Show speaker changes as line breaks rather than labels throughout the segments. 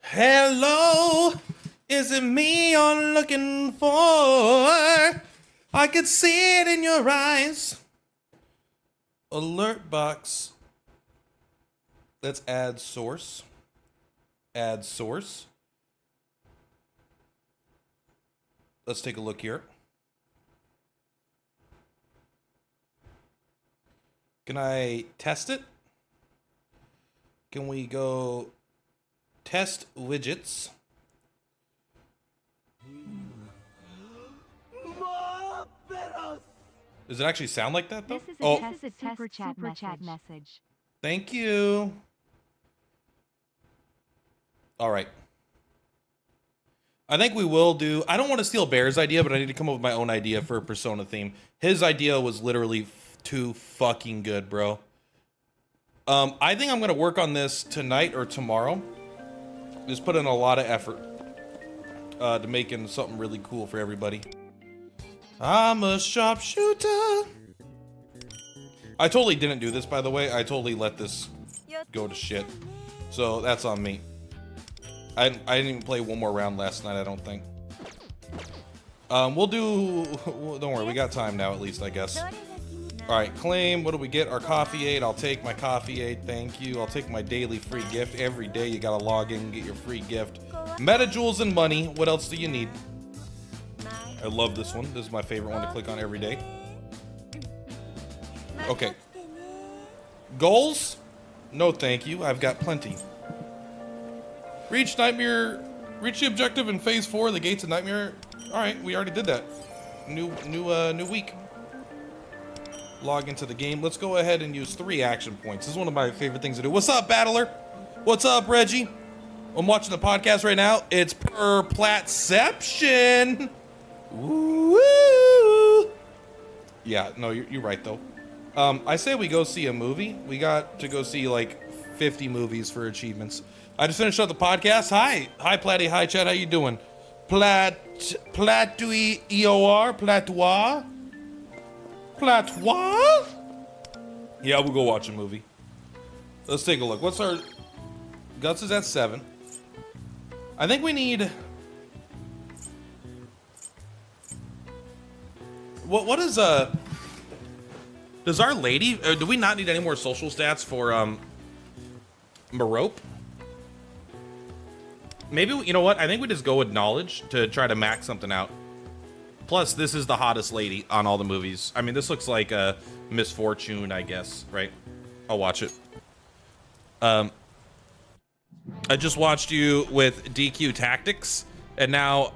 Hello, is it me you're looking for? I could see it in your eyes. Alert box. Let's add source. Add source. Let's take a look here. Can I test it? Can we go test widgets? Does it actually sound like that though?
This is a super chat message.
Thank you. All right. I think we will do, I don't want to steal Bear's idea, but I need to come up with my own idea for a Persona theme. His idea was literally too fucking good, bro. I think I'm going to work on this tonight or tomorrow. Just put in a lot of effort to making something really cool for everybody. I'm a sharpshooter. I totally didn't do this, by the way. I totally let this go to shit. So that's on me. I didn't even play one more round last night, I don't think. We'll do... Don't worry, we got time now at least, I guess. Alright, claim. What do we get? Our coffee aid. I'll take my coffee aid. Thank you. I'll take my daily free gift. Every day you gotta log in and get your free gift. Metajoules and money. What else do you need? I love this one. This is my favorite one to click on every day. Okay. Goals? No thank you. I've got plenty. Reach the objective in phase 4, the gates of nightmare. Alright, we already did that. New week. Log into the game. Let's go ahead and use 3 action points. This is one of my favorite things to do. What's up, Battler? What's up, Reggie? I'm watching the podcast right now. It's Platception. Woo! Yeah, no, you're right, though. I say we go see a movie. We got to go see, like, 50 movies for achievements. I just finished up the podcast. Hi, Platty. Hi, Chad. How you doing? Platois. Yeah, we'll go watch a movie. Let's take a look. What's our... Guts is at 7. I think we need... What is, Does Our Lady... do we not need any more social stats for, Marope? Maybe, you know what? I think we just go with knowledge to try to max something out. Plus, this is the hottest lady on all the movies. I mean, this looks like a misfortune, I guess, right? I'll watch it. I just watched you with DQ Tactics, and now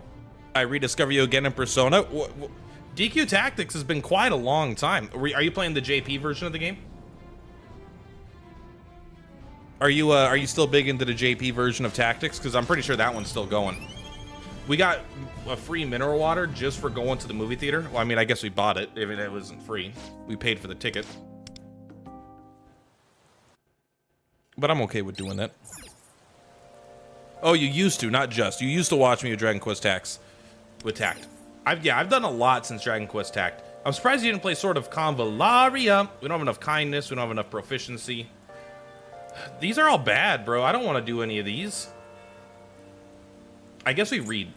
I rediscover you again in Persona. DQ Tactics has been quite a long time. Are you playing the JP version of the game? Are you still big into the JP version of Tactics? Because I'm pretty sure that one's still going. We got a free mineral water just for going to the movie theater. Well, I mean, I guess we bought it. If it wasn't free, we paid for the ticket. But I'm okay with doing that. Oh, you used to, not just. You used to watch me with Dragon Quest Tact. I've done a lot since Dragon Quest Tact. I'm surprised you didn't play Sword of Convallaria. We don't have enough kindness. We don't have enough proficiency. These are all bad, bro. I don't want to do any of these. I guess we read.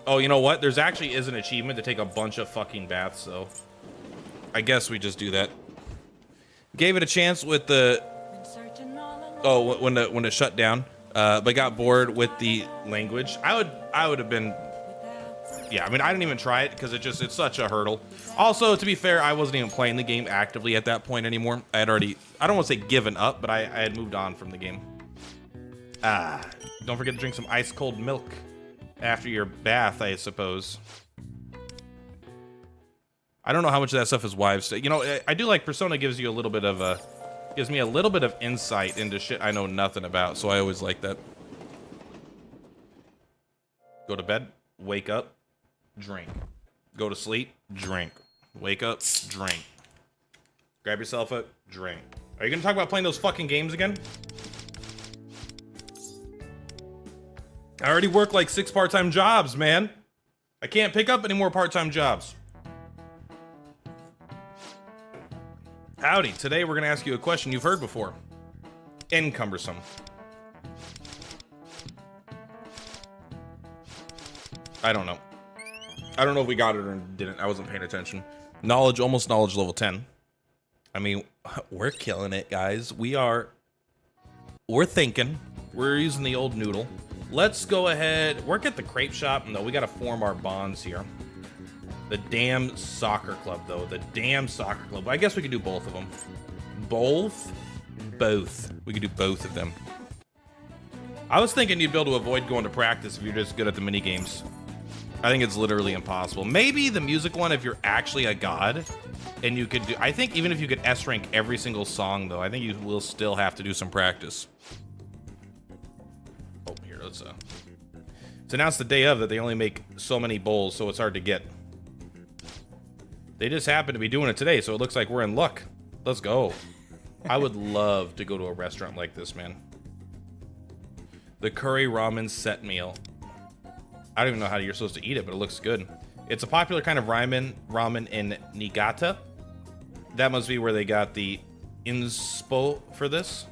Oh, you know what? There's actually is an achievement to take a bunch of fucking baths, so I guess we just do that. Gave it a chance with the... Oh, when it shut down. But got bored with the language. I would have been... Yeah, I mean, I didn't even try it because it's such a hurdle. Also, to be fair, I wasn't even playing the game actively at that point anymore. I had already, I don't want to say given up, but I had moved on from the game. Don't forget to drink some ice cold milk after your bath, I suppose. I don't know how much of that stuff is wives. You know, I do like Persona gives you a little bit of gives me a little bit of insight into shit I know nothing about, so I always like that. Go to bed, wake up, drink. Go to sleep, drink. Wake up, drink. Grab yourself a drink. Are you gonna talk about playing those fucking games again? I already work like 6 part-time jobs, man. I can't pick up any more part-time jobs. Howdy, today we're gonna ask you a question you've heard before. Encumbersome. I don't know. I don't know if we got it or didn't. I wasn't paying attention. Knowledge, almost knowledge level 10. I mean, we're killing it, guys. We're thinking. We're using the old noodle. Let's go ahead, work at the crepe shop. No, we got to form our bonds here. The damn soccer club, though. The damn soccer club. I guess we could do both of them. Both? Both. We could do both of them. I was thinking you'd be able to avoid going to practice if you're just good at the mini games. I think it's literally impossible. Maybe the music one if you're actually a god. And you could do, I think even if you could S rank every single song, though, I think you will still have to do some practice. Oh, here, let's it's announced the day of that they only make so many bowls, so it's hard to get. They just happen to be doing it today, so it looks like we're in luck. Let's go. I would love to go to a restaurant like this, man. The curry ramen set meal. I don't even know how you're supposed to eat it, but it looks good. It's a popular kind of ramen in Niigata. That must be where they got the inspo for this.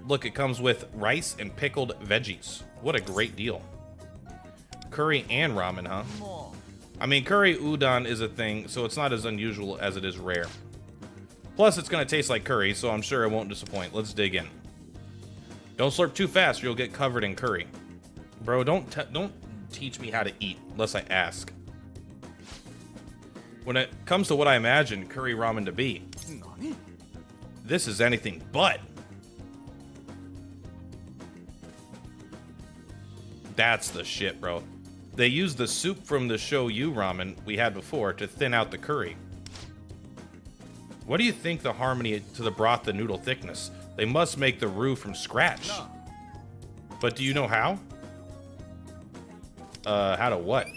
Look, it comes with rice and pickled veggies. What a great deal. Curry and ramen, huh? I mean, curry udon is a thing, so it's not as unusual as it is rare. Plus, it's going to taste like curry, so I'm sure it won't disappoint. Let's dig in. Don't slurp too fast or you'll get covered in curry. Bro, don't teach me how to eat unless I ask. When it comes to what I imagine curry ramen to be, this is anything but. That's the shit, bro. They used the soup from the shoyu ramen we had before to thin out the curry. What do you think the harmony to the broth, the noodle thickness? They must make the roux from scratch. But do you know how? How to what?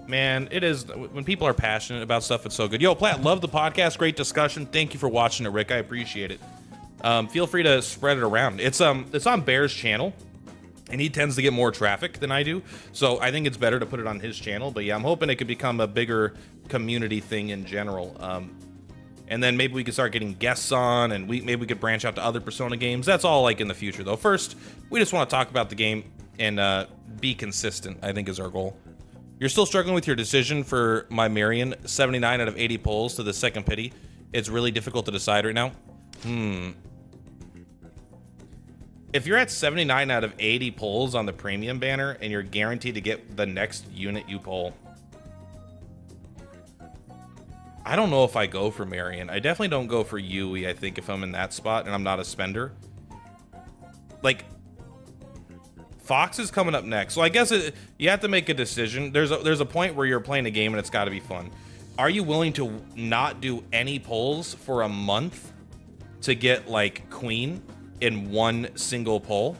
Man, it is, when people are passionate about stuff, it's so good. Yo, Platt, love the podcast. Great discussion. Thank you for watching it, Rick. I appreciate it. Feel free to spread it around. It's on Bear's channel, and he tends to get more traffic than I do. So I think it's better to put it on his channel. But yeah, I'm hoping it could become a bigger community thing in general. And then maybe we could start getting guests on, and maybe we could branch out to other Persona games. That's all like in the future, though. First, we just want to talk about the game and be consistent, I think is our goal. You're still struggling with your decision for my Marion. 79 out of 80 polls to the second pity. It's really difficult to decide right now. If you're at 79 out of 80 polls on the premium banner and you're guaranteed to get the next unit you poll, I don't know if I go for Marion. I definitely don't go for Yui, I think, if I'm in that spot and I'm not a spender. Like, Fox is coming up next, so I guess you have to make a decision. There's a point where you're playing a game and it's got to be fun. Are you willing to not do any polls for a month to get like Queen in one single poll?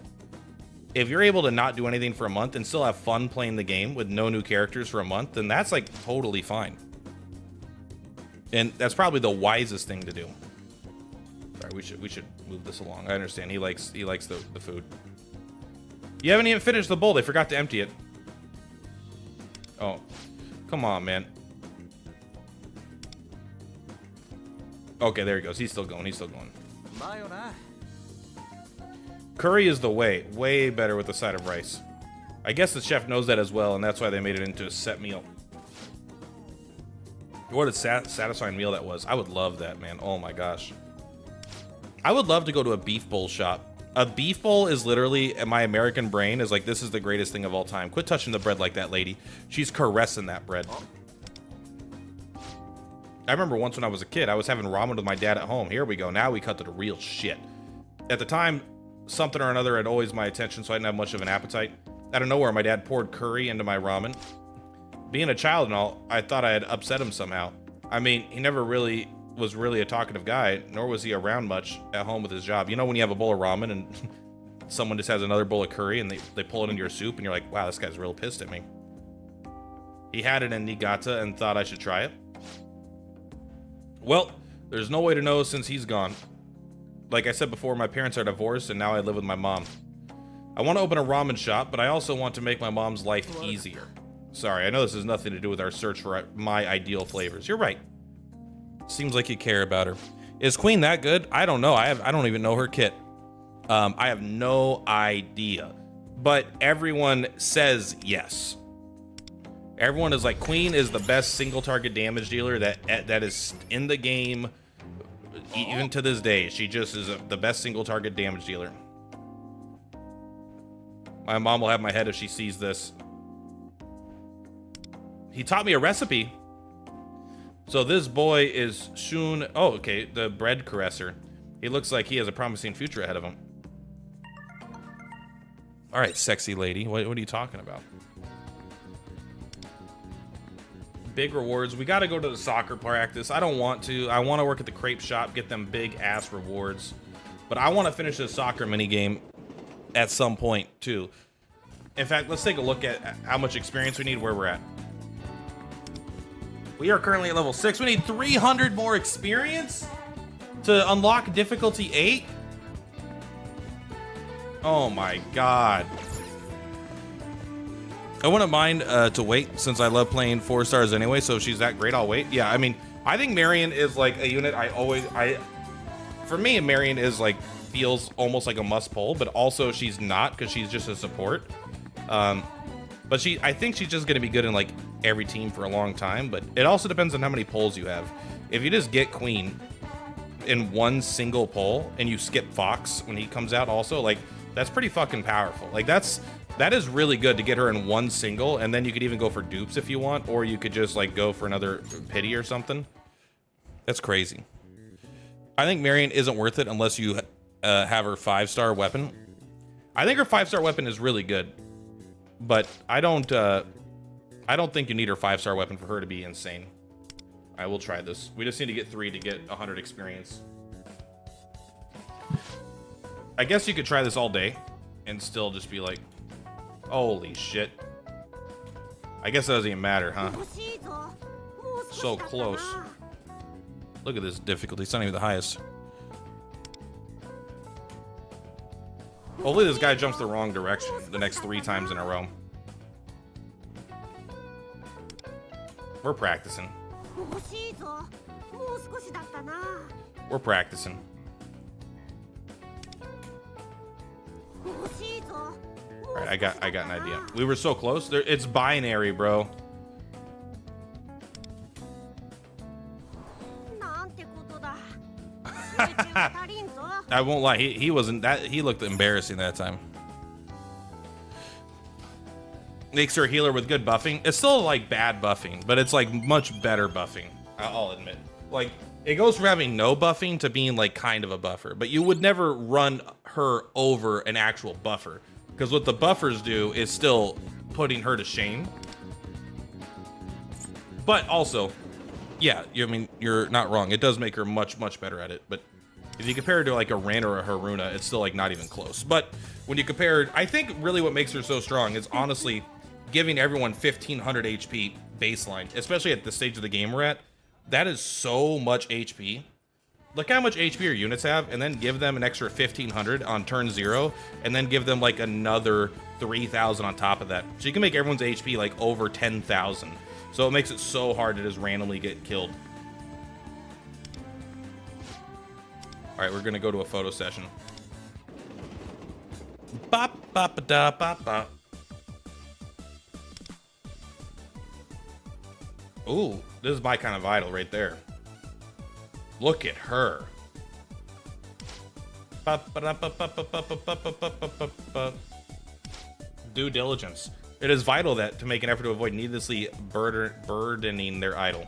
If you're able to not do anything for a month and still have fun playing the game with no new characters for a month, then that's like totally fine. And that's probably the wisest thing to do. Sorry, we should move this along. I understand he likes the food. You haven't even finished the bowl. They forgot to empty it. Oh, come on, man. Okay, there he goes. He's still going. He's still going. Curry is the way better with a side of rice. I guess the chef knows that as well, and that's why they made it into a set meal. What a satisfying meal that was. I would love that, man. Oh my gosh. I would love to go to a beef bowl shop. A beef bowl is literally, in my American brain, is like, this is the greatest thing of all time. Quit touching the bread like that, lady. She's caressing that bread. I remember once when I was a kid, I was having ramen with my dad at home. Here we go. Now we cut to the real shit. At the time, something or another had always my attention, so I didn't have much of an appetite. Out of nowhere, my dad poured curry into my ramen. Being a child and all, I thought I had upset him somehow. I mean, he never really was a talkative guy, nor was he around much at home with his job. You know when you have a bowl of ramen and someone just has another bowl of curry and they pull it into your soup and you're like, wow, this guy's real pissed at me. He had it in Niigata and thought I should try it. Well, there's no way to know since he's gone. Like I said before, my parents are divorced and now I live with my mom. I want to open a ramen shop, but I also want to make my mom's life easier. Sorry, I know this has nothing to do with our search for my ideal flavors. You're right. Seems like you care about her. Is Queen that good? I don't know. I don't even know her kit. I have no idea. but everyone says yes. Everyone is like, Queen is the best single target damage dealer that is in the game, even to this day. She just is the best single target damage dealer. My mom will have my head if she sees this. He taught me a recipe. So this boy is Shun. Oh, okay, the bread caresser. He looks like he has a promising future ahead of him. All right, sexy lady. What are you talking about? Big rewards. We got to go to the soccer practice. I don't want to. I want to work at the crepe shop, get them big ass rewards. But I want to finish this soccer mini game at some point too. In fact, let's take a look at how much experience we need, where we're at. We are currently at level 6. We need 300 more experience to unlock difficulty 8. Oh my god. I wouldn't mind to wait, since I love playing 4 stars anyway, so if she's that great, I'll wait. Yeah, I mean, I think Marion is like a unit for me, Marion is like, feels almost like a must pull, but also she's not, because she's just a support. But I think she's just going to be good in like every team for a long time, but it also depends on how many pulls you have. If you just get Queen in one single pull and you skip Fox when he comes out also, like, that's pretty fucking powerful. Like, that is really good to get her in one single, and then you could even go for dupes if you want, or you could just like go for another pity or something. That's crazy. I think Marion isn't worth it unless you have her 5-star weapon. I think her 5-star weapon is really good, but I don't think you need her 5-star weapon for her to be insane. I will try this. We just need to get 3 to get 100 experience. I guess you could try this all day and still just be like, holy shit. I guess that doesn't even matter, huh? So close. Look at this difficulty. It's not even the highest. Hopefully this guy jumps the wrong direction the next 3 times in a row. We're practicing. We're practicing. All right, I got an idea. We were so close. It's binary, bro. I won't lie. He wasn't that. He looked embarrassing that time. Makes her a healer with good buffing. It's still like bad buffing, but it's like much better buffing. I'll admit. Like, it goes from having no buffing to being like kind of a buffer, but you would never run her over an actual buffer, because what the buffers do is still putting her to shame. But also, yeah, I mean, you're not wrong. It does make her much, much better at it. But if you compare her to like a Ren or a Haruna, it's still like not even close. But when you compare her, I think really what makes her so strong is honestly giving everyone 1500 HP baseline, especially at the stage of the game we're at. That is so much HP. Look how much HP your units have, and then give them an extra 1500 on turn 0, and then give them like another 3000 on top of that. So you can make everyone's HP like over 10,000. So it makes it so hard to just randomly get killed. All right, we're gonna go to a photo session. Bop, bop, da, bop, bop. Ooh, this is my kind of idol right there. Look at her. Due diligence. It is vital that to make an effort to avoid needlessly burdening their idol.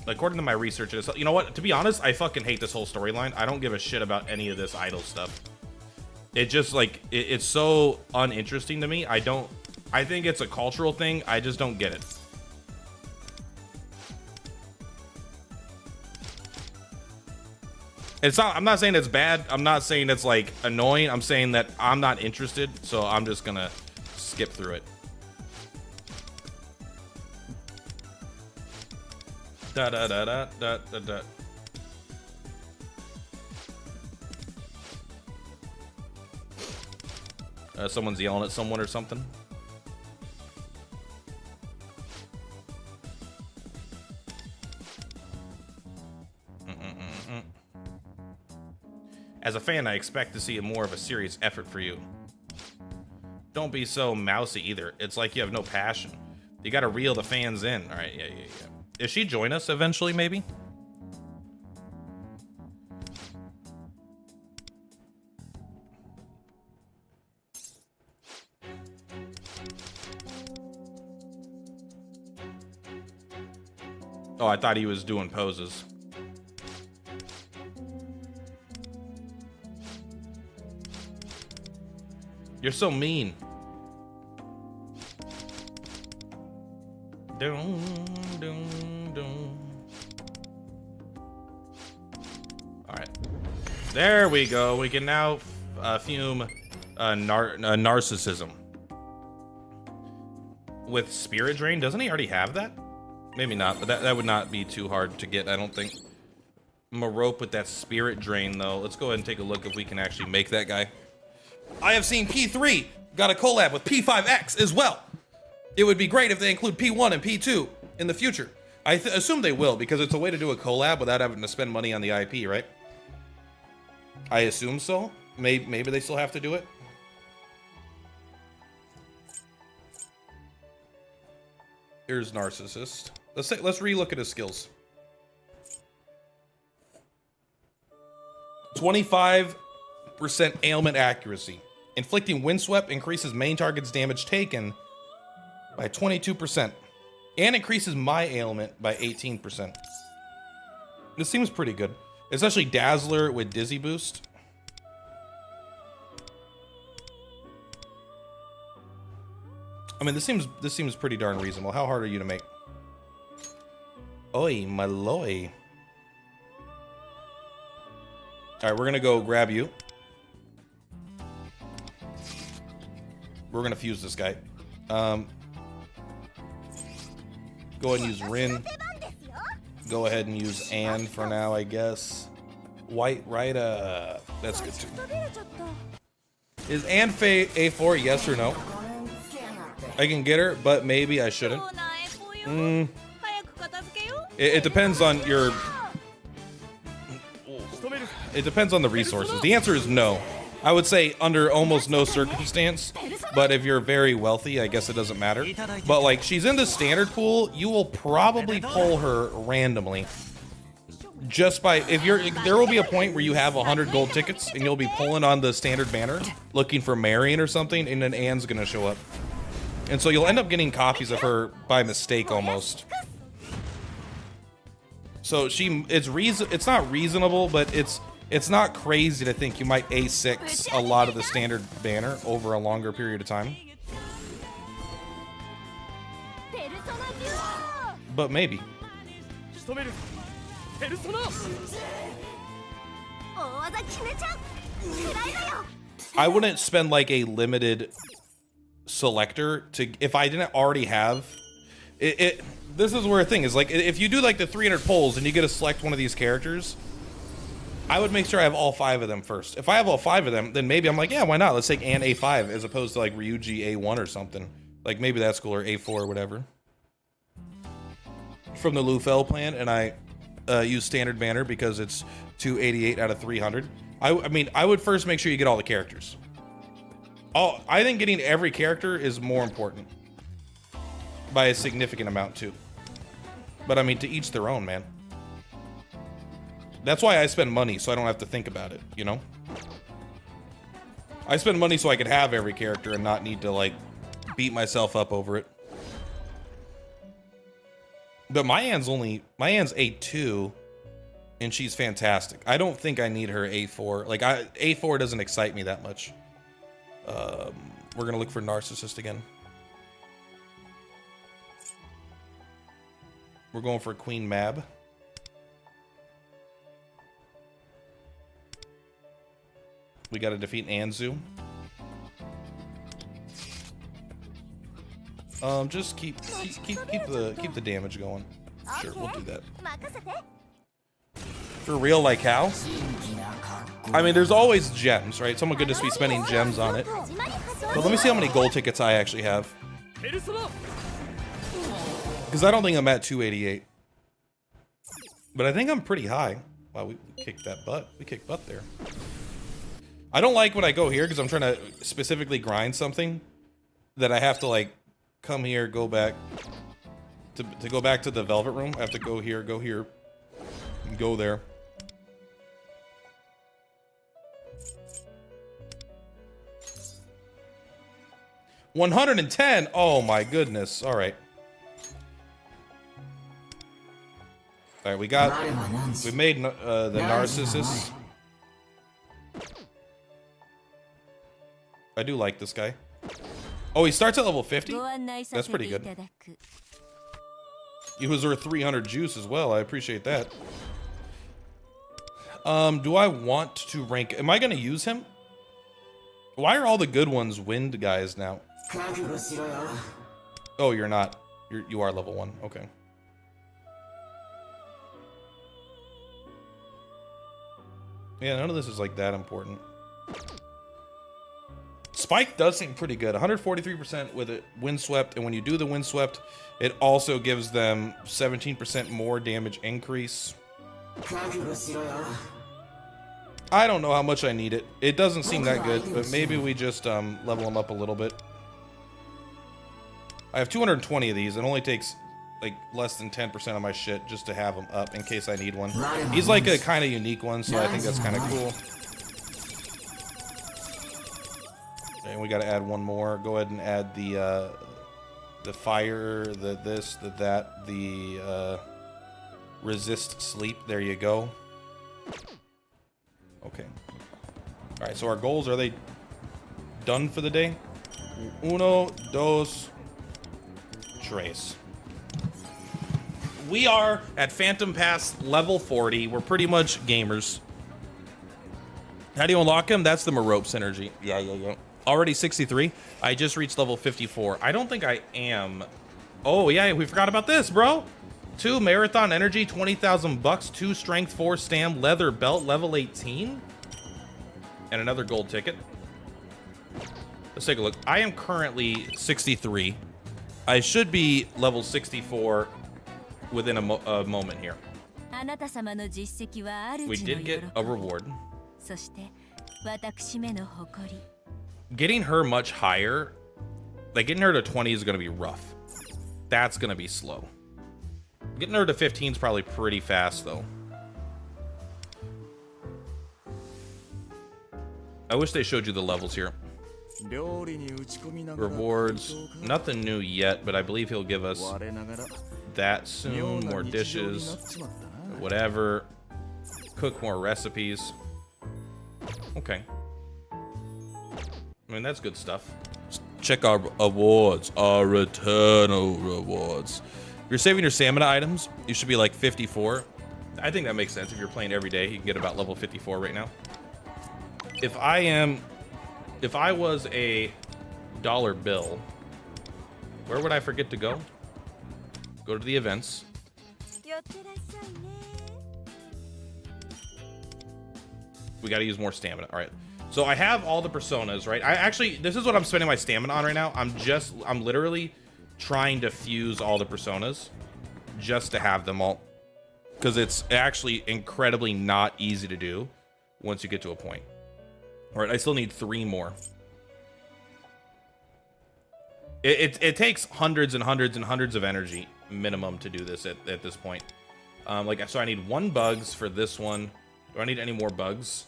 According to my research, you know what? To be honest, I fucking hate this whole storyline. I don't give a shit about any of this idol stuff. It just like it's so uninteresting to me. I think it's a cultural thing. I just don't get it. It's not. I'm not saying it's bad. I'm not saying it's like annoying. I'm saying that I'm not interested, so I'm just gonna skip through it. Da da da da da da da. Someone's yelling at someone or something. As a fan, I expect to see more of a serious effort for you. Don't be so mousy either. It's like you have no passion. You gotta reel the fans in. All right, yeah. Is she join us eventually, maybe? Oh, I thought he was doing poses. You're so mean. All right. There we go. We can now fume narcissism. With Spirit Drain, doesn't he already have that? Maybe not, but that would not be too hard to get, I don't think. Marope with that Spirit Drain, though. Let's go ahead and take a look if we can actually make that guy. I have seen P3 got a collab with P5X as well. It would be great if they include P1 and P2 in the future. I assume they will, because it's a way to do a collab without having to spend money on the IP, right? I assume so. Maybe they still have to do it. Here's Narcissist. Let's re-look at his skills. 25% ailment accuracy. Inflicting windswept increases main target's damage taken by 22%. And increases my ailment by 18%. This seems pretty good. Especially Dazzler with Dizzy Boost. I mean, this seems pretty darn reasonable. How hard are you to make? Oi, my loy. All right, we're gonna go grab you. We're gonna fuse this guy. Go ahead and use Rin. Go ahead and use Anne for now, I guess. White Rida. That's good too. Is Anne A4, yes or no? I can get her, but maybe I shouldn't. It depends on your... It depends on the resources. The answer is no. I would say under almost no circumstance, but if you're very wealthy, I guess it doesn't matter. But like, she's in the standard pool, you will probably pull her randomly. Just by, there will be a point where you have 100 gold tickets and you'll be pulling on the standard banner, looking for Marion or something, and then Anne's gonna show up. And so you'll end up getting copies of her by mistake almost. So it's not reasonable, but it's not crazy to think you might A6 a lot of the standard banner over a longer period of time. But maybe. I wouldn't spend like a limited selector to, if I didn't already have it. This is where a thing is, like, if you do like the 300 pulls and you get to select one of these characters, I would make sure I have all 5 of them first. If I have all 5 of them, then maybe I'm like, yeah, why not? Let's take Anne A5 as opposed to like Ryuji A1 or something. Like maybe that's cool, or A4 or whatever. From the Lufel plan, and I use standard banner because it's 288 out of 300. I mean, I would first make sure you get all the characters. I think getting every character is more important by a significant amount too. But I mean, to each their own, man. That's why I spend money, so I don't have to think about it, you know? I spend money so I could have every character and not need to, like, beat myself up over it. But my Anne's A2, and she's fantastic. I don't think I need her A4. Like, A4 doesn't excite me that much. We're gonna look for Narcissist again. We're going for Queen Mab. We got to defeat Anzu. Just keep the damage going. Sure, we'll do that. For real, like how? I mean, there's always gems, right? Someone could just be spending gems on it. But let me see how many gold tickets I actually have. Because I don't think I'm at 288. But I think I'm pretty high. Wow, we kicked that butt. We kicked butt there. I don't like when I go here because I'm trying to specifically grind something that I have to like come here, go back to go back to the velvet room. I have to go here, and go there. $110. Oh my goodness. All right. All right, we made the Narcissus. I do like this guy. Oh, he starts at level 50? That's pretty good. He was worth 300 juice as well. I appreciate that. Do I want to rank? Am I going to use him? Why are all the good ones wind guys now? Oh, you're not. You are level 1. Okay. Yeah, none of this is like that important. Spike does seem pretty good. 143% with it windswept, and when you do the windswept, it also gives them 17% more damage increase. I don't know how much I need it. It doesn't seem that good, but maybe we just level them up a little bit. I have 220 of these. It only takes like less than 10% of my shit just to have him up in case I need one. He's like a kind of unique one, so I think that's kind of cool. And we got to add one more. Go ahead and add the fire, the this, the that, the resist sleep. There you go. Okay. All right. So our goals, are they done for the day? Uno, dos, tres. We are at Phantom Pass level 40. We're pretty much gamers. How do you unlock him? That's the Merope synergy. Yeah. Already 63. I just reached level 54. I don't think I am. Oh, yeah, we forgot about this, bro. 2 marathon energy, 20,000 bucks, 2 strength, 4 stam, leather belt, level 18. And another gold ticket. Let's take a look. I am currently 63. I should be level 64 within a moment here. We did get a reward. Getting her much higher, like getting her to 20 is going to be rough. That's going to be slow. Getting her to 15 is probably pretty fast, though. I wish they showed you the levels here. Rewards, nothing new yet, but I believe he'll give us that soon. More dishes, whatever. Cook more recipes. Okay. I mean, that's good stuff. Check our awards, our eternal rewards. If you're saving your stamina items, you should be like 54. I think that makes sense. If you're playing every day, you can get about level 54 right now. If I was a dollar bill, where would I forget to go? Go to the events. We got to use more stamina. All right. So I have all the personas, right? This is what I'm spending my stamina on right now. I'm literally trying to fuse all the personas just to have them all. Because it's actually incredibly not easy to do once you get to a point. All right, I still need 3 more. It takes hundreds and hundreds and hundreds of energy minimum to do this at this point. So I need 1 bugs for this one. Do I need any more bugs?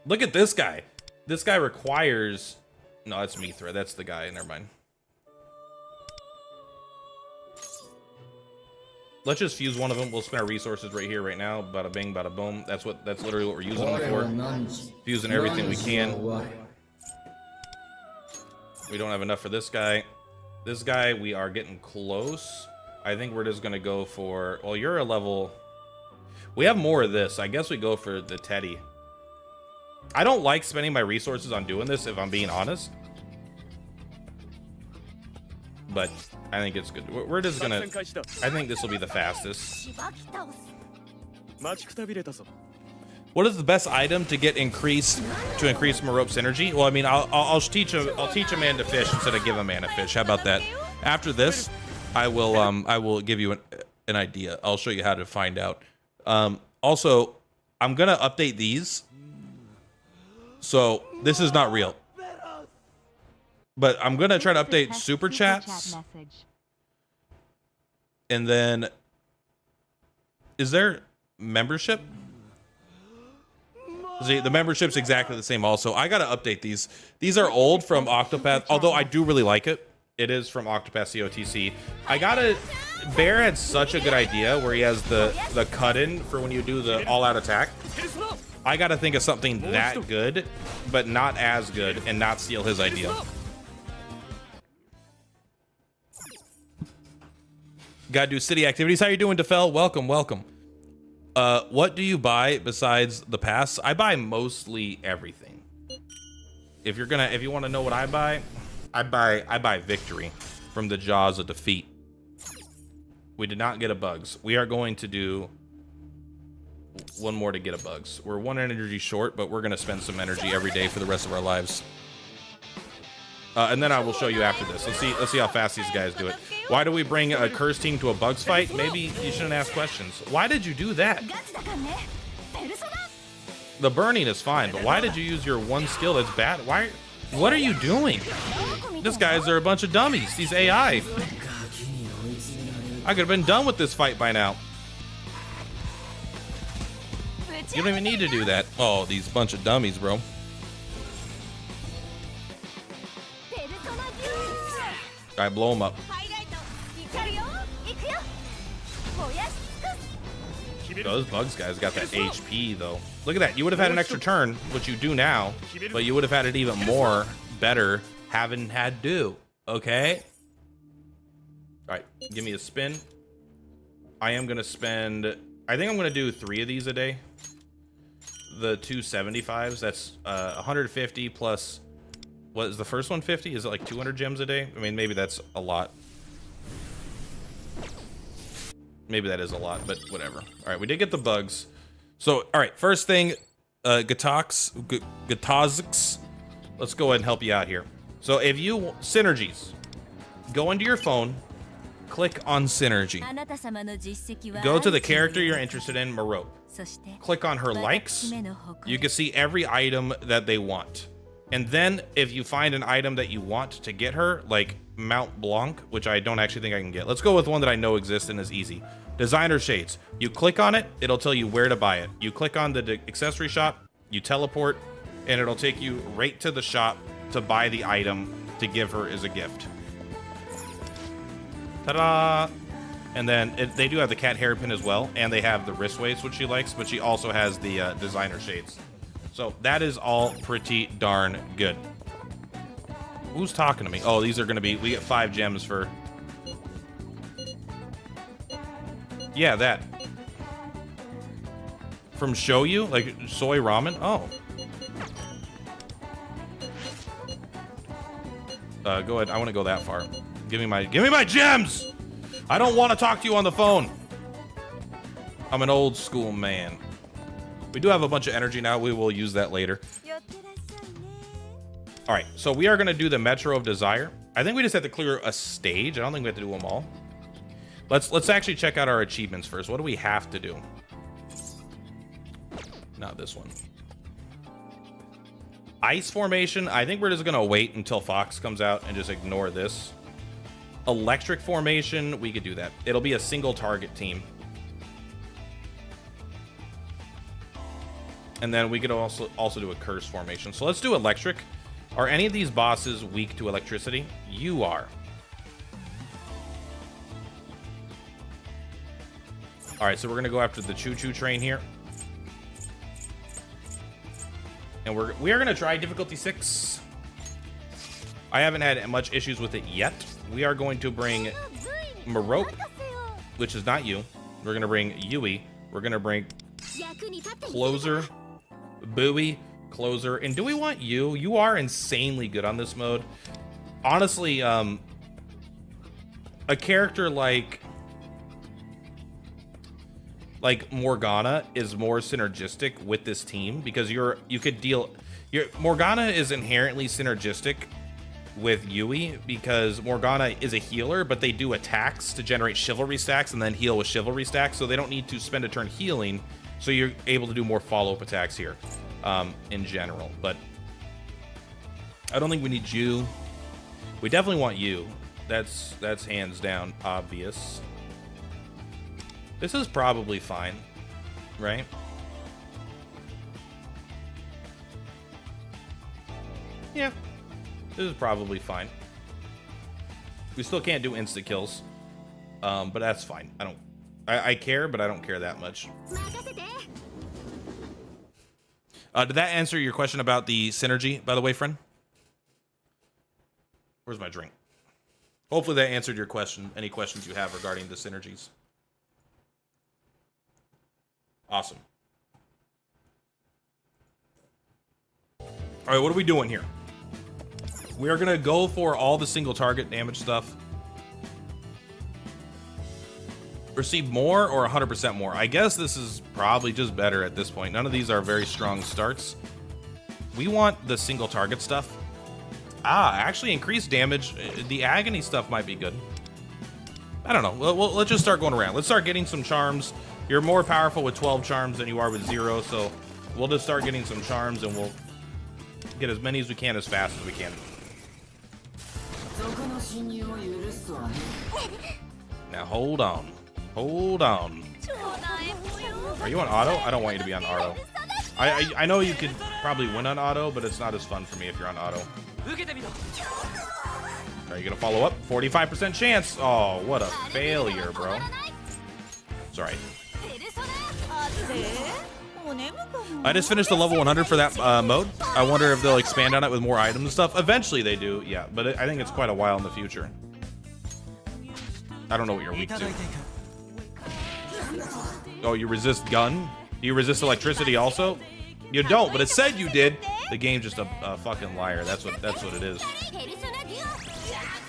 Look at this guy. This guy requires... No, that's Mithra. That's the guy. Never mind. Let's just fuse one of them. We'll spend our resources right here, right now. Bada bing, bada boom. That's literally what we're using them for. Fusing everything we can. We don't have enough for this guy. This guy, we are getting close. I think we're just gonna go for... Well, you're a level... We have more of this. I guess we go for the Teddy. I don't like spending my resources on doing this, if I'm being honest. But I think it's good. We're just gonna... I think this will be the fastest. What is the best item to get increase Merope's energy? Well, I mean, I'll teach a man to fish instead of give a man a fish. How about that? After this, I will give you an idea. I'll show you how to find out. Also, I'm gonna update these So this is not real. But I'm gonna try to update super chats.
Message.
And then, is there membership? See, the membership's exactly the same also. I gotta update these. These are old from Octopath, although I do really like it. It is from Octopath COTC. Bear had such a good idea where he has the cut-in for when you do the all-out attack. I gotta think of something that good, but not as good, and not steal his idea. Gotta do city activities. How you doing, Defel? Welcome, welcome. What do you buy besides the pass? I buy mostly everything. If you want to know what I buy victory from the jaws of defeat. We did not get a bugs. We are going to do one more to get a bugs. We're one energy short, but we're gonna spend some energy every day for the rest of our lives. And then I will show you after this. Let's see how fast these guys do it. Why do we bring a curse team to a bugs fight? Maybe you shouldn't ask questions. Why did you do that? The burning is fine, but why did you use your one skill that's bad? What are you doing? These guys are a bunch of dummies. These AI. I could have been done with this fight by now. You don't even need to do that. Oh, these bunch of dummies, bro. All right, blow them up. Those bugs guys got that HP though. Look at that. You would have had an extra turn, which you do now, but you would have had it even more better having had do. Okay. All right, give me a spin. I am gonna spend. I think I'm gonna do 3 of these a day. The 275s. That's 150 plus. What is the first one? 50? Is it like 200 gems a day? I mean, maybe that's a lot. Maybe that is a lot, but whatever. All right, we did get the bugs. So, all right, first thing, Gatox. Let's go ahead and help you out here. So, if you synergies, go into your phone, click on synergy. Go to the character you're interested in, Maro. Click on her likes. You can see every item that they want. And then if you find an item that you want to get her, like Mount Blanc, which I don't actually think I can get. Let's go with one that I know exists and is easy. Designer Shades. You click on it, it'll tell you where to buy it. You click on the accessory shop, you teleport, and it'll take you right to the shop to buy the item to give her as a gift. Ta-da! And then they do have the cat hairpin as well, and they have the wrist weights, which she likes, but she also has the designer shades. So that is all pretty darn good. Who's talking to me? Oh, these are going to be... We get 5 gems for... Yeah, that. From Shoyu? Like soy ramen? Oh. Go ahead. I want to go that far. Give me my gems! I don't want to talk to you on the phone. I'm an old school man. We do have a bunch of energy now. We will use that later. All right, so we are going to do the Metro of Desire. I think we just have to clear a stage. I don't think we have to do them all. Let's actually check out our achievements first. What do we have to do? Not this one. Ice Formation. I think we're just going to wait until Fox comes out and just ignore this. Electric Formation. We could do that. It'll be a single target team. And then we could also do a curse formation. So let's do electric. Are any of these bosses weak to electricity? You are. All right, so we're gonna go after the choo-choo train here. And we are gonna try difficulty 6. I haven't had much issues with it yet. We are going to bring Marope, which is not you. We're gonna bring Yui. We're gonna bring Closer. Bowie, Closer, and do we want you? You are insanely good on this mode. Honestly, a character like Morgana is more synergistic with this team because Morgana is inherently synergistic with Yui because Morgana is a healer, but they do attacks to generate chivalry stacks and then heal with chivalry stacks, so they don't need to spend a turn healing. So you're able to do more follow-up attacks here in general. But I don't think we need you. We definitely want you. That's hands down obvious. This is probably fine, right? Yeah, this is probably fine. We still can't do insta kills, but that's fine. I care, but I don't care that much. Did that answer your question about the synergy, by the way, friend? Where's my drink? Hopefully that answered your question. Any questions you have regarding the synergies? Awesome. All right, what are we doing here? We are gonna go for all the single target damage stuff. Receive more or 100% more? I guess this is probably just better at this point. None of these are very strong starts. We want the single target stuff. Actually increased damage. The agony stuff might be good. I don't know. Let's just start going around. Let's start getting some charms. You're more powerful with 12 charms than you are with 0, so we'll just start getting some charms and we'll get as many as we can as fast as we can. Now hold on. Hold on. Are you on auto? I don't want you to be on auto. I know you could probably win on auto, but it's not as fun for me if you're on auto. Are you gonna follow up? 45% chance. Oh, what a failure, bro. Sorry. I just finished the level 100 for that mode. I wonder if they'll expand on it with more items and stuff. Eventually they do, yeah, but I think it's quite a while in the future. I don't know what you're weak to. Oh, you resist gun? Do you resist electricity also? You don't, but it said you did. The game's just a fucking liar. That's what it is.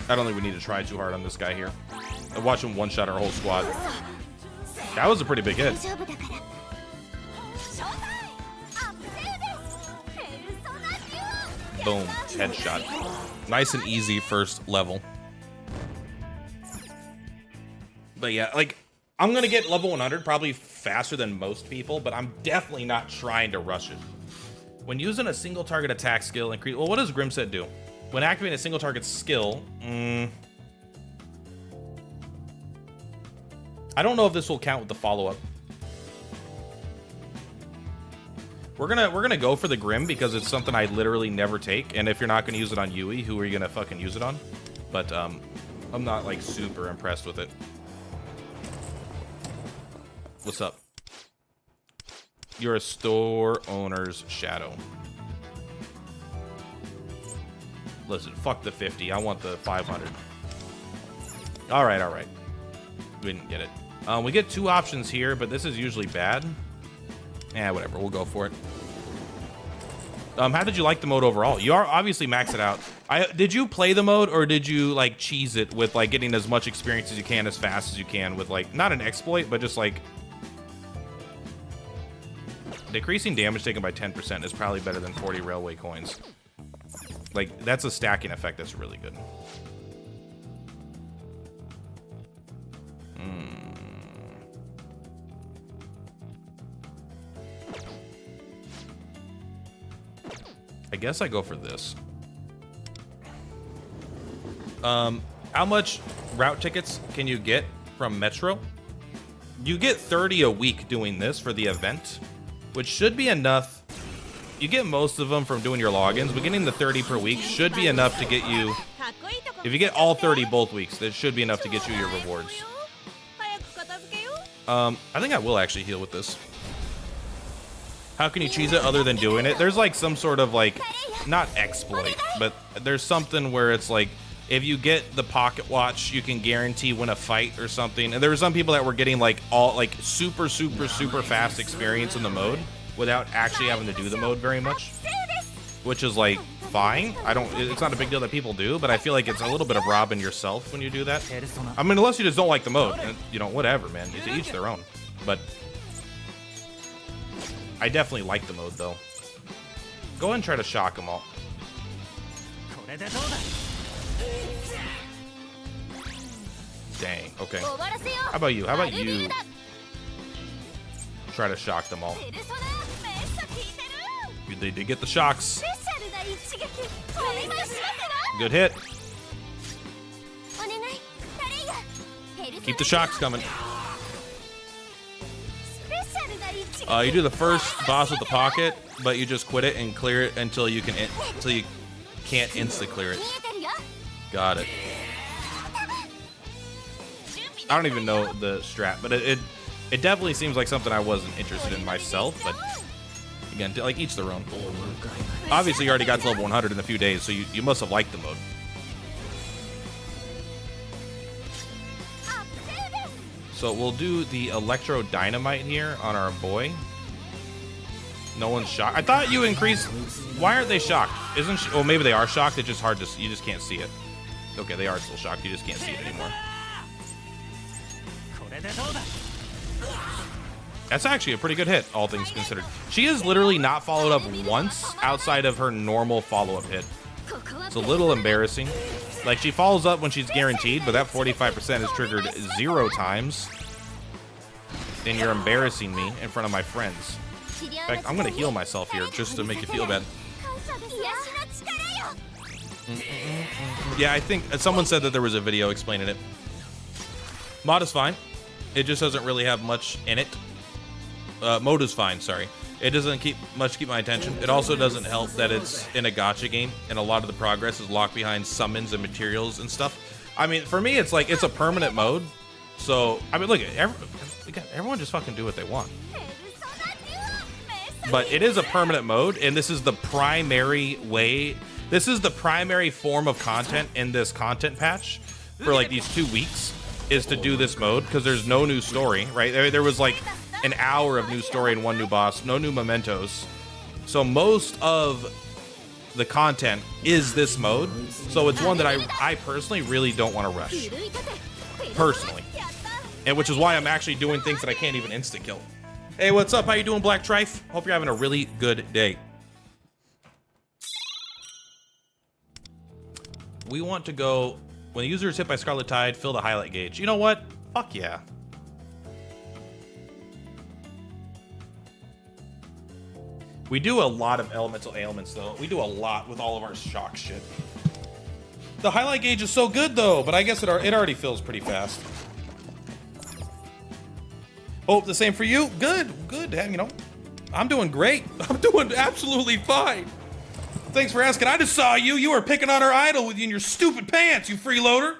I don't think we need to try too hard on this guy here. I watch him one-shot our whole squad. That was a pretty big hit. Boom, headshot. Nice and easy first level. But yeah, like, I'm gonna get level 100 probably faster than most people, but I'm definitely not trying to rush it. When using a single target attack skill, increase. Well, what does Grimset do? When activating a single target skill, I don't know if this will count with the follow-up. We're gonna go for the Grim because it's something I literally never take, and if you're not gonna use it on Yui, who are you gonna fucking use it on? But I'm not like super impressed with it. What's up? You're a store owner's shadow. Listen, fuck the 50. I want the 500. All right. We didn't get it. We get 2 options here, but this is usually bad. Whatever. We'll go for it. How did you like the mode overall? You are obviously maxed it out. Did you play the mode or did you like cheese it with like getting as much experience as you can as fast as you can with like not an exploit, but just like decreasing damage taken by 10% is probably better than 40 railway coins. Like, that's a stacking effect that's really good. I guess I go for this. How much route tickets can you get from Metro? You get 30 a week doing this for the event, which should be enough. You get most of them from doing your logins, but getting the 30 per week should be enough to get you. If you get all 30 both weeks, that should be enough to get you your rewards. I think I will actually heal with this. How can you cheese it other than doing it? There's like some sort of like, not exploit, but there's something where it's like, if you get the pocket watch, you can guarantee win a fight or something. And there were some people that were getting like all like super fast experience in the mode without actually having to do the mode very much, which is like fine. It's not a big deal that people do, but I feel like it's a little bit of robbing yourself when you do that. I mean, unless you just don't like the mode, and, you know, whatever, man. To each their own. But I definitely like the mode though. Go ahead and try to shock them all. Dang, okay. How about you? How about you try to shock them all? They did get the shocks. Good hit. Keep the shocks coming. You do the first boss with the pocket, but you just quit it and clear it until you can't insta clear it. Got it. I don't even know the strat, but it definitely seems like something I wasn't interested in myself. But again, like each their own. Obviously, you already got to level 100 in a few days, so you must have liked the mode. So we'll do the Electro Dynamite here on our boy. No one's shocked. I thought you increased. Why aren't they shocked? Isn't she? Well, maybe they are shocked. It's just hard to. You just can't see it. Okay, they are still shocked. You just can't see it anymore. That's actually a pretty good hit, all things considered. She is literally not followed up once outside of her normal follow-up hit. It's a little embarrassing. Like, she follows up when she's guaranteed, but that 45% is triggered 0 times. And you're embarrassing me in front of my friends. In fact, I'm gonna heal myself here just to make you feel bad. Yeah, I think someone said that there was a video explaining it. Mod is fine. It just doesn't really have much in it. Mode is fine, sorry. It doesn't keep my attention. It also doesn't help that it's in a gacha game, and a lot of the progress is locked behind summons and materials and stuff. I mean, for me, it's like, it's a permanent mode. So, I mean, look, everyone just fucking do what they want. But it is a permanent mode, and this is the primary way. This is the primary form of content in this content patch for like these 2 weeks, is to do this mode, because there's no new story, right? There was like an hour of new story and 1 new boss, no new mementos. So most of the content is this mode. So it's one that I personally really don't want to rush. Personally. And which is why I'm actually doing things that I can't even insta-kill. Hey, what's up? How you doing, Black Trife? Hope you're having a really good day. We want to go, when the user is hit by Scarlet Tide, fill the highlight gauge. You know what? Fuck yeah. We do a lot of elemental ailments, though. We do a lot with all of our shock shit. The highlight gauge is so good, though, but I guess it already fills pretty fast. Oh, the same for you? Good, good. You know, I'm doing great. I'm doing absolutely fine. Thanks for asking. I just saw you. You were picking on our idol with you in your stupid pants, you freeloader.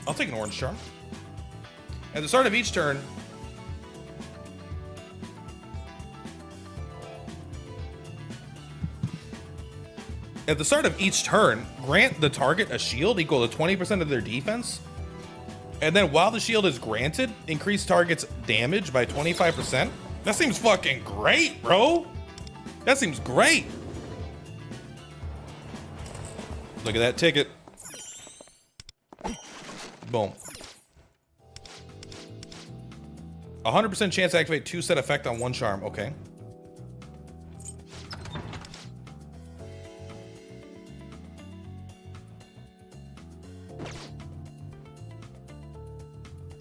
I'll take an orange charm. At the start of each turn, grant the target a shield equal to 20% of their defense. And then while the shield is granted, increase target's damage by 25%. That seems fucking great, bro. That seems great. Look at that ticket. Boom. 100% chance to activate 2 set effect on 1 charm. Okay.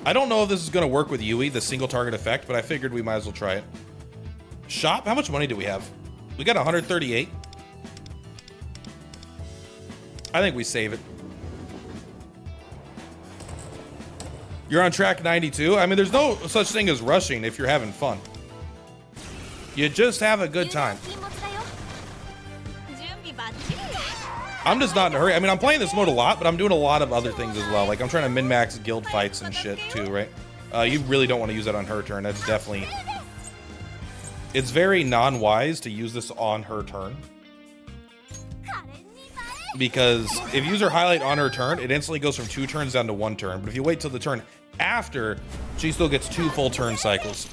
I don't know if this is going to work with Yui, the single target effect, but I figured we might as well try it. Shop? How much money do we have? We got 138. I think we save it. You're on track 92? I mean, there's no such thing as rushing if you're having fun. You just have a good time. I'm just not in a hurry. I mean, I'm playing this mode a lot, but I'm doing a lot of other things as well. Like, I'm trying to min-max guild fights and shit, too, right? You really don't want to use that on her turn. That's definitely... It's very non-wise to use this on her turn. Because if you use her highlight on her turn, it instantly goes from 2 turns down to 1 turn. But if you wait till the turn after, she still gets 2 full turn cycles.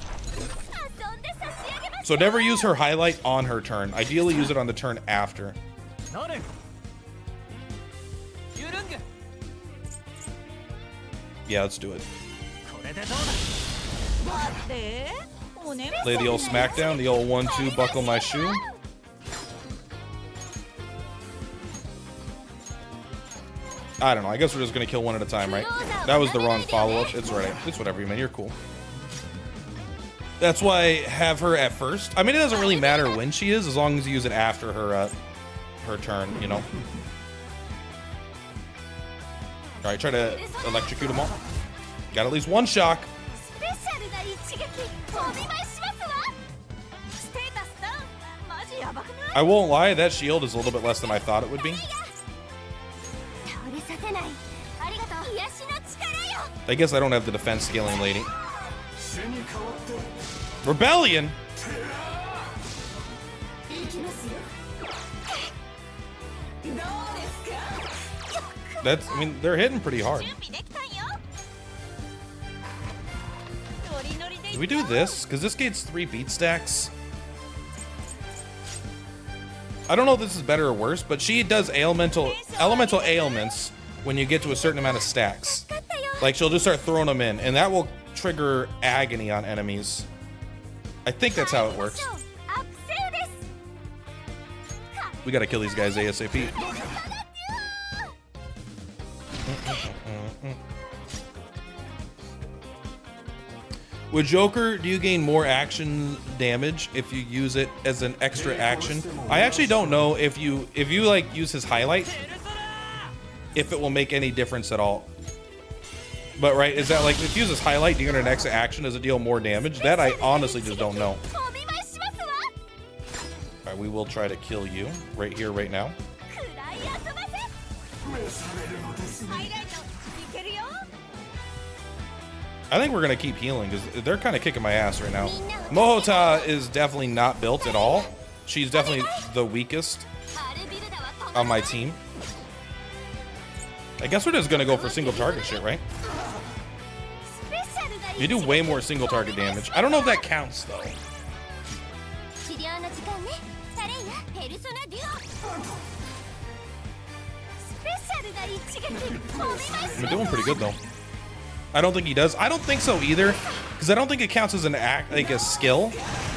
So never use her highlight on her turn. Ideally, use it on the turn after. Yeah, let's do it. Lay the old smackdown, the old 1-2, buckle my shoe. I don't know. I guess we're just gonna kill one at a time, right? That was the wrong follow-up. It's right. It's whatever, man. You're cool. That's why I have her at first. I mean, it doesn't really matter when she is, as long as you use it after her her turn, you know. All right, try to electrocute them all. Got at least one shock. I won't lie, that shield is a little bit less than I thought it would be. I guess I don't have the defense scaling lady. Rebellion? That's, I mean, they're hitting pretty hard. Do we do this? Because this gates 3 beat stacks. I don't know if this is better or worse, but she does elemental ailments when you get to a certain amount of stacks. Like, she'll just start throwing them in, and that will trigger agony on enemies. I think that's how it works. We gotta kill these guys ASAP. With Joker, do you gain more action damage if you use it as an extra action? I actually don't know if you like use his highlight, if it will make any difference at all. But right, is that like if you use his highlight, do you get an extra action? Does it deal more damage? That I honestly just don't know. Alright, we will try to kill you right here, right now. I think we're gonna keep healing because they're kind of kicking my ass right now. Mohota is definitely not built at all. She's definitely the weakest on my team. I guess we're just gonna go for single target shit, right? You do way more single target damage. I don't know if that counts though. We're doing pretty good though. I don't think he does. I don't think so either, because I don't think it counts as an act, like a skill.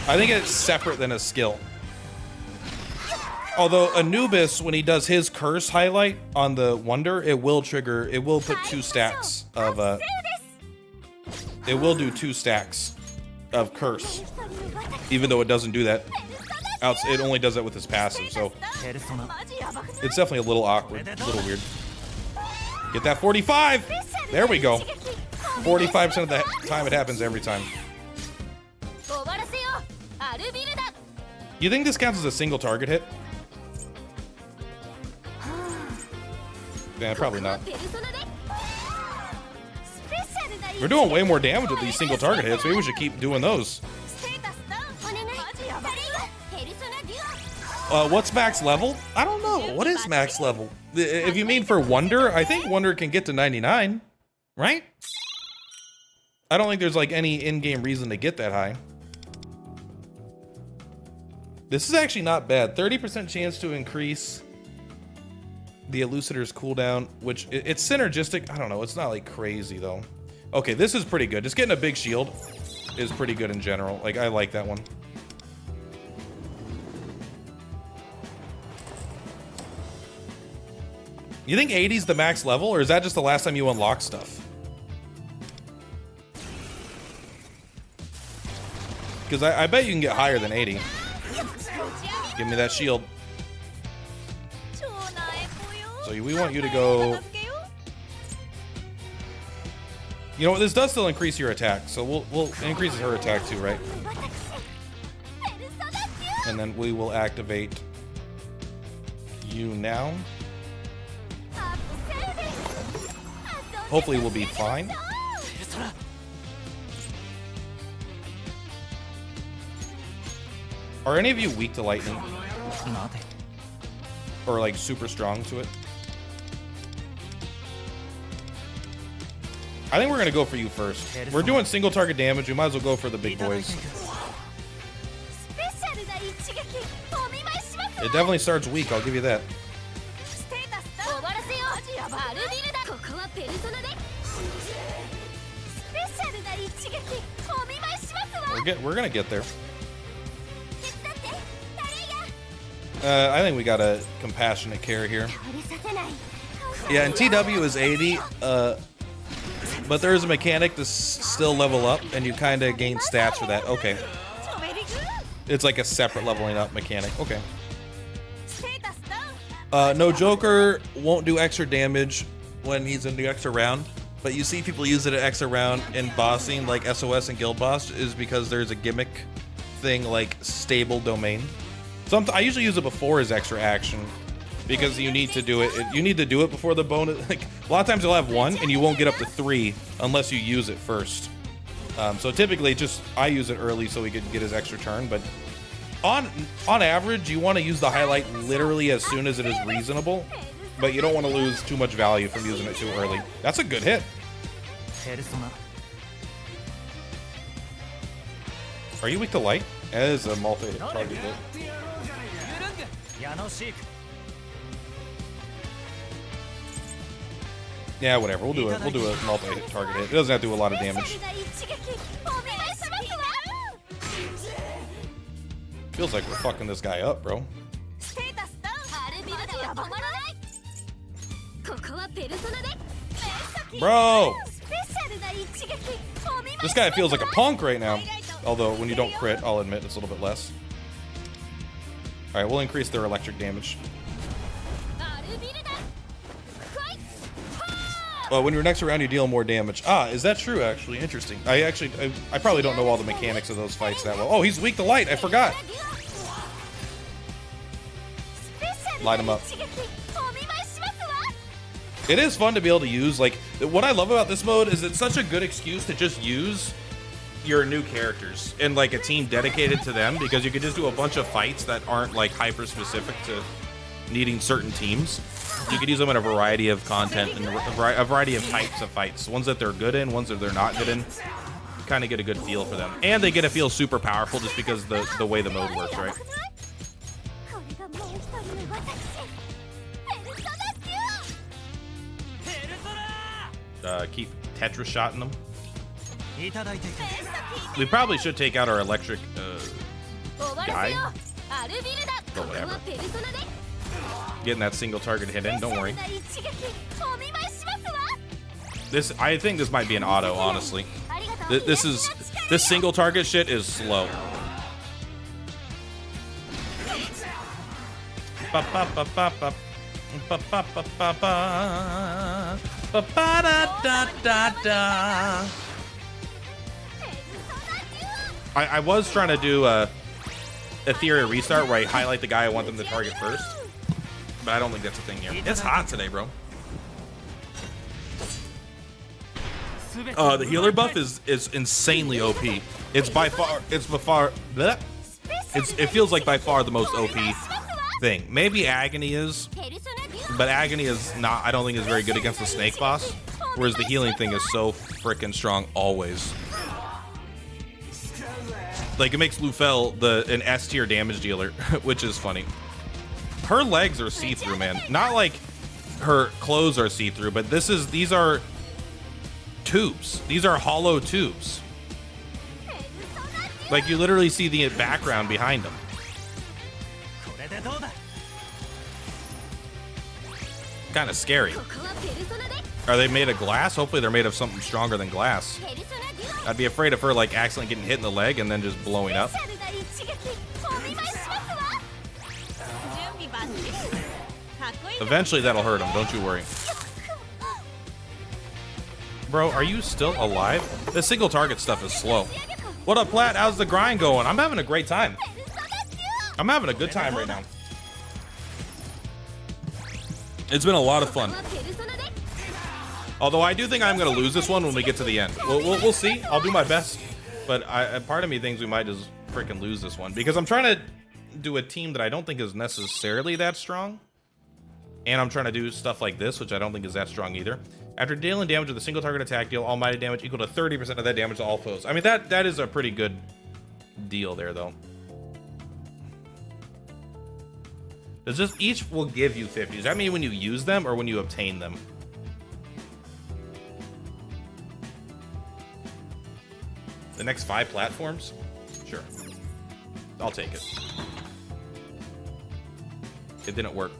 I think it's separate than a skill. Although Anubis, when he does his curse highlight on the wonder, it will trigger. It will put 2 stacks of. It will do 2 stacks of curse, even though it doesn't do that. It only does that with his passive, so it's definitely a little awkward, a little weird. Get that 45. There we go. 45% of the time it happens every time. You think this counts as a single target hit? Yeah, probably not. We're doing way more damage with these single target hits. Maybe we should keep doing those. What's max level? I don't know. What is max level? If you mean for Wonder, I think Wonder can get to 99, right? I don't think there's like any in-game reason to get that high. This is actually not bad. 30% chance to increase the Elucidator's cooldown, which it's synergistic. I don't know. It's not like crazy though. Okay, this is pretty good. Just getting a big shield is pretty good in general. Like, I like that one. You think 80's the max level, or is that just the last time you unlock stuff? Because I bet you can get higher than 80. Give me that shield. So we want you to go... You know what? This does still increase your attack, so we'll increase her attack too, right? And then we will activate you now. Hopefully we'll be fine. Are any of you weak to lightning? Or like super strong to it? I think we're gonna go for you first. We're doing single target damage. We might as well go for the big boys. It definitely starts weak, I'll give you that. We're gonna get there. I think we got a compassionate care here. Yeah, and TW is 80. But there is a mechanic to still level up, and you kind of gain stats for that. Okay. It's like a separate leveling up mechanic. Okay. No, Joker won't do extra damage when he's in the extra round, but you see people use it at extra round in bossing, like SOS and Guild Boss, is because there's a gimmick thing like stable domain. I usually use it before his extra action, because you need to do it. You need to do it before the bonus. Like, a lot of times you'll have 1, and you won't get up to 3 unless you use it first. So typically, I use it early so we could get his extra turn. But on average, you want to use the highlight literally as soon as it is reasonable. But you don't want to lose too much value from using it too early. That's a good hit. Are you weak to light? That is a multi-hit target hit. Yeah, whatever. We'll do it. We'll do a multi-hit target hit. It doesn't have to do a lot of damage. Feels like we're fucking this guy up, bro. Bro! This guy feels like a punk right now. Although, when you don't crit, I'll admit it's a little bit less. Alright, we'll increase their electric damage. Well, when you're next around, you deal more damage. Ah, is that true, actually? Interesting. I probably don't know all the mechanics of those fights that well. Oh, he's weak to light. I forgot. Light him up. It is fun to be able to use, like, what I love about this mode is it's such a good excuse to just use your new characters and, like, a team dedicated to them, because you can just do a bunch of fights that aren't, like, hyper-specific to needing certain teams. You can use them in a variety of content and a variety of types of fights. Ones that they're good in, ones that they're not good in. Kind of get a good feel for them. And they get to feel super powerful just because the way the mode works, right? Keep Tetris shotting them. We probably should take out our electric guy. But whatever. Getting that single target hit in, don't worry. I think this might be an auto, honestly. This single target shit is slow. I was trying to do a theory restart where I highlight the guy I want them to target first. But I don't think that's a thing here. It's hot today, bro. The healer buff is insanely OP. It feels like by far the most OP thing. Maybe Agony is, but Agony is not. I don't think is very good against the snake boss. Whereas the healing thing is so freaking strong always. Like, it makes Lufel an S tier damage dealer, which is funny. Her legs are see-through, man. Not like her clothes are see-through, but these are tubes. These are hollow tubes. Like, you literally see the background behind them. Kind of scary. Are they made of glass? Hopefully they're made of something stronger than glass. I'd be afraid of her, like, accidentally getting hit in the leg and then just blowing up. Eventually that'll hurt him, don't you worry. Bro, are you still alive? This single target stuff is slow. What up, Platt? How's the grind going? I'm having a great time. I'm having a good time right now. It's been a lot of fun. Although I do think I'm going to lose this one when we get to the end. We'll see. I'll do my best. But part of me thinks we might just freaking lose this one. Because I'm trying to do a team that I don't think is necessarily that strong. And I'm trying to do stuff like this, which I don't think is that strong either. After dealing damage with a single target attack, deal almighty damage equal to 30% of that damage to all foes. I mean, that is a pretty good deal there, though. Does this each will give you 50? Does that mean when you use them or when you obtain them? The next 5 platforms? Sure. I'll take it. It didn't work.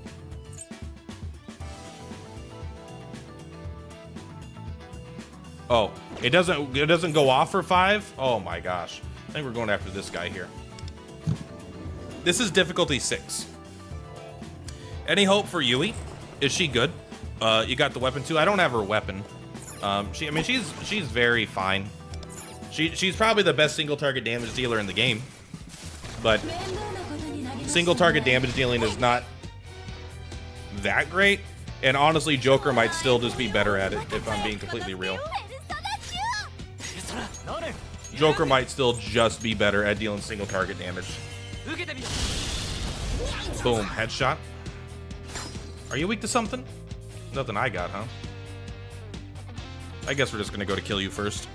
Oh, it doesn't go off for 5? Oh my gosh. I think we're going after this guy here. This is difficulty 6. Any hope for Yui? Is she good? You got the weapon too. I don't have her weapon. She's very fine. She's probably the best single target damage dealer in the game. But single target damage dealing is not that great. And honestly, Joker might still just be better at it, if I'm being completely real. Joker might still just be better at dealing single target damage. Boom, headshot. Are you weak to something? Nothing I got, huh? I guess we're just gonna go to kill you first.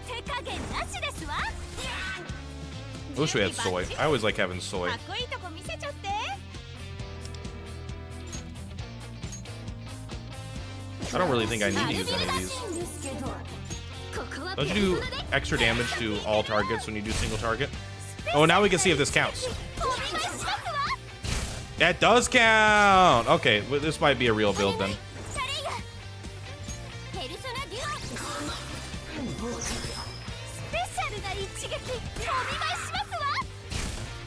I wish we had soy. I always like having soy. I don't really think I need to use any of these. Don't you do extra damage to all targets when you do single target? Oh, now we can see if this counts. That does count! Okay, well, this might be a real build then.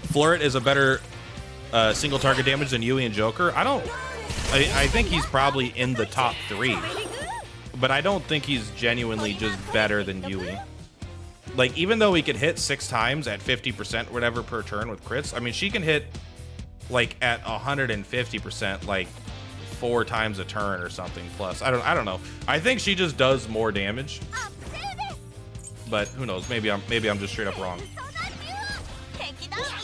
Florett is a better single target damage than Yui and Joker. I think he's probably in the top 3. But I don't think he's genuinely just better than Yui. Like, even though he could hit 6 times at 50% whatever per turn with crits, I mean, she can hit, like, at 150%, like, 4 times a turn or something plus. I don't know. I think she just does more damage. But who knows? Maybe I'm just straight up wrong.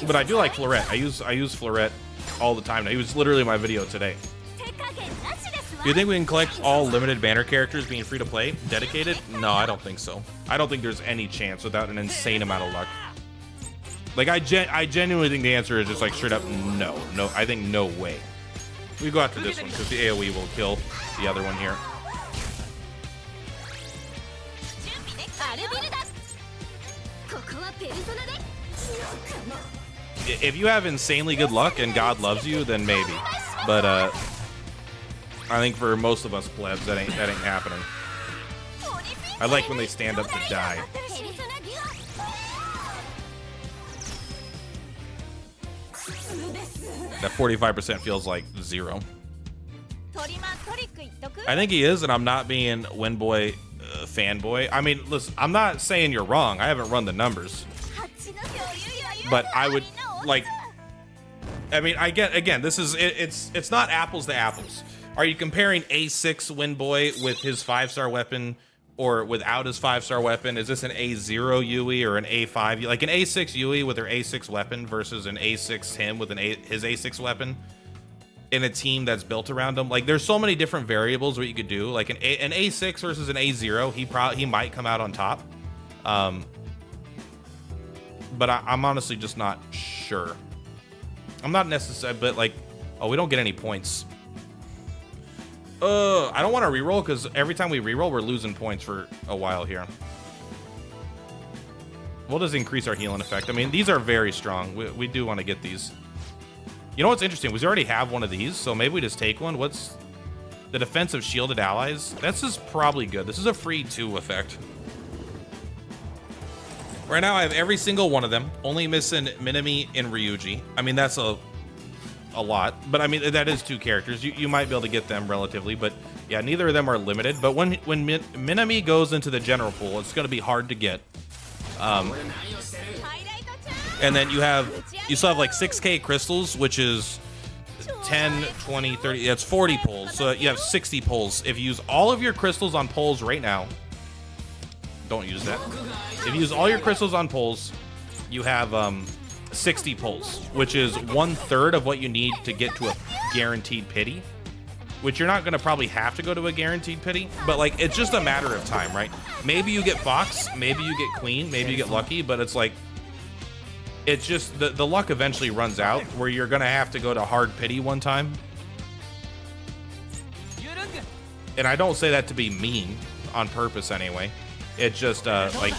But I do like Florett. I use Florett all the time. He was literally my video today. Do you think we can collect all limited banner characters being free to play? Dedicated? No, I don't think so. I don't think there's any chance without an insane amount of luck. Like, I genuinely think the answer is just like straight up no. No, I think no way. We go after this one because the AoE will kill the other one here. If you have insanely good luck and God loves you, then maybe. But I think for most of us plebs, that ain't happening. I like when they stand up to die. That 45% feels like 0. I think he is, and I'm not being Winboy fanboy. I mean, listen, I'm not saying you're wrong. I haven't run the numbers. But I would, like, I mean, I get, again, this is, it's not apples to apples. Are you comparing A6 Winboy with his 5-star weapon or without his 5-star weapon? Is this an A0 Yui or an A5? Like an A6 Yui with her A6 weapon versus an A6 him with his A6 weapon in a team that's built around him? Like, there's so many different variables what you could do. Like an A6 versus an A0, he might come out on top. But I'm honestly just not sure. I'm not necessarily, but like, oh, we don't get any points. I don't want to reroll because every time we reroll, we're losing points for a while here. We'll just increase our healing effect. I mean, these are very strong. We do want to get these. You know what's interesting? We already have one of these, so maybe we just take one. What's the defense of shielded allies? This is probably good. This is a free 2 effect. Right now, I have every single one of them. Only missing Minami and Ryuji. I mean, that's a lot, but I mean, that is 2 characters. You might be able to get them relatively, but yeah, neither of them are limited. But when Minami goes into the general pool, it's going to be hard to get. And then you still have like 6k crystals, which is 10, 20, 30. That's 40 pulls. So you have 60 pulls. If you use all of your crystals on pulls right now, don't use that. If you use all your crystals on pulls, you have 60 pulls, which is 1/3 of what you need to get to a guaranteed pity, which you're not going to probably have to go to a guaranteed pity, but like, it's just a matter of time, right? Maybe you get Fox, maybe you get Queen, maybe you get Lucky, but it's like, it's just the luck eventually runs out where you're going to have to go to hard pity one time. And I don't say that to be mean on purpose anyway. It's just like,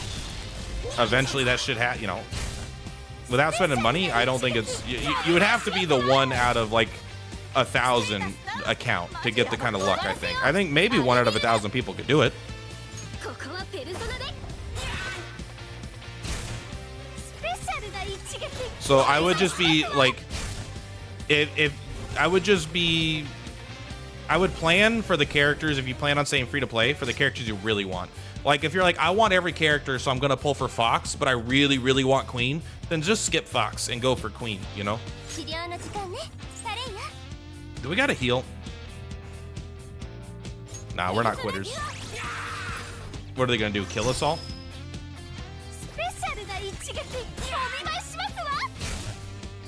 eventually that should have, you know, without spending money, I don't think it's, you would have to be the 1 out of like 1,000 account to get the kind of luck. I think maybe 1 out of 1,000 people could do it. So I would just be like, if I would just be, I would plan for the characters, if you plan on staying free to play, for the characters you really want. Like if you're like, I want every character, so I'm gonna pull for Fox, but I really, really want Queen, then just skip Fox and go for Queen, you know? Do we gotta heal? Nah, we're not quitters. What are they gonna do, kill us all?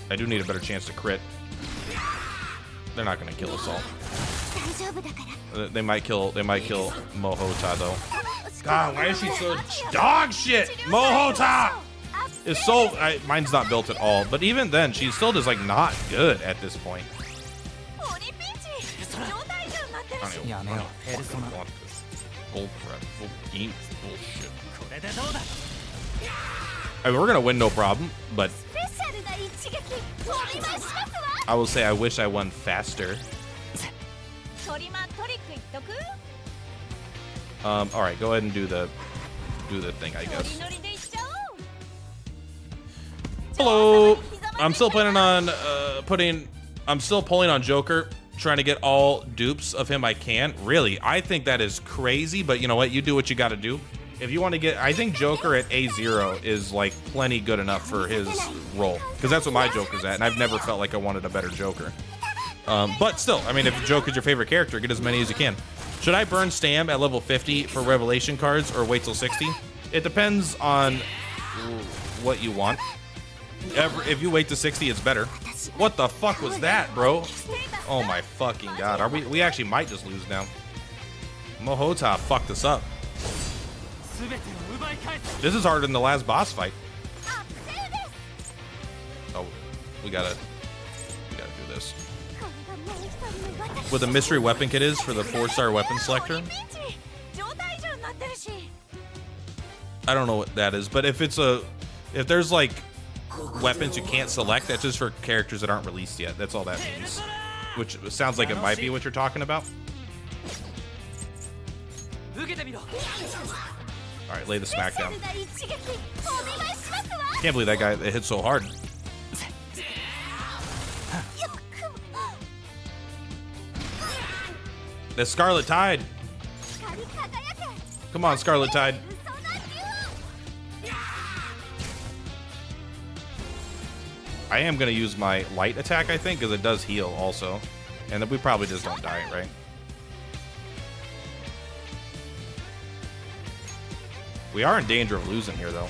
I do need a better chance to crit. They're not gonna kill us all. They might kill Mohota though. God, why is she so dog shit? Mohota is so, mine's not built at all, but even then, she's still just like not good at this point. I don't even want this. Gold prep, full game bullshit. I mean, we're gonna win no problem, but I will say I wish I won faster. All right, go ahead and do the thing, I guess. Hello. I'm still planning on I'm still pulling on Joker, trying to get all dupes of him I can. Really, I think that is crazy, but you know what? You do what you got to do. If you want to get, I think Joker at A0 is like plenty good enough for his role, because that's what my Joker's at, and I've never felt like I wanted a better Joker. But still, I mean, if Joker's your favorite character, get as many as you can. Should I burn Stam at level 50 for Revelation cards or wait till 60? It depends on what you want. If you wait to 60, it's better. What the fuck was that, bro? Oh my fucking god. Are we actually might just lose now. Mohota fucked us up. This is harder than the last boss fight. Oh, we gotta do this. What the mystery weapon kit is for the 4-star weapon selector. I don't know what that is, but if there's like weapons you can't select, that's just for characters that aren't released yet. That's all that means. Which sounds like it might be what you're talking about. All right, lay the smack down. Can't believe that guy hit so hard. The Scarlet Tide. Come on, Scarlet Tide. I am going to use my light attack, I think, because it does heal also. And then we probably just don't die, right? We are in danger of losing here, though.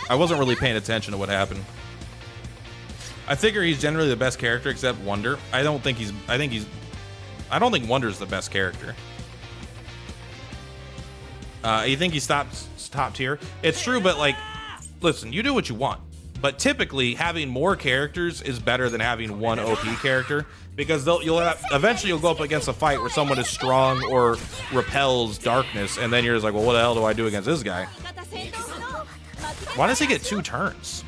I wasn't really paying attention to what happened. I figure he's generally the best character except Wonder. I don't think Wonder's the best character. You think he's top tier? It's true, but like, listen, you do what you want. But typically, having more characters is better than having one OP character, because eventually you'll go up against a fight where someone is strong or repels darkness, and then you're just like, well, what the hell do I do against this guy? Why does he get 2 turns?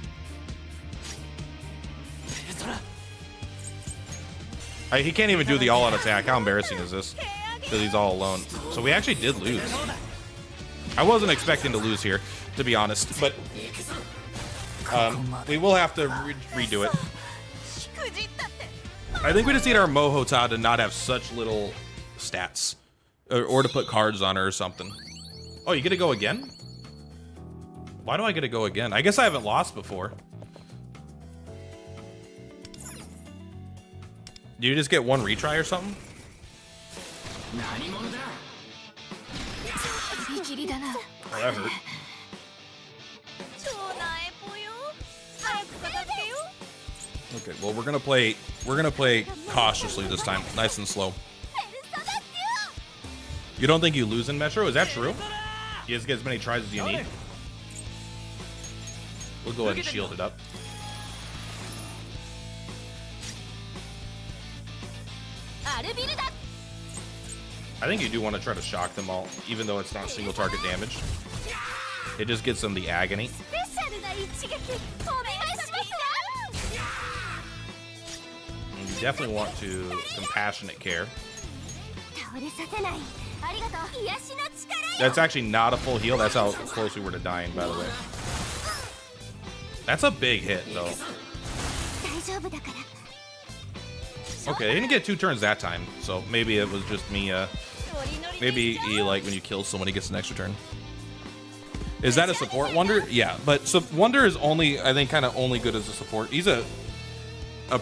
He can't even do the all-out attack. How embarrassing is this? Because he's all alone. So we actually did lose. I wasn't expecting to lose here, to be honest, but we will have to redo it. I think we just need our Mohota to not have such little stats, or to put cards on her or something. Oh, you get to go again? Why do I get to go again? I guess I haven't lost before. Do you just get 1 retry or something? Oh, that hurt. Okay, well we're gonna play cautiously this time, nice and slow. You don't think you lose in Metro? Is that true? You just get as many tries as you need. We'll go ahead and shield it up. I think you do want to try to shock them all, even though it's not single target damage. It just gets them the agony. And you definitely want to compassionate care. That's actually not a full heal. That's how close we were to dying, by the way. That's a big hit, though. Okay, he didn't get 2 turns that time, so maybe it was just me, maybe he, like, when you kill someone, he gets an extra turn. Is that a support Wonder? Yeah, but Wonder is only, I think, kind of only good as a support. He's a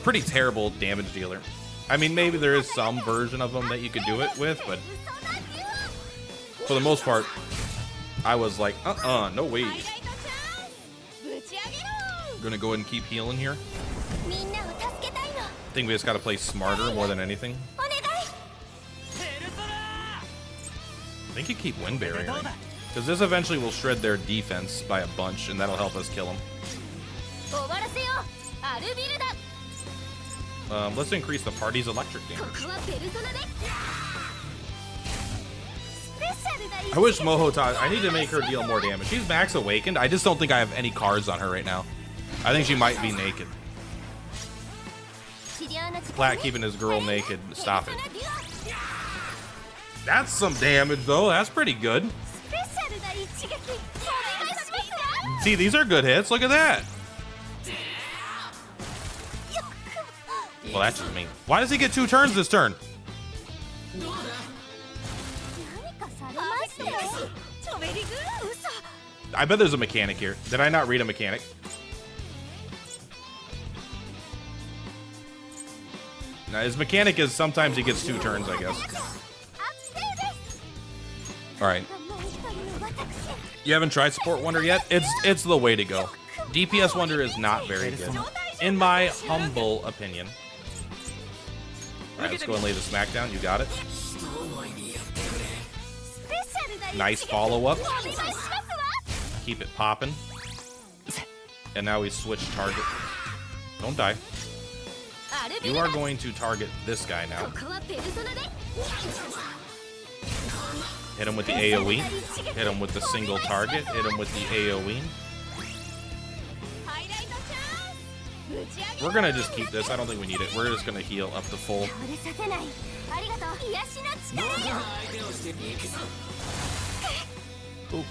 pretty terrible damage dealer. I mean, maybe there is some version of him that you could do it with, but for the most part, I was like, no way. Gonna go ahead and keep healing here. I think we just gotta play smarter more than anything. I think you keep wind barrier, because this eventually will shred their defense by a bunch, and that'll help us kill them. Let's increase the party's electric damage. I wish Mohota, I need to make her deal more damage. She's max awakened. I just don't think I have any cards on her right now. I think she might be naked. Flat keeping his girl naked. Stop it. That's some damage, though. That's pretty good. See, these are good hits. Look at that. Well, that's just me. Why does he get 2 turns this turn? I bet there's a mechanic here. Did I not read a mechanic? Now, his mechanic is sometimes he gets 2 turns, I guess. Alright. You haven't tried Support Wonder yet? It's the way to go. DPS Wonder is not very good, in my humble opinion. Alright, let's go and lay the smackdown. You got it. Nice follow-up. Keep it popping. And now we switch target. Don't die. You are going to target this guy now. Hit him with the AoE. Hit him with the single target. Hit him with the AoE. We're gonna just keep this. I don't think we need it. We're just gonna heal up to full. Ooh.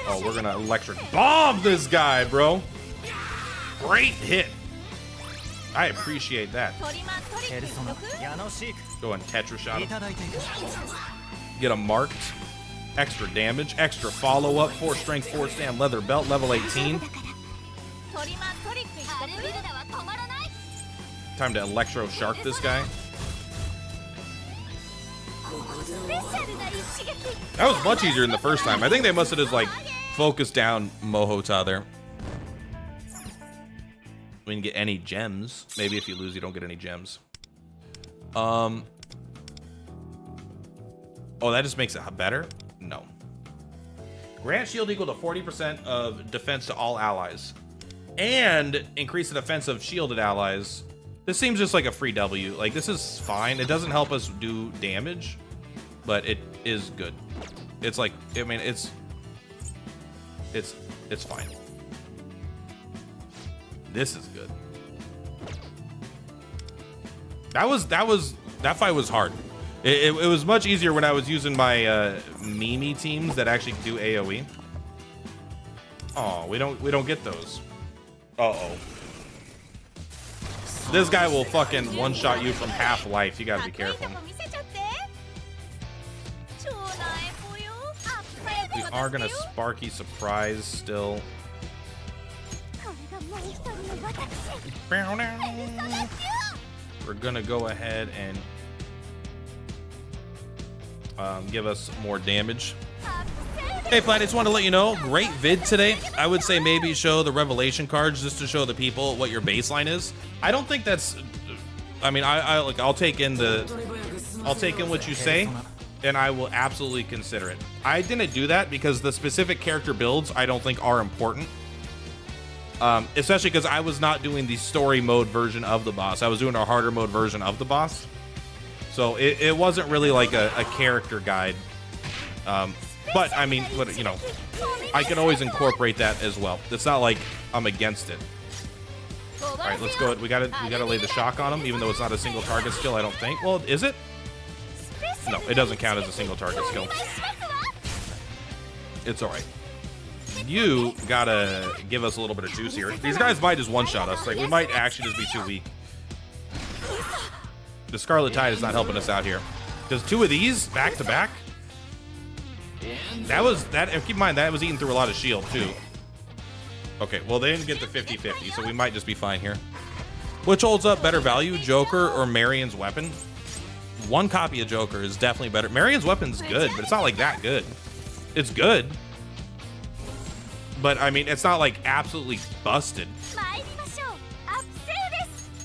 Oh, we're gonna electric bomb this guy, bro. Great hit. I appreciate that. Go and Tetra shot him. Get him marked. Extra damage, extra follow-up, 4 strength, 4 stand, leather belt, level 18. Time to electro shark this guy. That was much easier than the first time. I think they must have just like focused down Mohota there. We didn't get any gems. Maybe if you lose, you don't get any gems. Oh, that just makes it better? No. Grant shield equal to 40% of defense to all allies. And increase the defense of shielded allies. This seems just like a free W. Like, this is fine. It doesn't help us do damage, but it is good. It's like, I mean, it's fine. This is good. That fight was hard. It was much easier when I was using my Mimi teams that actually do AoE. Oh, we don't get those. Uh-oh. This guy will fucking one-shot you from half life. You gotta be careful. We are gonna Sparky surprise still. We're gonna go ahead and give us more damage. Hey, Platt, I just want to let you know, great vid today. I would say maybe show the revelation cards just to show the people what your baseline is. I don't think that's, I mean, I'll take in what you say, and I will absolutely consider it. I didn't do that because the specific character builds I don't think are important. Especially because I was not doing the story mode version of the boss. I was doing a harder mode version of the boss. So it wasn't really like a character guide. But I mean, you know, I can always incorporate that as well. It's not like I'm against it. All right, let's go. We gotta lay the shock on him, even though it's not a single target skill. I don't think. Well, is it? No, it doesn't count as a single target skill. It's alright. You gotta give us a little bit of juice here. These guys might just one-shot us. Like, we might actually just be too weak. The Scarlet Tide is not helping us out here. Because 2 of these back to back. Keep in mind that was eating through a lot of shield too. Okay, well they didn't get the 50-50, so we might just be fine here. Which holds up better value, Joker or Marion's weapon? 1 copy of Joker is definitely better. Marion's weapon's good, but it's not like that good. It's good, but I mean it's not like absolutely busted,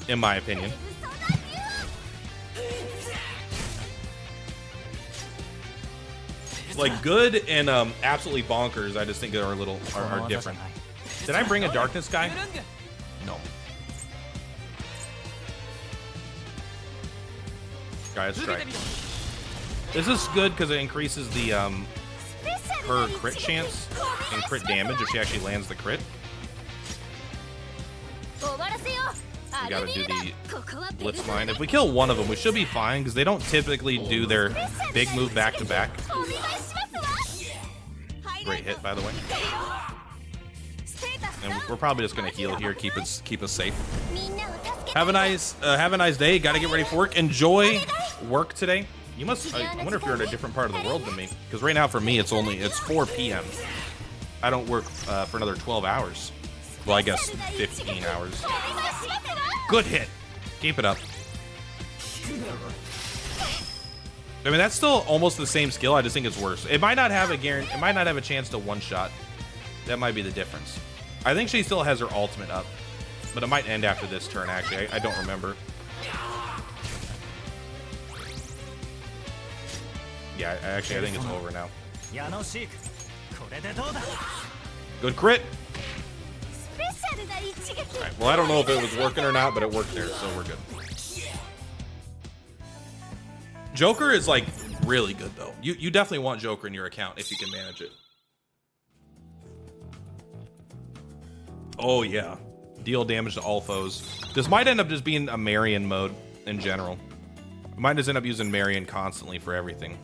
in my opinion. Like good and absolutely bonkers, I just think are are different. Did I bring a darkness guy? No. Guys, try. This is good because it increases the her crit chance and crit damage if she actually lands the crit. We gotta do the blitz line. If we kill one of them, we should be fine because they don't typically do their big move back to back. Great hit, by the way. And we're probably just gonna heal here, keep us safe. Have a nice day. Got to get ready for work. Enjoy work today. You must. I wonder if you're in a different part of the world than me, because right now for me it's 4 p.m. I don't work for another 12 hours. Well, I guess 15 hours. Good hit. Keep it up. I mean, that's still almost the same skill. I just think it's worse. It might not have it might not have a chance to one-shot. That might be the difference. I think she still has her ultimate up, but it might end after this turn. Actually, I don't remember. Yeah, I think it's over now. Good crit. All right, well, I don't know if it was working or not, but it worked there, so we're good. Joker is like really good though. You definitely want Joker in your account if you can manage it. Oh yeah, deal damage to all foes. This might end up just being a Marion mode in general. I might just end up using Marion constantly for everything.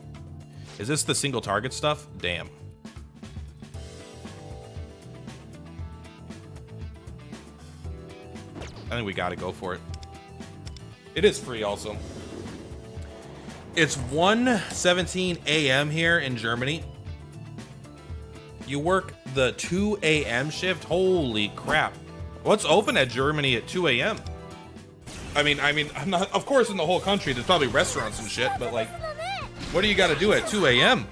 Is this the single target stuff? Damn. I think we gotta go for it. It is free also. It's 1:17 a.m. here in Germany. You work the 2 a.m. shift? Holy crap. What's open at Germany at 2 a.m.? I mean, I'm not, of course in the whole country there's probably restaurants and shit, but like, what do you gotta do at 2 a.m.?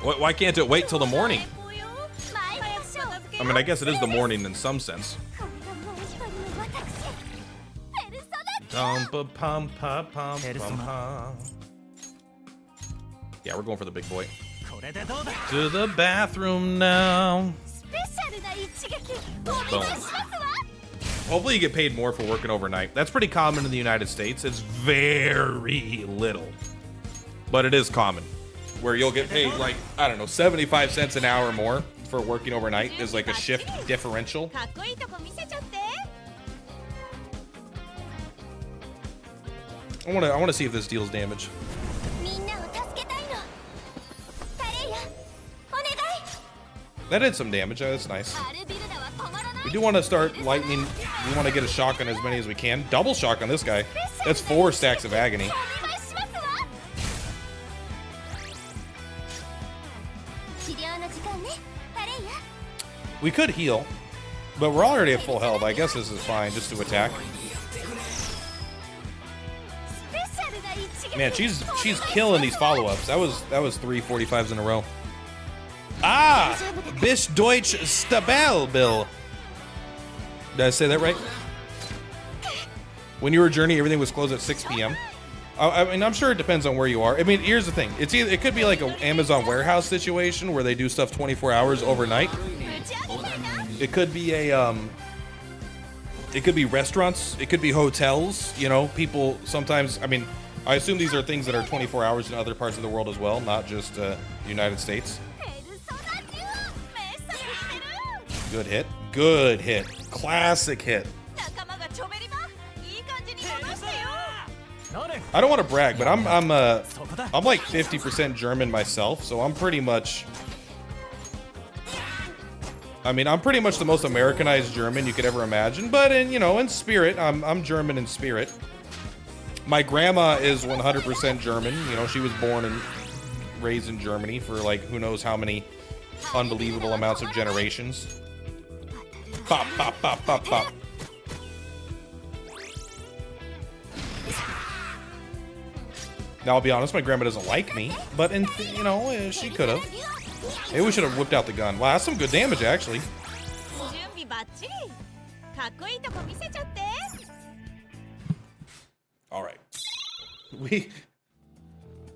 Why can't it wait till the morning? I mean, I guess it is the morning in some sense. Yeah, we're going for the big boy. To the bathroom now. Boom. Hopefully you get paid more for working overnight. That's pretty common in the United States. It's very little, but it is common, where you'll get paid like, I don't know, 75 cents an hour more for working overnight is like a shift differential. I want to see if this deals damage. That did some damage. That's nice. We do want to start lightning. We want to get a shock on as many as we can. Double shock on this guy. That's 4 stacks of agony. We could heal, but we're already at full health. I guess this is fine just to attack. Man, she's killing these follow-ups. That was 3 45s in a row. Ah, bis Deutsch stabil, Bill. Did I say that right? When you were Journey, everything was closed at 6 p.m. I mean, I'm sure it depends on where you are. I mean, here's the thing. It's either, it could be like an Amazon warehouse situation where they do stuff 24 hours overnight. It could be a it could be restaurants. It could be hotels. You know, people sometimes. I mean, I assume these are things that are 24 hours in other parts of the world as well, not just United States. Good hit. Good hit. Classic hit. I don't want to brag, but I'm like 50% German myself, so I'm pretty much. I mean, I'm pretty much the most Americanized German you could ever imagine, but in spirit, I'm German in spirit. My grandma is 100% German. She was born and raised in Germany for like who knows how many unbelievable amounts of generations. Pop, pop, pop, pop, pop. Now, I'll be honest, my grandma doesn't like me, but she could have. Maybe we should have whipped out the gun. Wow, that's some good damage, actually. All right.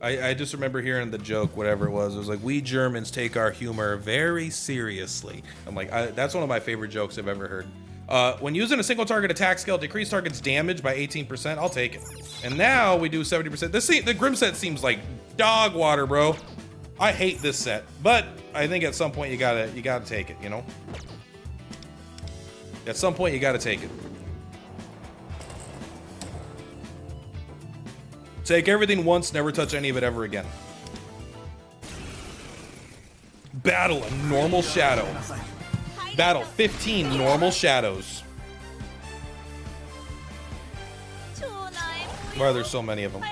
I just remember hearing the joke, whatever it was. It was like, we Germans take our humor very seriously. I'm like, that's one of my favorite jokes I've ever heard. When using a single target attack skill, decrease target's damage by 18%. I'll take it. And now we do 70%. The Grim set seems like dog water, bro. I hate this set, but I think at some point you gotta take it. At some point you gotta take it. Take everything once, never touch any of it ever again. Battle a normal shadow. Battle 15 normal shadows. Why are there so many of them?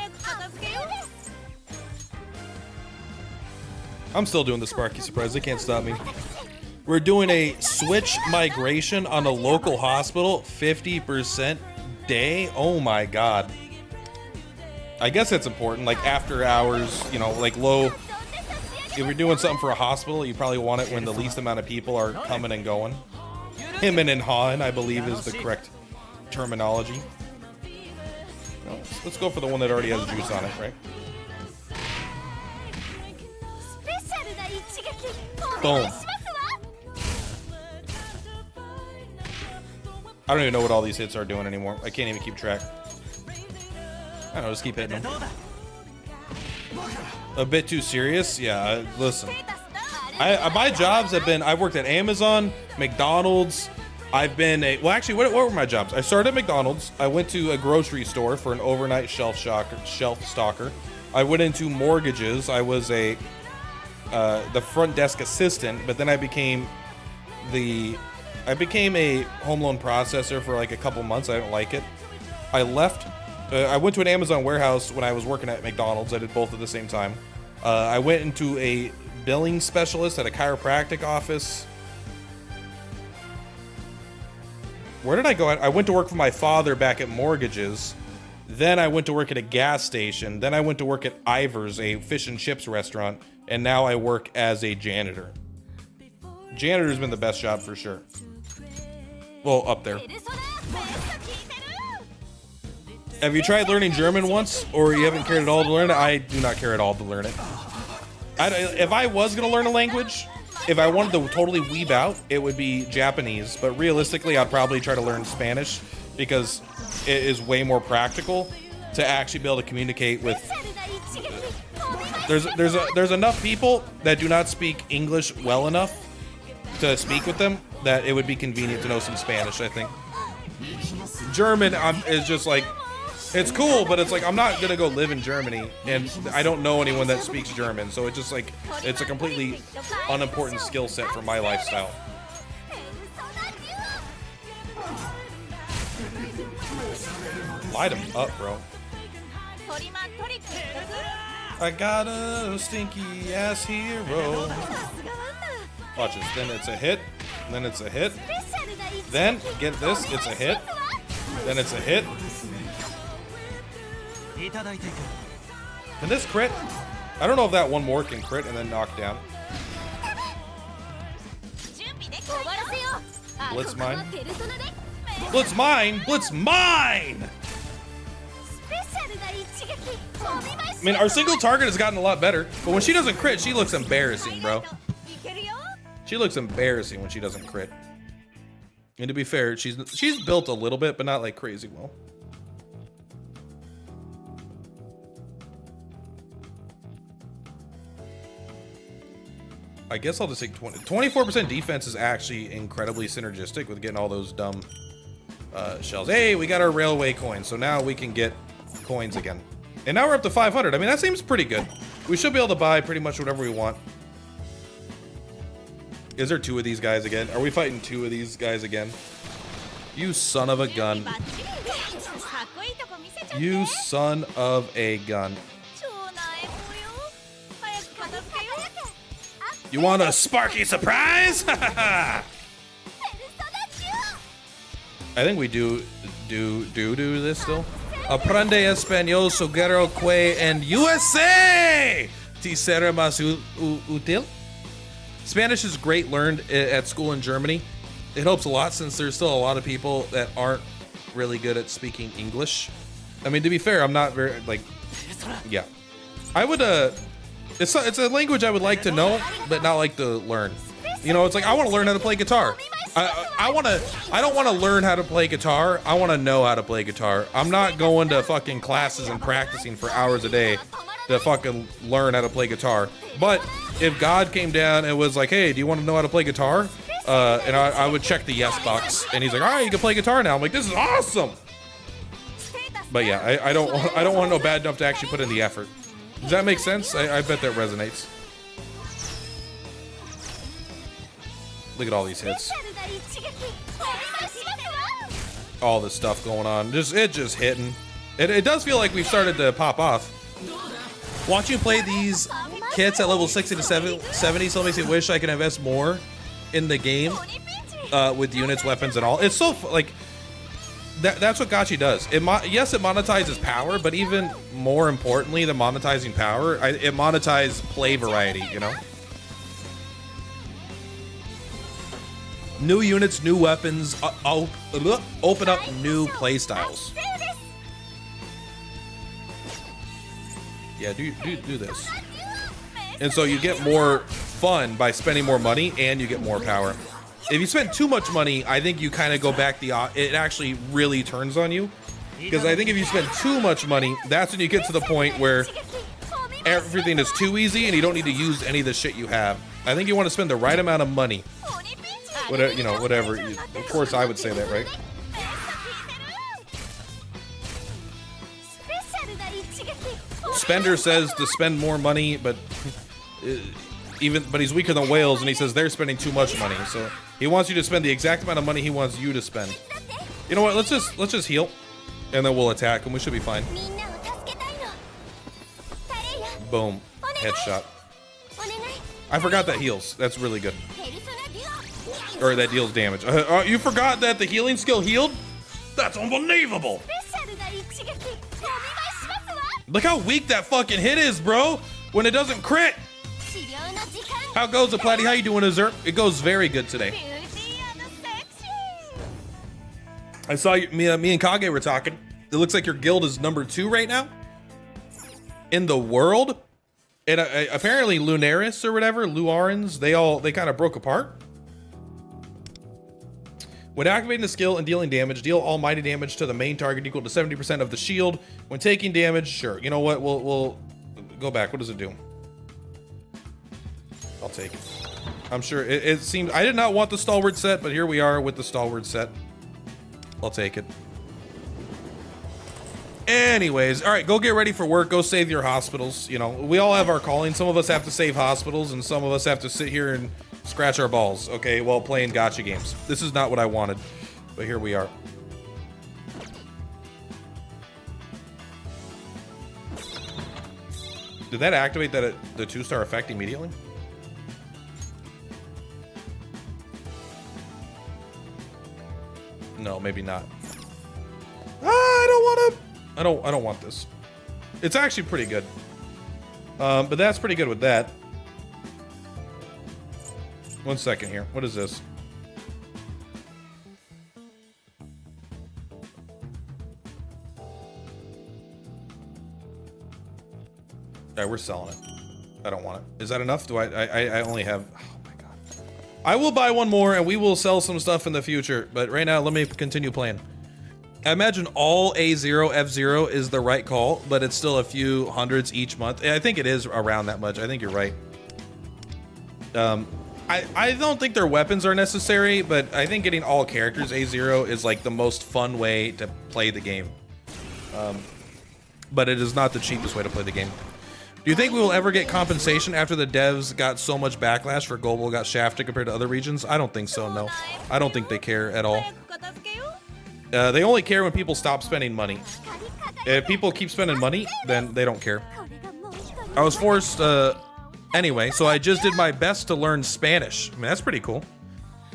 I'm still doing the Sparky Surprise. They can't stop me. We're doing a switch migration on a local hospital. 50% day. Oh my god. I guess that's important. Like after hours, like low. If you're doing something for a hospital, you probably want it when the least amount of people are coming and going. Himmin' and hawin', I believe, is the correct terminology. No, let's go for the one that already has juice on it, right? Boom. I don't even know what all these hits are doing anymore. I can't even keep track. I don't know, just keep hitting them. A bit too serious? Yeah, listen. My jobs have been, I've worked at Amazon, McDonald's. I've been well, actually, what were my jobs? I started at McDonald's. I went to a grocery store for an overnight shelf stalker. I went into mortgages. I was the front desk assistant, but then I became a home loan processor for like a couple months. I didn't like it. I left. I went to an Amazon warehouse when I was working at McDonald's. I did both at the same time. I went into a billing specialist at a chiropractic office. Where did I go? I went to work for my father back at mortgages. Then I went to work at a gas station. Then I went to work at Ivor's, a fish and chips restaurant. And now I work as a janitor. Janitor's been the best job for sure. Well, up there. Have you tried learning German once, or you haven't cared at all to learn it? I do not care at all to learn it. If I was going to learn a language, if I wanted to totally weeb out, it would be Japanese. But realistically, I'd probably try to learn Spanish because it is way more practical to actually be able to communicate with. There's enough people that do not speak English well enough to speak with them that it would be convenient to know some Spanish, I think. German is just like, it's cool, but it's like, I'm not gonna go live in Germany, and I don't know anyone that speaks German, so it's just like, it's a completely unimportant skill set for my lifestyle. Light him up, bro. I got a stinky ass hero. Watch this. Then it's a hit. Then it's a hit. Then, get this, it's a hit. Then it's a hit. Can this crit? I don't know if that one more can crit and then knock down. Blitz mine. Blitz mine! Blitz mine! I mean, our single target has gotten a lot better, but when she doesn't crit, she looks embarrassing, bro. She looks embarrassing when she doesn't crit. And to be fair, she's built a little bit, but not like crazy well. I guess I'll just take 24% defense is actually incredibly synergistic with getting all those dumb shells. Hey, we got our railway coin, so now we can get coins again. And now we're up to 500. I mean, that seems pretty good. We should be able to buy pretty much whatever we want. Is there 2 of these guys again? Are we fighting 2 of these guys again? You son of a gun. You son of a gun. You want a sparky surprise? I think we do this still. Aprende español, soguero, que en USA. Te será más útil. Spanish is great learned at school in Germany. It helps a lot since there's still a lot of people that aren't really good at speaking English. I mean, to be fair, I'm not very, like, yeah. I would, it's a language I would like to know, but not like to learn. You know, it's like, I want to learn how to play guitar. I don't want to learn how to play guitar. I want to know how to play guitar. I'm not going to fucking classes and practicing for hours a day to fucking learn how to play guitar. But if God came down and was like, hey, do you want to know how to play guitar? And I would check the yes box, and he's like, all right, you can play guitar now. I'm like, this is awesome. But yeah, I don't want to know bad enough to actually put in the effort. Does that make sense? I bet that resonates. Look at all these hits. All this stuff going on. It just hitting. It does feel like we've started to pop off. Watching you play these kits at level 60 to 70 still makes me wish I could invest more in the game with units, weapons, and all. It's so like that's what Gacha does. Yes, it monetizes power, but even more importantly than monetizing power, it monetizes play variety. You know, new units, new weapons, open up new play styles. Yeah, do this. And so you get more fun by spending more money, and you get more power. If you spend too much money, I think you kind of go back it actually really turns on you. Because I think if you spend too much money, that's when you get to the point where everything is too easy and you don't need to use any of the shit you have. I think you want to spend the right amount of money. Whatever, you know, whatever. Of course I would say that, right? Spender says to spend more money, but he's weaker than whales, and he says they're spending too much money. So he wants you to spend the exact amount of money he wants you to spend. You know what? Let's just heal, and then we'll attack, and we should be fine. Boom, headshot. I forgot that heals. That's really good. Or that deals damage. You forgot that the healing skill healed? That's unbelievable. Look how weak that fucking hit is, bro. When it doesn't crit. How goes it, Platty? How you doing, Azur? It goes very good today. I saw me and Kage were talking. It looks like your guild is number 2 right now in the world. And apparently Lunaris or whatever, Luarans, they kind of broke apart. When activating the skill and dealing damage, deal almighty damage to the main target equal to 70% of the shield. When taking damage, sure. You know what? We'll go back. What does it do? I'll take it. I'm sure it seems I did not want the Stalwart set, but here we are with the Stalwart set. I'll take it. Anyways, all right, go get ready for work. Go save your hospitals. You know, we all have our calling. Some of us have to save hospitals, and some of us have to sit here and scratch our balls, okay, while playing gacha games. This is not what I wanted, but here we are. Did that activate the 2-star effect immediately? No, maybe not. I don't want this. It's actually pretty good. But that's pretty good with that. 1 second here. What is this? Alright, we're selling it. I don't want it. Is that enough? Do I only have... Oh my god. I will buy one more and we will sell some stuff in the future. But right now, let me continue playing. I imagine all A0, F0 is the right call, but it's still a few hundreds each month. I think it is around that much. I think you're right. I don't think their weapons are necessary, but I think getting all characters A0 is like the most fun way to play the game. but it is not the cheapest way to play the game. Do you think we will ever get compensation after the devs got so much backlash for Global got shafted compared to other regions? I don't think so, no. I don't think they care at all. They only care when people stop spending money. If people keep spending money, then they don't care. I was forced, anyway, so I just did my best to learn Spanish. I mean, that's pretty cool.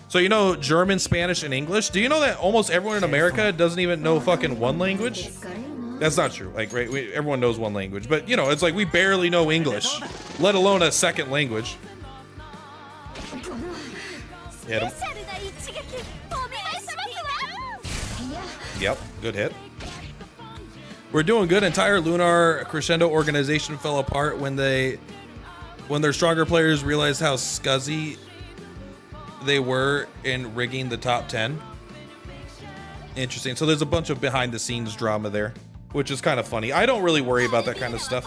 So you know German, Spanish, and English? Do you know that almost everyone in America doesn't even know fucking one language? That's not true. Like, right, everyone knows one language, but you know, it's like we barely know English, let alone a second language. Hit him. Yep, good hit. We're doing good. Entire Lunar Crescendo organization fell apart when their stronger players realized how scuzzy they were in rigging the top 10. Interesting. So there's a bunch of behind the scenes drama there, which is kind of funny. I don't really worry about that kind of stuff.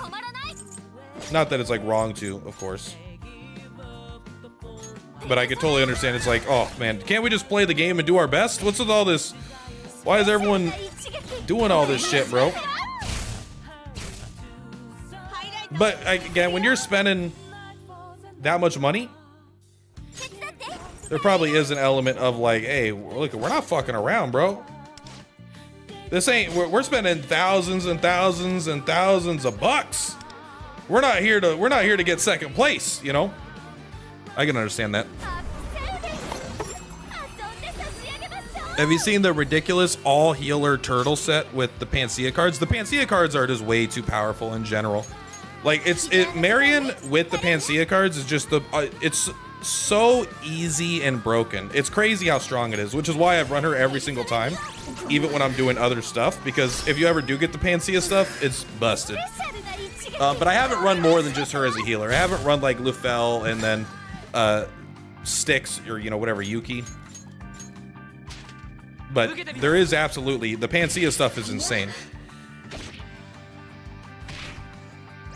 Not that it's like wrong to, of course. But I could totally understand. It's like, oh man, can't we just play the game and do our best? What's with all this? Why is everyone doing all this shit, bro? But again, when you're spending that much money, there probably is an element of like, hey, look, we're not fucking around, bro. This ain't, we're spending thousands and thousands and thousands of bucks. We're not here to get second place, you know? I can understand that. Have you seen the ridiculous all healer turtle set with the Panacea cards? The Panacea cards are just way too powerful in general. Like Marion with the Panacea cards is just it's so easy and broken. It's crazy how strong it is, which is why I've run her every single time, even when I'm doing other stuff, because if you ever do get the Panacea stuff, it's busted. But I haven't run more than just her as a healer. I haven't run like Lufel and then Styx or, you know, whatever, Yuki. But there is absolutely, the Panacea stuff is insane.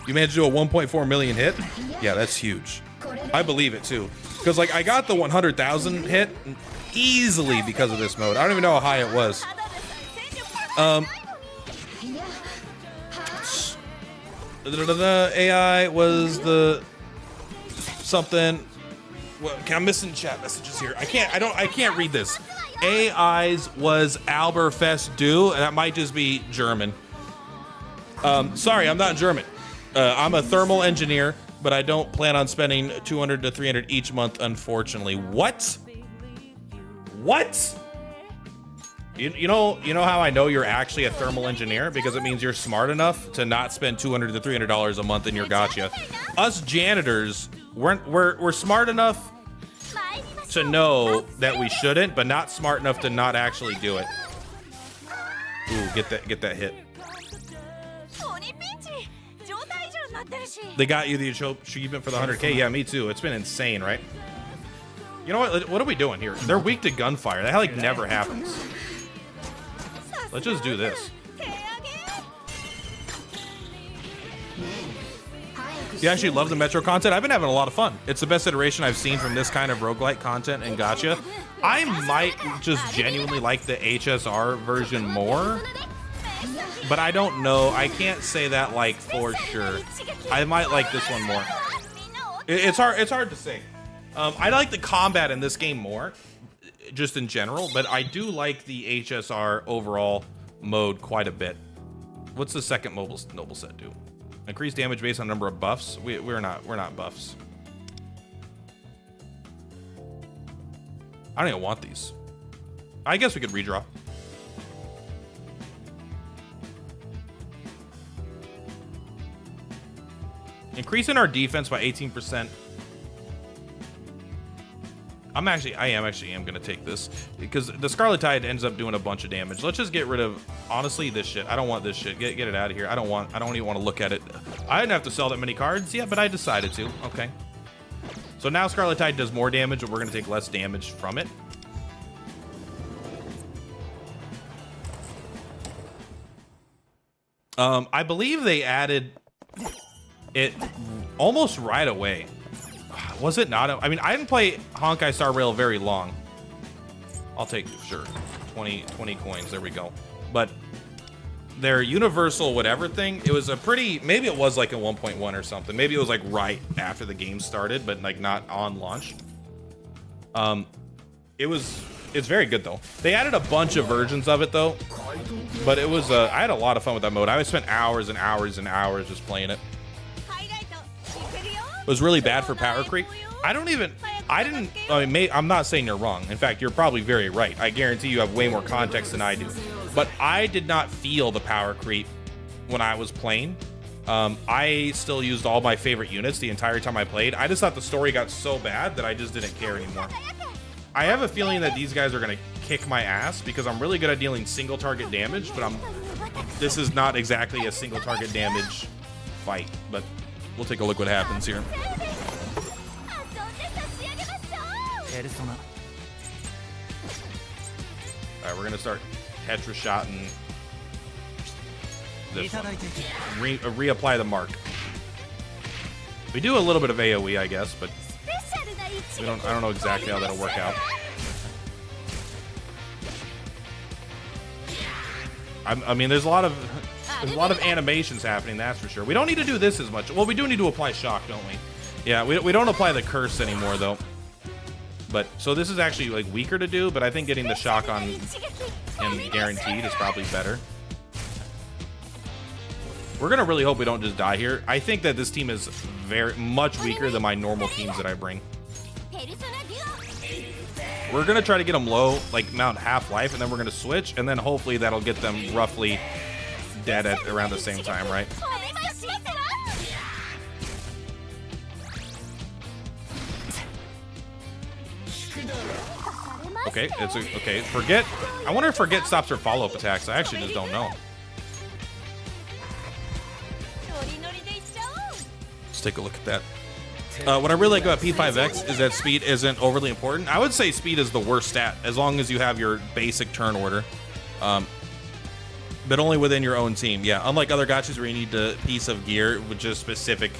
You managed to do a 1.4 million hit? Yeah, that's huge. I believe it too. Because like I got the 100,000 hit easily because of this mode. I don't even know how high it was. The AI was the something. Well, I'm missing chat messages here. I can't read this. AI's was Alberfest do, and that might just be German. Sorry, I'm not German. I'm a thermal engineer, but I don't plan on spending 200 to 300 each month, unfortunately. What? What? You know how I know you're actually a thermal engineer? Because it means you're smart enough to not spend $200 to $300 a month in your gacha. Us janitors, we're smart enough to know that we shouldn't, but not smart enough to not actually do it. Ooh, get that hit. They got you the achievement for the 100K? Yeah, me too. It's been insane, right? You know what are we doing here? They're weak to gunfire. That like never happens. Let's just do this. You actually love the Metro content? I've been having a lot of fun. It's the best iteration I've seen from this kind of roguelike content and gacha. I might just genuinely like the HSR version more, but I don't know. I can't say that like for sure. I might like this one more. It's hard to say. I like the combat in this game more, just in general, but I do like the HSR overall mode quite a bit. What's the second noble set do? Increase damage based on number of buffs. We're not buffs. I don't even want these. I guess we could redraw. Increasing our defense by 18%. I am gonna take this because the Scarlet Tide ends up doing a bunch of damage. Let's just get rid of, honestly, this shit. I don't want this shit. Get it out of here. I don't even want to look at it. I didn't have to sell that many cards yet, but I decided to. Okay. So now Scarlet Tide does more damage, but we're gonna take less damage from it. I believe they added it almost right away. Was it not? I mean, I didn't play Honkai Star Rail very long. I'll take, sure, 20 coins. There we go. But their universal whatever thing, it was a pretty, maybe it was like a 1.1 or something. Maybe it was like right after the game started, but like not on launch. It's very good though. They added a bunch of versions of it though, but it was, I had a lot of fun with that mode. I spent hours and hours and hours just playing it. It was really bad for power creep. I'm not saying you're wrong. In fact, you're probably very right. I guarantee you have way more context than I do. But I did not feel the power creep when I was playing. I still used all my favorite units the entire time I played. I just thought the story got so bad that I just didn't care anymore. I have a feeling that these guys are gonna kick my ass because I'm really good at dealing single target damage, but this is not exactly a single target damage fight, but we'll take a look what happens here. Alright, we're gonna start headshotting this one. Reapply the mark. We do a little bit of AoE, I guess, but I don't know exactly how that'll work out. I mean, there's a lot of animations happening, that's for sure. We don't need to do this as much. Well, we do need to apply shock, don't we? Yeah, we don't apply the curse anymore, though. But so this is actually like weaker to do, but I think getting the shock on him guaranteed is probably better. We're gonna really hope we don't just die here. I think that this team is very much weaker than my normal teams that I bring. We're gonna try to get them low, like Mount Half-Life, and then we're gonna switch, and then hopefully that'll get them roughly dead at around the same time, right? Okay, okay. Forget. I wonder if Forget stops her follow-up attacks. I actually just don't know. Let's take a look at that. What I really like about P5X is that speed isn't overly important. I would say speed is the worst stat, as long as you have your basic turn order. But only within your own team. Yeah, unlike other gachas where you need a piece of gear with just specific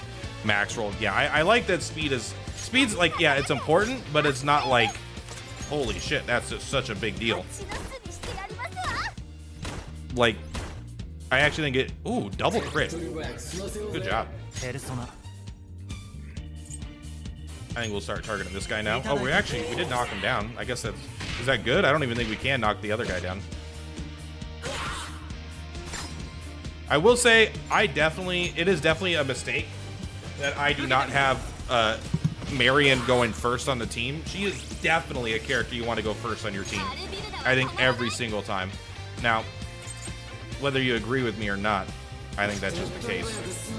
max roll. Yeah, I like that speed's like, yeah, it's important, but it's not like, holy shit, that's just such a big deal. Like, I actually think ooh, double crit. Good job. I think we'll start targeting this guy now. Oh, we did knock him down. I guess is that good? I don't even think we can knock the other guy down. I will say, it is definitely a mistake that I do not have Marion going first on the team. She is definitely a character you want to go first on your team. I think every single time. Now, whether you agree with me or not, I think that's just the case.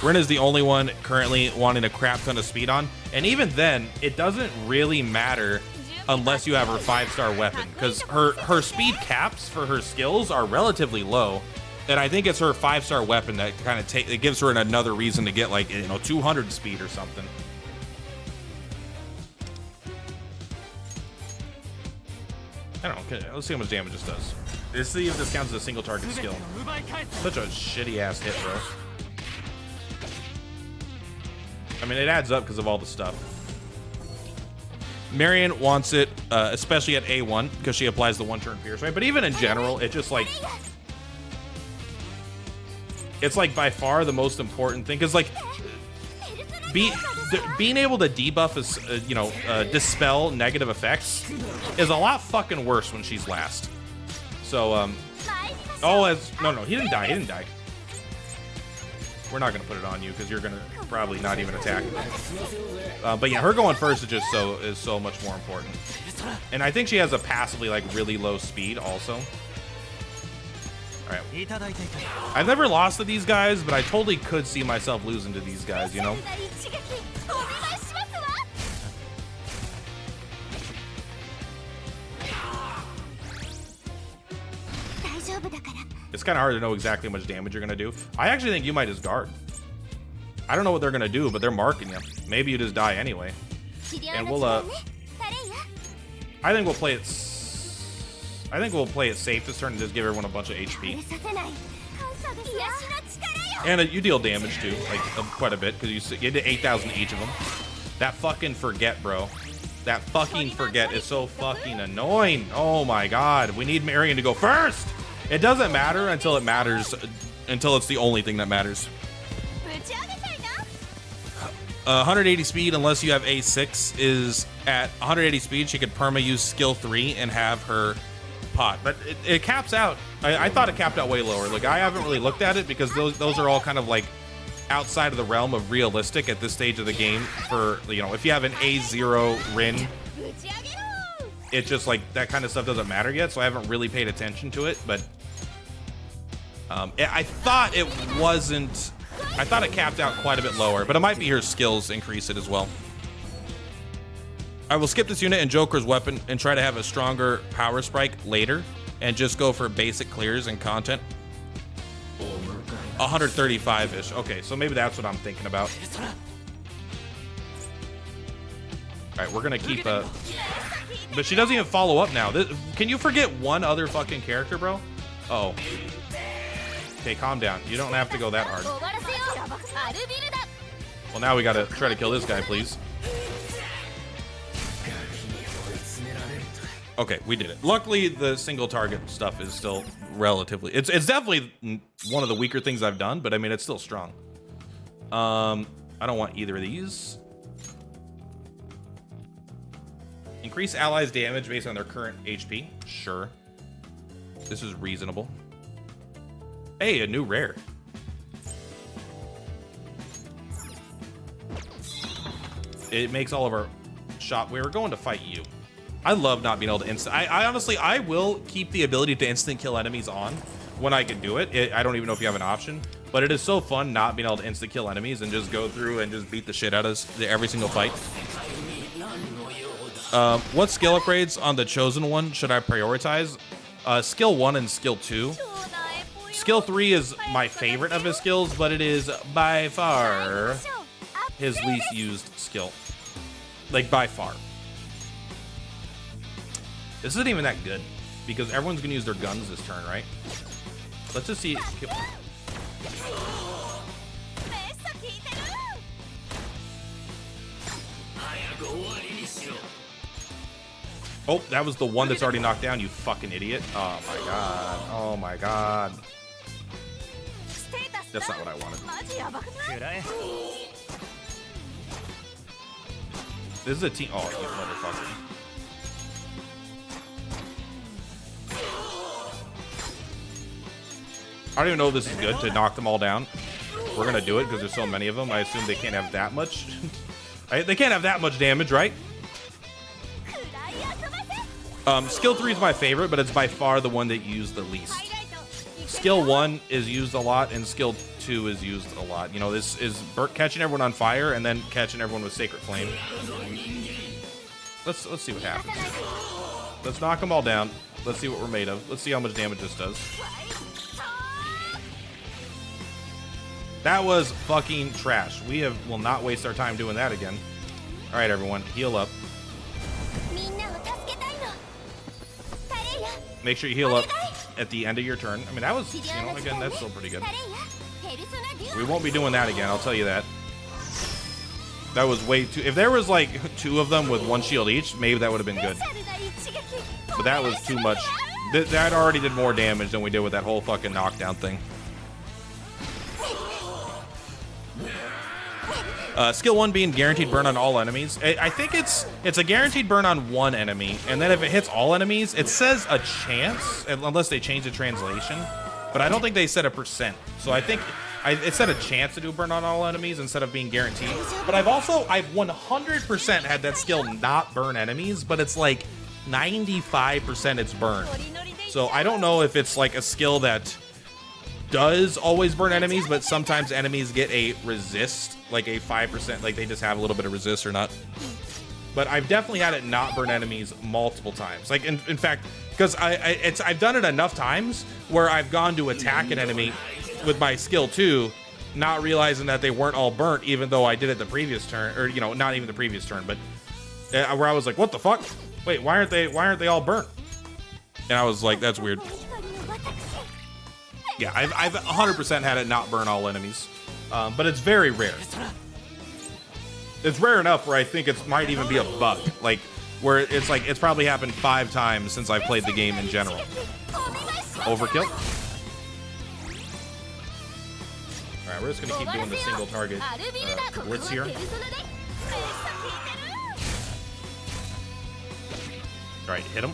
Rin is the only one currently wanting a crap ton of speed on, and even then, it doesn't really matter unless you have her 5-star weapon, because her speed caps for her skills are relatively low, and I think it's her 5-star weapon that kind of it gives her another reason to get, like, 200 speed or something. I don't know. Let's see how much damage this does. Let's see if this counts as a single target skill. Such a shitty ass hit, bro. I mean, it adds up because of all the stuff. Marion wants it, especially at A1, because she applies the one-turn pierce, right? But even in general, it just, like... It's, like, by far the most important thing. Because, like, being able to debuff, dispel negative effects is a lot fucking worse when she's last. So, no, he didn't die. We're not going to put it on you because you're going to probably not even attack. But yeah, her going first is so much more important. And I think she has a passively, like, really low speed also. All right. I've never lost to these guys, but I totally could see myself losing to these guys, you know? It's kind of hard to know exactly how much damage you're going to do. I actually think you might just guard. I don't know what they're going to do, but they're marking you. Maybe you just die anyway. And we'll, I think we'll play it safe this turn and just give everyone a bunch of HP. And you deal damage too, like quite a bit, because you did 8,000 each of them. That fucking Forget, bro. That fucking Forget is so fucking annoying. Oh my god. We need Marion to go first. It doesn't matter until it matters, until it's the only thing that matters. 180 speed, unless you have A6, is at 180 speed. She could perma use skill 3 and have her pot, but it caps out. I thought it capped out way lower. Like, I haven't really looked at it because those are all kind of like outside of the realm of realistic at this stage of the game. For, you know, if you have an A0 Rin, it's just like that kind of stuff doesn't matter yet, so I haven't really paid attention to it. But I thought it wasn't. I thought it capped out quite a bit lower, but it might be her skills increase it as well. I will skip this unit and Joker's weapon and try to have a stronger power spike later and just go for basic clears and content. 135-ish. Okay, so maybe that's what I'm thinking about. All right, we're gonna keep but she doesn't even follow up now. Can you forget one other fucking character, bro? Oh. Okay, calm down. You don't have to go that hard. Well, now we gotta try to kill this guy, please. Okay, we did it. Luckily, the single target stuff is still relatively... It's definitely one of the weaker things I've done, but I mean, it's still strong. I don't want either of these. Increase allies' damage based on their current HP. Sure. This is reasonable. Hey, a new rare. It makes all of our shop. We were going to fight you. I love not being able to instant. I honestly, I will keep the ability to instant kill enemies on when I can do it. I don't even know if you have an option, but it is so fun not being able to instant kill enemies and just go through and just beat the shit out of us every single fight. What skill upgrades on the chosen one should I prioritize? Skill 1 and skill 2. Skill 3 is my favorite of his skills, but it is by far his least used skill. Like, by far. This isn't even that good, because everyone's gonna use their guns this turn, right? Let's just see. Oh, that was the one that's already knocked down, you fucking idiot. Oh my god. Oh my god. That's not what I wanted. This is a team. Oh, you motherfucker. I don't even know if this is good to knock them all down. We're gonna do it because there's so many of them. I assume they can't have that much. They can't have that much damage, right? Skill 3 is my favorite, but it's by far the one that used the least. Skill 1 is used a lot, and skill 2 is used a lot. You know, this is catching everyone on fire and then catching everyone with Sacred Flame. Let's see what happens. Let's knock them all down. Let's see what we're made of. Let's see how much damage this does. That was fucking trash. We will not waste our time doing that again. All right, everyone, heal up. Make sure you heal up at the end of your turn. I mean, that was, you know, again, that's still pretty good. We won't be doing that again, I'll tell you that. That was way too... If there was, like, 2 of them with 1 shield each, maybe that would have been good. But that was too much. That already did more damage than we did with that whole fucking knockdown thing. Skill 1 being guaranteed burn on all enemies. I think it's a guaranteed burn on 1 enemy, and then if it hits all enemies, it says a chance, unless they change the translation. But I don't think they said a %. So I think it said a chance to do burn on all enemies instead of being guaranteed. But I've 100% had that skill not burn enemies, but it's like 95% it's burn. So I don't know if it's like a skill that does always burn enemies, but sometimes enemies get a resist, like a 5%, like they just have a little bit of resist or not. But I've definitely had it not burn enemies multiple times. Like in fact, because I've done it enough times where I've gone to attack an enemy with my skill 2, not realizing that they weren't all burnt, even though I did it the previous turn, or you know, not even the previous turn, but where I was like, what the fuck? Wait, why aren't they all burnt? And I was like, that's weird. Yeah, I've 100% had it not burn all enemies, but it's very rare. It's rare enough where I think it might even be a bug, like where it's like it's probably happened 5 times since I've played the game in general. Overkill. Alright, we're just gonna keep doing the single target blitz here. Alright, hit him.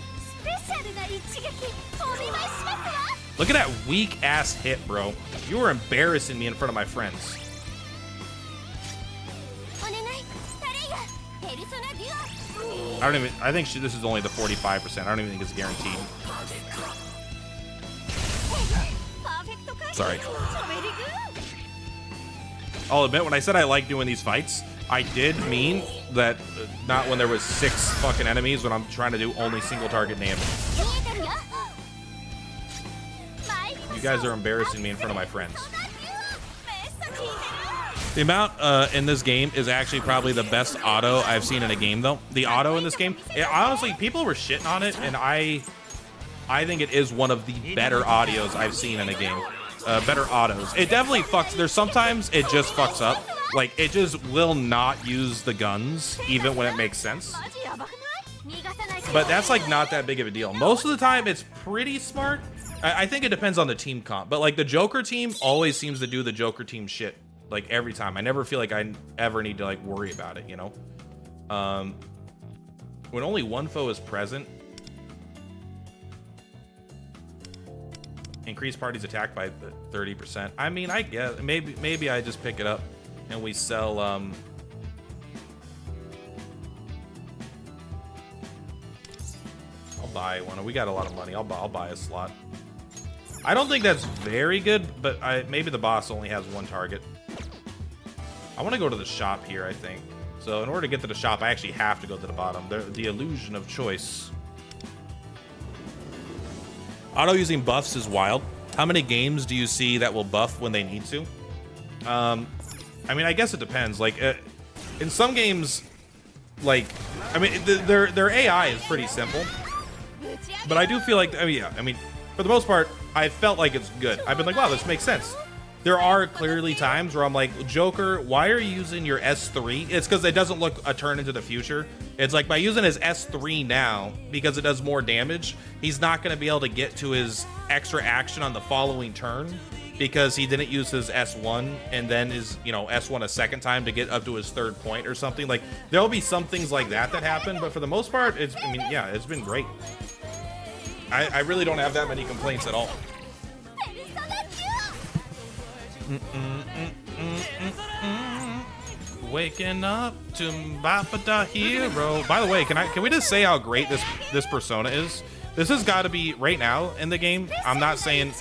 Look at that weak ass hit, bro. You were embarrassing me in front of my friends. I think this is only the 45%. I don't even think it's guaranteed. Sorry. I'll admit, when I said I like doing these fights, I did mean that not when there was 6 fucking enemies, when I'm trying to do only single target damage. You guys are embarrassing me in front of my friends. The amount in this game is actually probably the best auto I've seen in a game, though. The auto in this game, honestly, people were shitting on it, and I think it is one of the better audios I've seen in a game. Better autos. It definitely fucks. There's sometimes it just fucks up. Like, it just will not use the guns, even when it makes sense. But that's, like, not that big of a deal. Most of the time, it's pretty smart. I think it depends on the team comp. But, like, the Joker team always seems to do the Joker team shit. Like, every time. I never feel like I ever need to, like, worry about it, you know? When only one foe is present, increase party's attack by 30%. I mean, I guess maybe I just pick it up and we sell I'll buy one. We got a lot of money. I'll buy a slot. I don't think that's very good, but maybe the boss only has one target. I want to go to the shop here, I think. So in order to get to the shop, I actually have to go to the bottom. The illusion of choice. Auto using buffs is wild. How many games do you see that will buff when they need to? I mean, I guess it depends. Like, in some games, like, I mean, their AI is pretty simple. But I do feel like, I mean, yeah, I mean, for the most part, I felt like it's good. I've been like, wow, this makes sense. There are clearly times where I'm like, Joker, why are you using your S3? It's because it doesn't look a turn into the future. It's like by using his S3 now, because it does more damage, he's not going to be able to get to his extra action on the following turn because he didn't use his S1 and then his, you know, S1 a second time to get up to his 3rd point or something. Like, there'll be some things like that happen, but for the most part, I mean, yeah, it's been great. I really don't have that many complaints at all. Waking up to Bappa da Hero. By the way, can we just say how great this persona is? This has got to be right now in the game. I'm not saying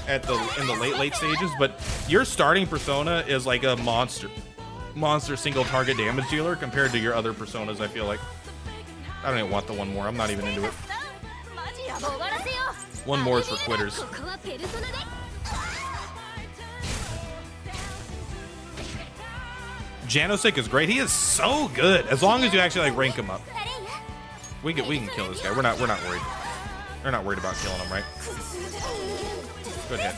in the late stages, but your starting persona is like a monster single target damage dealer compared to your other personas. I feel like I don't even want the one more. I'm not even into it. One more is for quitters. Janosik is great. He is so good. As long as you actually like rank him up, we can kill this guy. We're not worried. We're not worried about killing him, right? Good hit.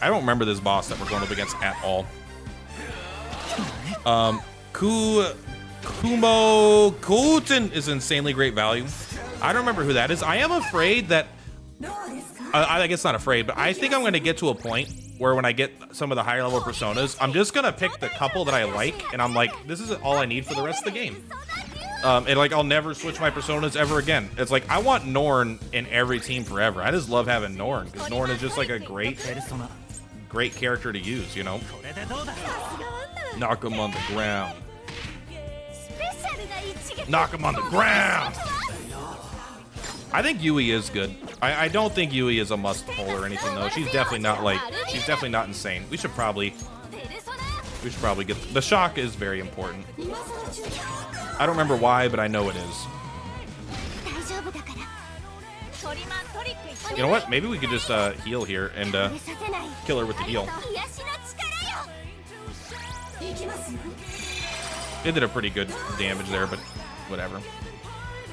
I don't remember this boss that we're going up against at all. Kumo Kuten is insanely great value. I don't remember who that is. I am afraid that I guess not afraid, but I think I'm going to get to a point where when I get some of the higher level personas, I'm just going to pick the couple that I like, and I'm like, this is all I need for the rest of the game. And like, I'll never switch my personas ever again. It's like, I want Norn in every team forever. I just love having Norn, because Norn is just like a great character to use, you know? Knock him on the ground. Knock him on the ground! I think Yui is good. I don't think Yui is a must pull or anything though. She's definitely not insane. We should probably get the shock is very important. I don't remember why, but I know it is. You know what? Maybe we could just heal here and kill her with the heal. It did a pretty good damage there, but whatever.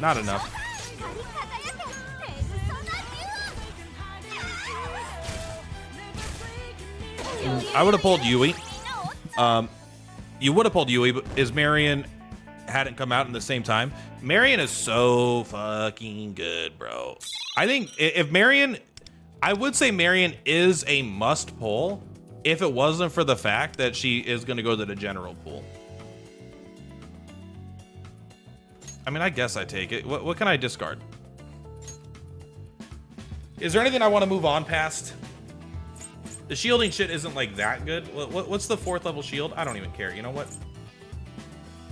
Not enough. I would have pulled Yui. You would have pulled Yui, but is Marion hadn't come out in the same time. Marion is so fucking good, bro. I think if Marion, I would say Marion is a must pull if it wasn't for the fact that she is going to go to the general pool. I mean, I guess I take it. What can I discard? Is there anything I want to move on past? The shielding shit isn't like that good. What's the 4th level shield? I don't even care. You know what?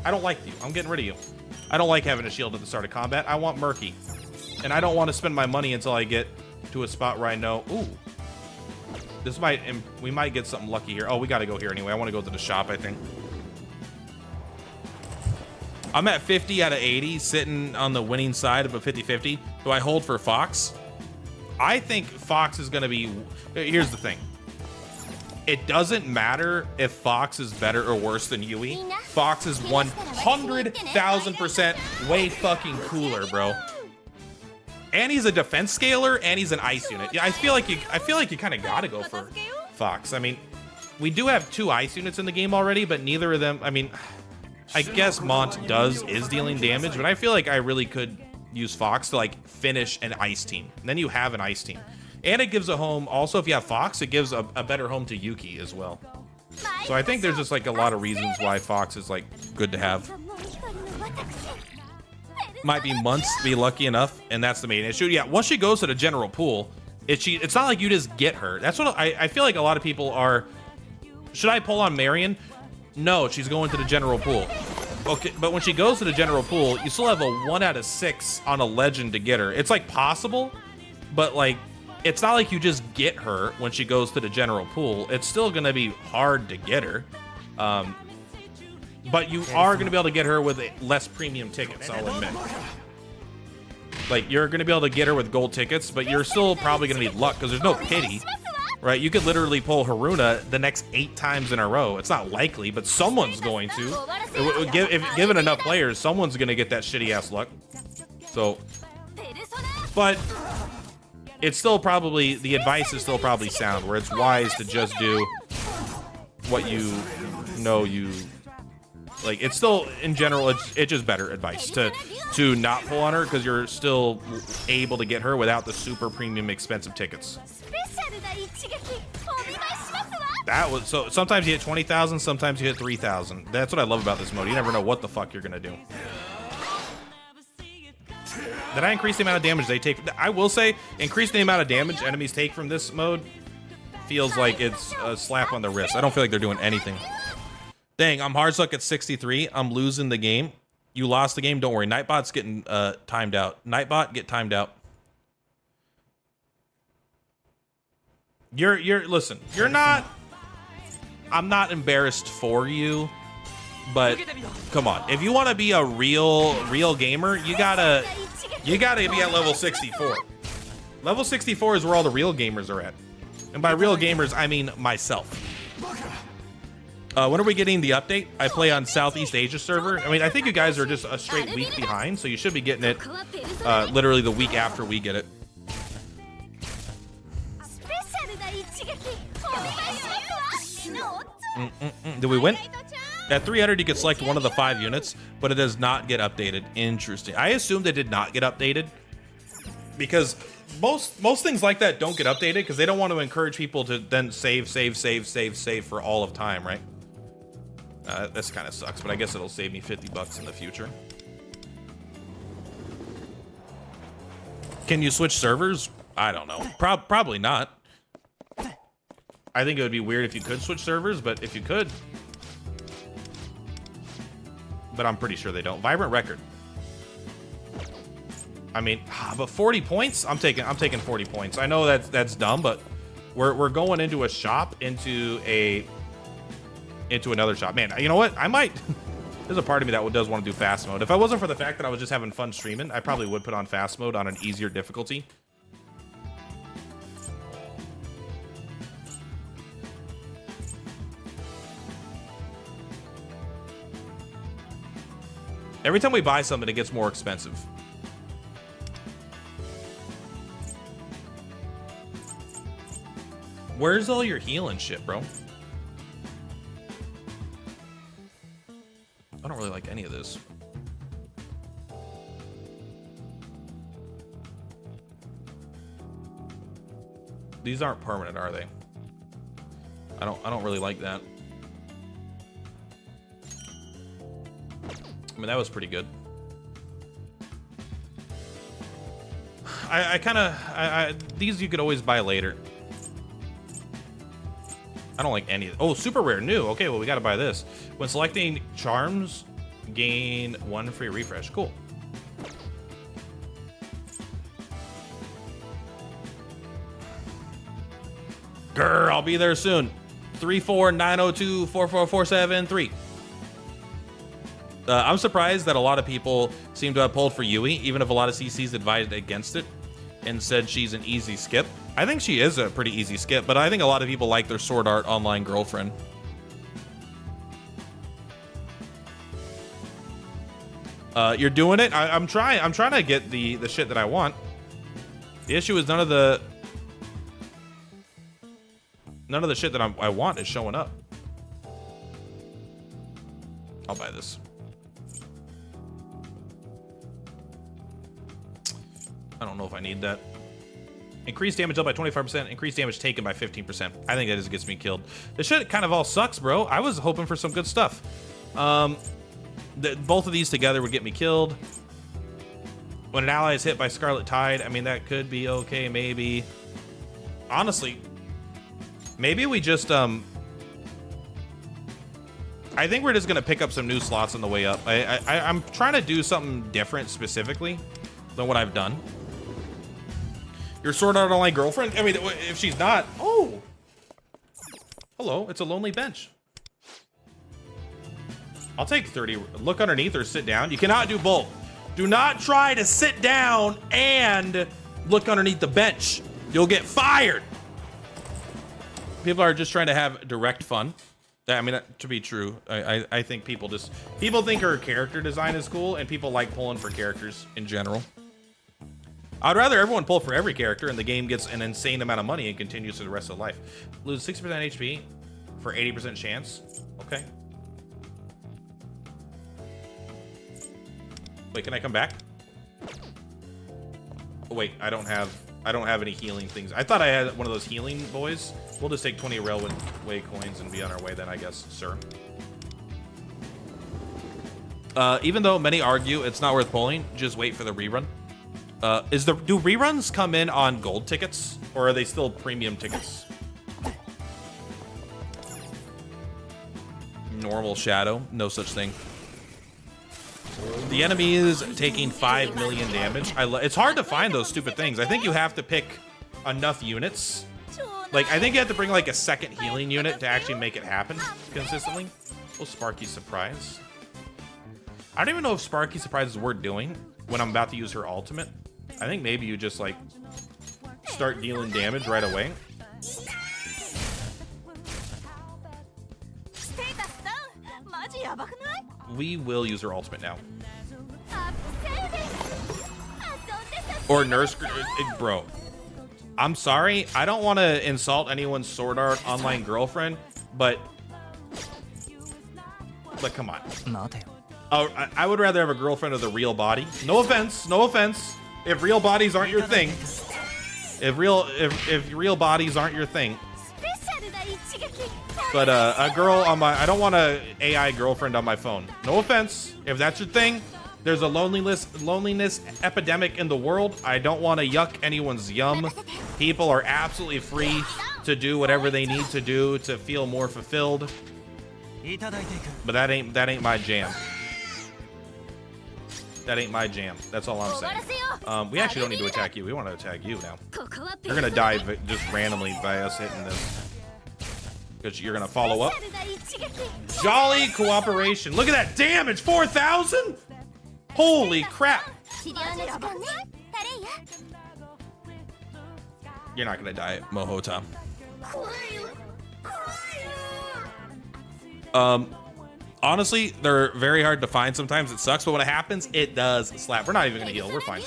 I don't like you. I'm getting rid of you. I don't like having a shield at the start of combat. I want Murky. And I don't want to spend my money until I get to a spot where I know, ooh, this might, we might get something lucky here. Oh, we got to go here anyway. I want to go to the shop, I think. I'm at 50 out of 80, sitting on the winning side of a 50-50. Do I hold for Fox? I think Fox is going to be, here's the thing. It doesn't matter if Fox is better or worse than Yui. Fox is 100,000% way fucking cooler, bro. And he's a defense scaler, and he's an ice unit. Yeah, I feel like you kind of gotta go for Fox. I mean, we do have 2 ice units in the game already, but neither of them. I mean, I guess Mont is dealing damage, but I feel like I really could use Fox to like finish an ice team. And then you have an ice team. And it gives a home, also if you have Fox, it gives a better home to Yuki as well. So I think there's just like a lot of reasons why Fox is like good to have. Might be months to be lucky enough, and that's the main issue. Yeah, once she goes to the general pool, it's not like you just get her. That's what I feel like a lot of people are, should I pull on Marion? No, she's going to the general pool. Okay, but when she goes to the general pool, you still have a 1 out of 6 on a legend to get her. It's like possible, but like, it's not like you just get her when she goes to the general pool. It's still going to be hard to get her. But you are going to be able to get her with less premium tickets, I'll admit. Like, you're going to be able to get her with gold tickets, but you're still probably going to need luck because there's no pity, right? You could literally pull Haruna the next 8 times in a row. It's not likely, but someone's going to. If given enough players, someone's going to get that shitty-ass luck. So, but it's still probably, the advice is still probably sound, where it's wise to just do what you know you, like, it's still, in general, it's just better advice to not pull on her, because you're still able to get her without the super premium expensive tickets. That was, so sometimes you hit 20,000, sometimes you hit 3,000. That's what I love about this mode. You never know what the fuck you're gonna do. Did I increase the amount of damage they take? I will say, increasing the amount of damage enemies take from this mode feels like it's a slap on the wrist. I don't feel like they're doing anything. Dang, I'm hard stuck at 63. I'm losing the game. You lost the game. Don't worry. Nightbot's getting timed out. Nightbot, get timed out. Listen, you're not, I'm not embarrassed for you, but come on. If you want to be a real gamer, you gotta be at level 64. Level 64 is where all the real gamers are at. And by real gamers, I mean myself. When are we getting the update? I play on Southeast Asia server. I mean, I think you guys are just a straight week behind, so you should be getting it literally the week after we get it. Did we win? At 300, you can select one of the 5 units, but it does not get updated. Interesting. I assumed it did not get updated because most things like that don't get updated because they don't want to encourage people to then save for all of time, right? This kind of sucks, but I guess it'll save me 50 bucks in the future. Can you switch servers? I don't know. Probably not. I think it would be weird if you could switch servers, but if you could. But I'm pretty sure they don't. Vibrant record. I mean, but 40 points? I'm taking 40 points. I know that's dumb, but we're going into a shop, into another shop. Man, you know what? I might. There's a part of me that does want to do fast mode. If I wasn't for the fact that I was just having fun streaming, I probably would put on fast mode on an easier difficulty. Every time we buy something, it gets more expensive. Where's all your healing shit, bro? I don't really like any of this. These aren't permanent, are they? I don't really like that. I mean, that was pretty good. These you could always buy later. I don't like any of. Oh, super rare, new. Okay, well, we gotta buy this. When selecting charms, gain 1 free refresh. Cool. Grr, I'll be there soon. 34902-44473. I'm surprised that a lot of people seem to have pulled for Yui, even if a lot of CCs advised against it and said she's an easy skip. I think she is a pretty easy skip, but I think a lot of people like their Sword Art Online girlfriend. You're doing it? I'm trying to get the shit that I want. The issue is none of the shit that I want is showing up. I'll buy this. I don't know if I need that. Increased damage up by 25%, increased damage taken by 15%. I think that just gets me killed. This shit kind of all sucks, bro. I was hoping for some good stuff. Both of these together would get me killed. When an ally is hit by Scarlet Tide, I mean, that could be okay, maybe. Honestly, maybe we just, I think we're just gonna pick up some new slots on the way up. I'm trying to do something different specifically than what I've done. Your Sword Art Online girlfriend? I mean, if she's not, oh, hello, it's a lonely bench. I'll take 30. Look underneath or sit down. You cannot do both. Do not try to sit down and look underneath the bench. You'll get fired. People are just trying to have direct fun. I mean, to be true, I think people think her character design is cool, and people like pulling for characters in general. I'd rather everyone pull for every character and the game gets an insane amount of money and continues for the rest of life. Lose 60% HP for 80% chance. Okay. Wait, can I come back? Oh, wait, I don't have any healing things. I thought I had one of those healing boys. We'll just take 20 railway coins and be on our way then, I guess, sir. Even though many argue it's not worth pulling, just wait for the rerun. Do reruns come in on gold tickets, or are they still premium tickets? Normal shadow, no such thing. The enemy is taking 5 million damage. It's hard to find those stupid things. I think you have to pick enough units. Like, I think you have to bring like a second healing unit to actually make it happen consistently. Oh, Sparky Surprise. I don't even know if Sparky Surprise is worth doing when I'm about to use her ultimate. I think maybe you just like start dealing damage right away. We will use her ultimate now. Or nurse, bro. I'm sorry. I don't want to insult anyone's Sword Art Online girlfriend, but come on. Oh, I would rather have a girlfriend with a real body. No offense. No offense. If real bodies aren't your thing, if real bodies aren't your thing, but a girl on my, I don't want a AI girlfriend on my phone. No offense. If that's your thing, there's a loneliness epidemic in the world. I don't want to yuck anyone's yum. People are absolutely free to do whatever they need to do to feel more fulfilled. But that ain't my jam. That ain't my jam. That's all I'm saying. We actually don't need to attack you. We want to attack you now. You're gonna die just randomly by us hitting this. Because you're gonna follow up. Jolly cooperation. Look at that damage, 4,000. Holy crap. You're not gonna die, Mohota. Honestly, they're very hard to find sometimes. It sucks, but when it happens, it does slap. We're not even gonna heal. We're fine.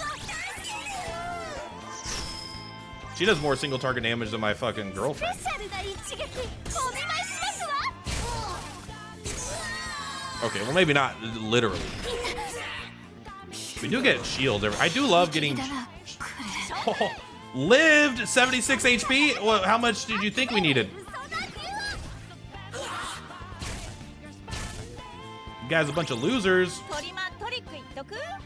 She does more single target damage than my fucking girlfriend. Okay, well maybe not literally. We do get shield. I do love getting... Oh, Lived 76 HP. Well, how much did you think we needed? You guys, a bunch of losers.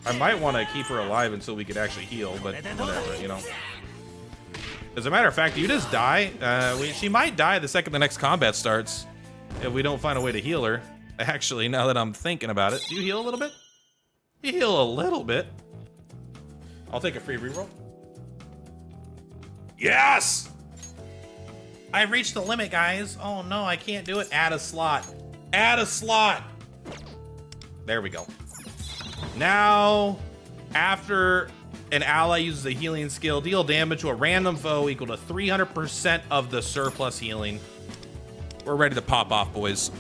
I might want to keep her alive until we could actually heal, but whatever, you know. As a matter of fact, you just die. She might die the second the next combat starts if we don't find a way to heal her. Actually, now that I'm thinking about it, do you heal a little bit? You heal a little bit. I'll take a free reroll. Yes! I've reached the limit, guys. Oh no, I can't do it. Add a slot. Add a slot. There we go. Now, after an ally uses a healing skill, deal damage to a random foe equal to 300% of the surplus healing. We're ready to pop off, boys.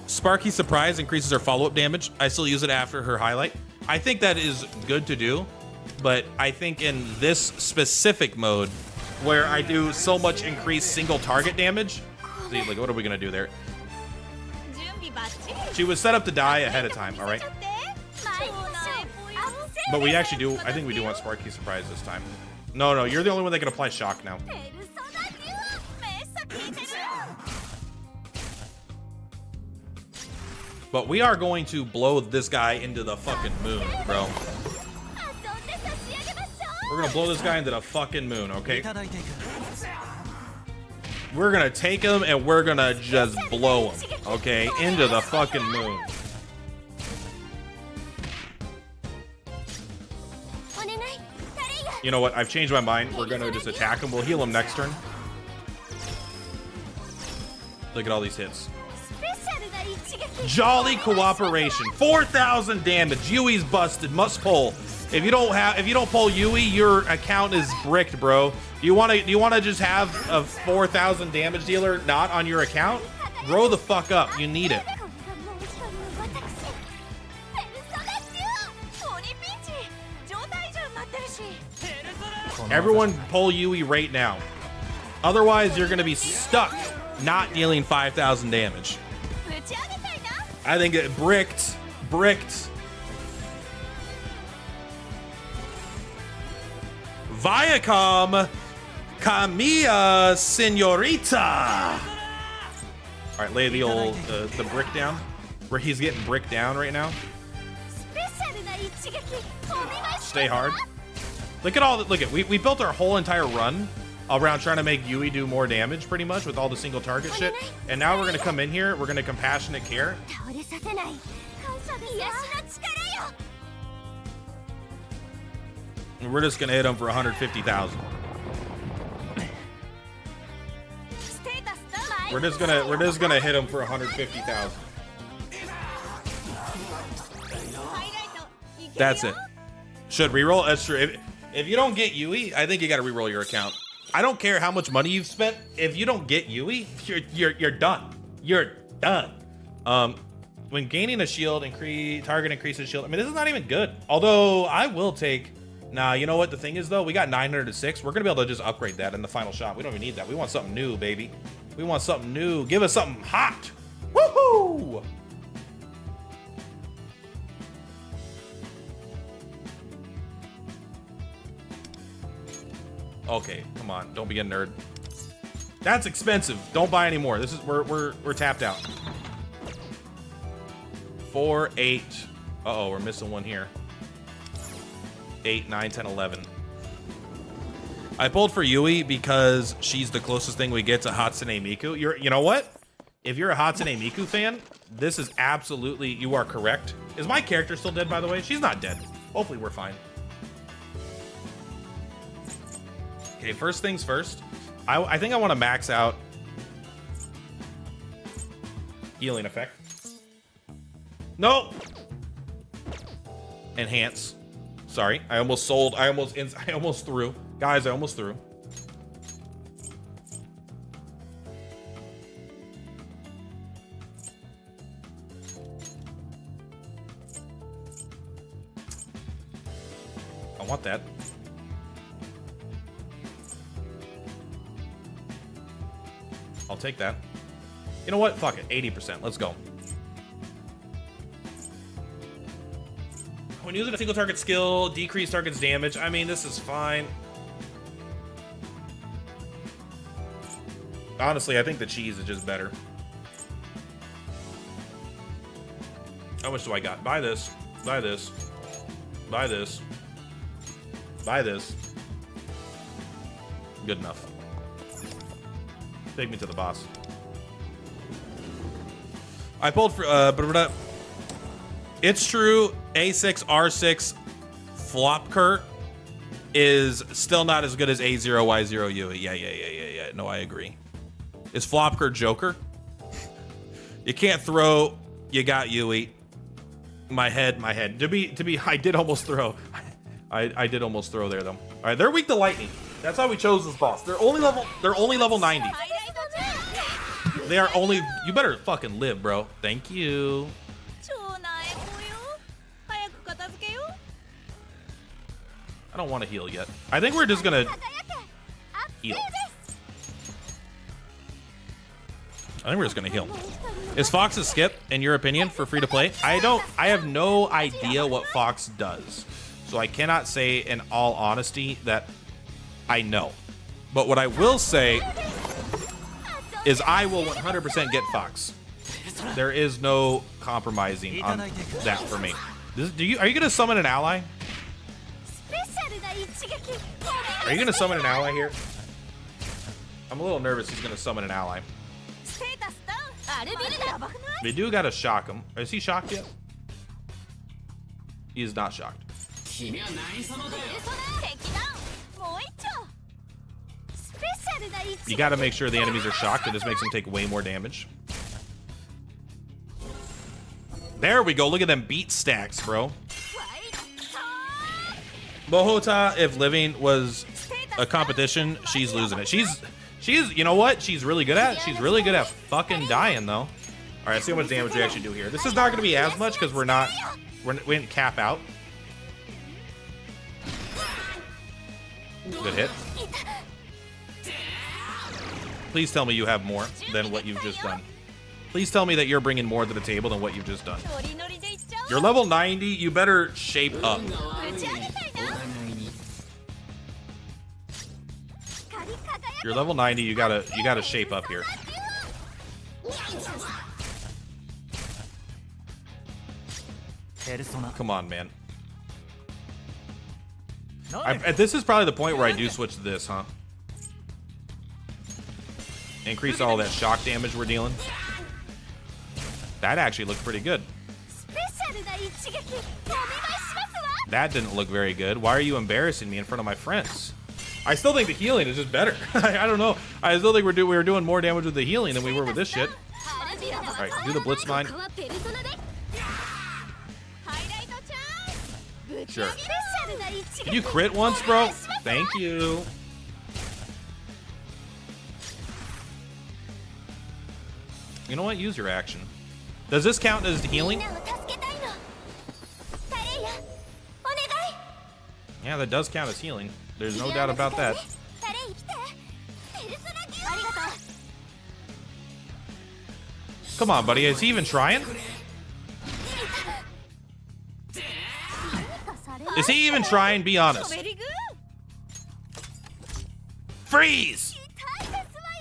Sparky Surprise increases her follow-up damage. I still use it after her highlight. I think that is good to do, but I think in this specific mode, where I do so much increased single target damage, see, like, what are we gonna do there? She was set up to die ahead of time, all right? But we actually do, I think we do want Sparky Surprise this time. No, you're the only one that can apply shock now. But we are going to blow this guy into the fucking moon, bro. We're gonna blow this guy into the fucking moon, okay? We're gonna take him and we're gonna just blow him, okay? Into the fucking moon. You know what? I've changed my mind. We're gonna just attack him. We'll heal him next turn. Look at all these hits. Jolly cooperation. 4,000 damage. Yui's busted. Must pull. If you don't pull Yui, your account is bricked, bro. You wanna just have a 4,000 damage dealer not on your account? Grow the fuck up. You need it. Everyone pull Yui right now. Otherwise, you're gonna be stuck not dealing 5,000 damage. I think it bricked. Viacom, Kamiya, Senorita. All right, lay the old the brick down. Where he's getting bricked down right now. Stay hard. Look at all the, we built our whole entire run around trying to make Yui do more damage, pretty much, with all the single target shit. And now we're gonna come in here, we're gonna compassionate care. And we're just gonna hit him for 150,000. We're just gonna hit him for 150,000. That's it. Should reroll? That's true. If you don't get Yui, I think you gotta reroll your account. I don't care how much money you've spent. If you don't get Yui, you're done. You're done. When gaining a shield, target increases shield. I mean, this is not even good. Although I will take. Nah, you know what the thing is though? We got 906. We're gonna be able to just upgrade that in the final shot. We don't even need that. We want something new, baby. We want something new. Give us something hot. Woohoo! Okay, come on. Don't be a nerd. That's expensive. Don't buy any more. This is we're tapped out. 4, 8. Uh-oh, we're missing one here. 8, 9, 10, 11. I pulled for Yui because she's the closest thing we get to Hatsune Miku. You know what? If you're a Hatsune Miku fan, this is absolutely, you are correct. Is my character still dead, by the way? She's not dead. Hopefully we're fine. Okay, first things first. I think I want to max out healing effect. No! Enhance. Sorry, I almost threw. Guys, I almost threw. I want that. I'll take that. You know what? Fuck it. 80%. Let's go. When using a single target skill, decrease target's damage. I mean, this is fine. Honestly, I think the cheese is just better. How much do I got? Buy this. Buy this. Buy this. Buy this. Good enough. Take me to the boss. I pulled for it's true. A6 R6 Flopker is still not as good as A0Y0 Yui. Yeah. No, I agree. Is Flopker Joker? You can't throw. You got Yui. My head. To be. I did almost throw. I did almost throw there though. All right, they're weak to lightning. That's how we chose this boss. They're only level 90. They are only. You better fucking live, bro. Thank you. I don't want to heal yet. I think we're just gonna heal. Is Fox a skip, in your opinion, for free to play? I have no idea what Fox does. So I cannot say in all honesty that I know. But what I will say is I will 100% get Fox. There is no compromising on that for me. Are you gonna summon an ally? Are you gonna summon an ally here? I'm a little nervous he's gonna summon an ally. We do gotta shock him. Is he shocked yet? He is not shocked. You gotta make sure the enemies are shocked. It just makes them take way more damage. There we go. Look at them beat stacks, bro. Bohota, if living was a competition, she's losing it. She's you know what she's really good at? She's really good at fucking dying though. All right, let's see how much damage we actually do here. This is not going to be as much because we didn't cap out. Good hit. Please tell me you have more than what you've just done. Please tell me that you're bringing more to the table than what you've just done. You're level 90. You better shape up. You're level 90. You gotta shape up here. Come on, man. This is probably the point where I do switch to this, huh? Increase all that shock damage we're dealing. That actually looked pretty good. That didn't look very good. Why are you embarrassing me in front of my friends? I still think the healing is just better. I don't know. I still think we were doing more damage with the healing than we were with this shit. All right, do the blitz mine. Sure. Did you crit once, bro? Thank you. You know what? Use your action. Does this count as healing? Yeah, that does count as healing. There's no doubt about that. Come on, buddy. Is he even trying? Is he even trying? Be honest. Freeze!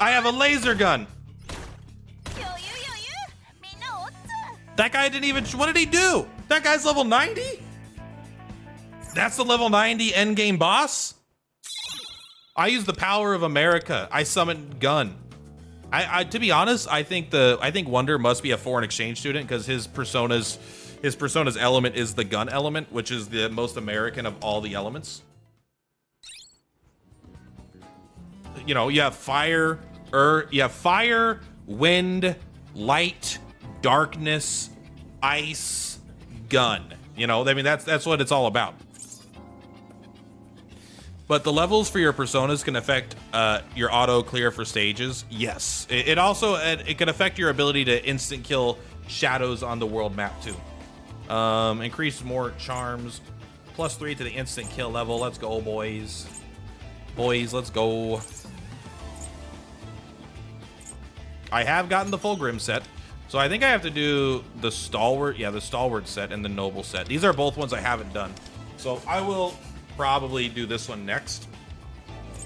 I have a laser gun. That guy didn't even... What did he do? That guy's level 90? That's the level 90 endgame boss? I use the power of America. I summoned Gun. To be honest, I think Wonder must be a foreign exchange student because his persona's element is the gun element, which is the most American of all the elements. You know, you have fire, wind, light, darkness, ice, gun. You know, I mean that's what it's all about. But the levels for your personas can affect your auto clear for stages. Yes, it also can affect your ability to instant kill shadows on the world map too. Increase more charms, +3 to the instant kill level. Let's go, boys. Boys, let's go. I have gotten the Fulgrim set, so I think I have to do the Stalwart, the Stalwart set and the Noble set. These are both ones I haven't done, so I will probably do this one next.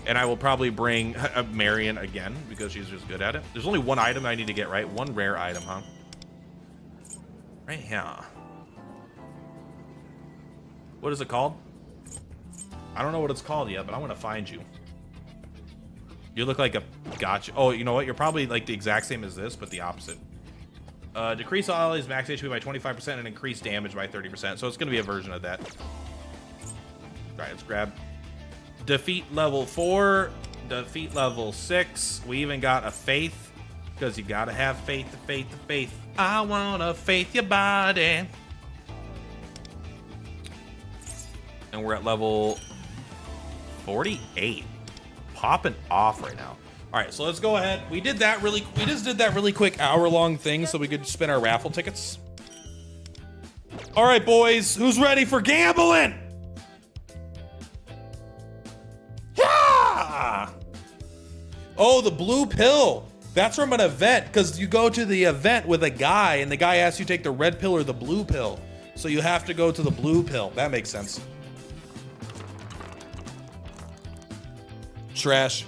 And I will probably bring Marion again because she's just good at it. There's only one item I need to get right. One rare item, huh? Right here. What is it called? I don't know what it's called yet, but I want to find you. You look like a Gacha. Oh, you know what? You're probably like the exact same as this, but the opposite. Decrease all allies max HP by 25% and increase damage by 30%. So it's going to be a version of that. All right, let's grab. Defeat level 4. Defeat level 6. We even got a faith. Because you got to have faith, faith, faith. I want to faith your body. And we're at level 48. Popping off right now. All right, so let's go ahead. We just did that really quick hour-long thing so we could spin our raffle tickets. All right, boys, who's ready for gambling? Yeah! Oh, the blue pill. That's from an event, because you go to the event with a guy, and the guy asks you to take the red pill or the blue pill. So you have to go to the blue pill. That makes sense. Trash.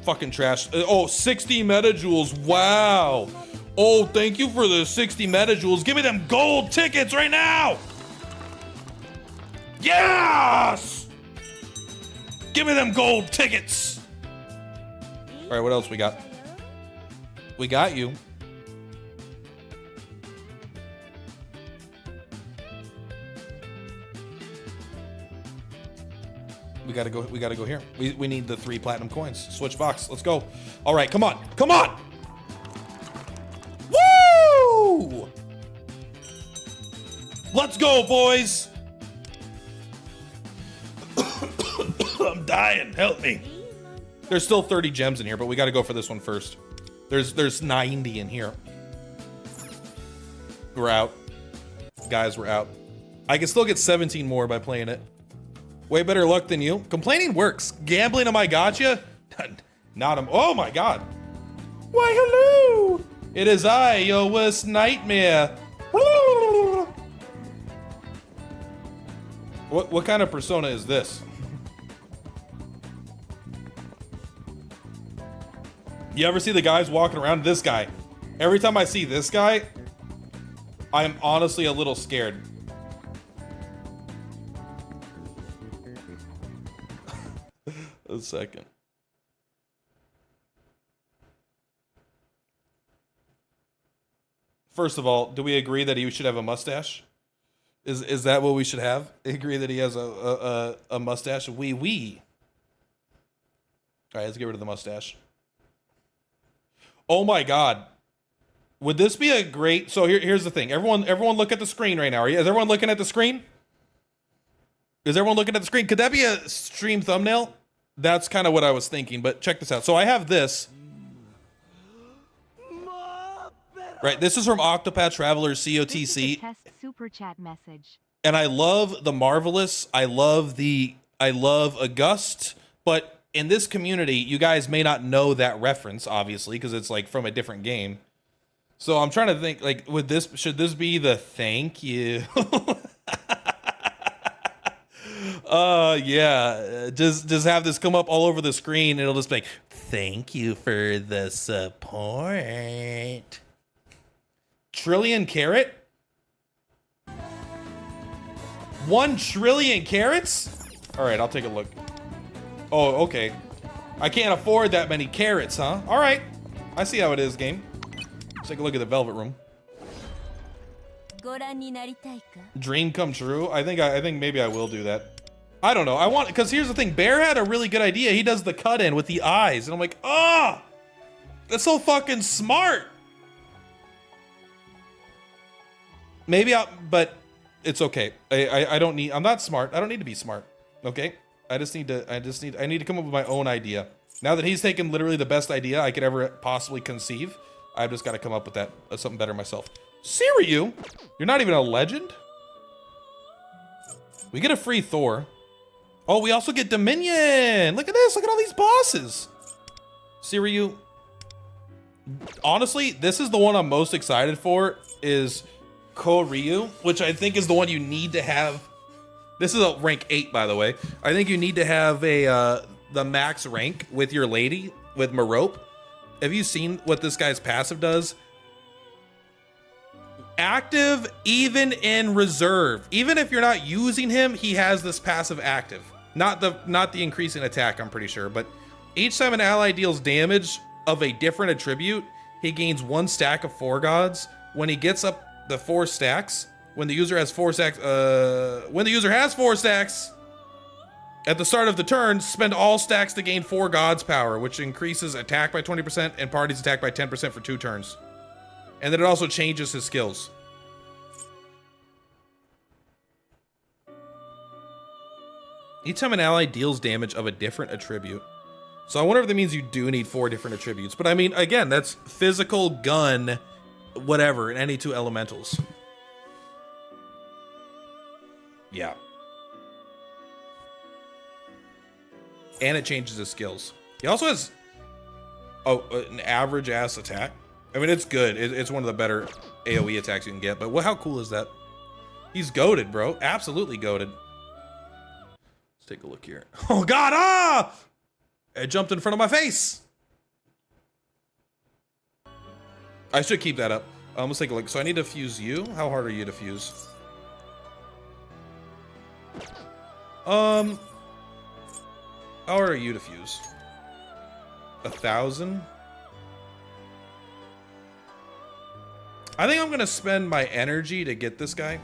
Fucking trash. Oh, 60 metajoules. Wow. Oh, thank you for the 60 metajoules. Give me them gold tickets right now. Yes! Give me them gold tickets. All right, what else we got? We got you. We gotta go here. We need the 3 platinum coins. Switch box. Let's go. All right, come on. Come on! Woo! Let's go, boys! I'm dying. Help me. There's still 30 gems in here, but we gotta go for this one first. There's 90 in here. We're out. Guys, we're out. I can still get 17 more by playing it. Way better luck than you. Complaining works. Gambling on my Gacha? Not him. Oh my god. Why, hello. It is I, your worst nightmare. What kind of persona is this? You ever see the guys walking around? This guy. Every time I see this guy, I'm honestly a little scared. A second. First of all, do we agree that he should have a mustache? Is that what we should have? Agree that he has a mustache? Oui. All right, let's get rid of the mustache. Oh my god. Would this be a great... So here's the thing. Everyone look at the screen right now. Is everyone looking at the screen? Is everyone looking at the screen? Could that be a stream thumbnail? That's kind of what I was thinking, but check this out. So I have this. Right, this is from Octopath Traveler COTC.
Test super chat message.
And I love the Marvelous. I love August. But in this community, you guys may not know that reference, obviously, because it's like from a different game. So I'm trying to think, like, should this be the thank you? Yeah, just have this come up all over the screen. It'll just be like, thank you for the support. Trillion carat? 1 trillion carats? All right, I'll take a look. Oh, okay. I can't afford that many carrots, huh? All right, I see how it is, game. Let's take a look at the Velvet Room. Dream come true. I think maybe I will do that. I don't know. Because here's the thing. Bear had a really good idea. He does the cut in with the eyes. And I'm like, that's so fucking smart. Maybe but it's okay. I'm not smart. I don't need to be smart. Okay. I need to come up with my own idea. Now that he's taken literally the best idea I could ever possibly conceive, I've just got to come up with something better myself. Siryu, you're not even a legend? We get a free Thor. Oh, we also get Dominion. Look at this. Look at all these bosses. Siryu. Honestly, this is the one I'm most excited for, is Koryu, which I think is the one you need to have. This is a rank 8, by the way. I think you need to have the max rank with your lady, with Merope, have you seen what this guy's passive does? Active, even in reserve. Even if you're not using him, he has this passive active. Not the increasing attack, I'm pretty sure, but each time an ally deals damage of a different attribute, he gains 1 stack of 4 gods. When he gets up the 4 stacks, when the user has 4 stacks, at the start of the turn, spend all stacks to gain 4 gods power, which increases attack by 20% and party's attack by 10% for 2 turns. And then it also changes his skills. Each time an ally deals damage of a different attribute. So I wonder if that means you do need 4 different attributes. But I mean, again, that's physical, gun, whatever, in any 2 elementals. Yeah. And it changes his skills. He also has an average ass attack. I mean, it's good. It's one of the better AoE attacks you can get. But how cool is that? He's goated, bro. Absolutely goated. Let's take a look here. Oh, God. Ah! It jumped in front of my face. I should keep that up. Let's take a look. So I need to fuse you. How hard are you to fuse? How hard are you to fuse? 1,000? I think I'm gonna spend my energy to get this guy.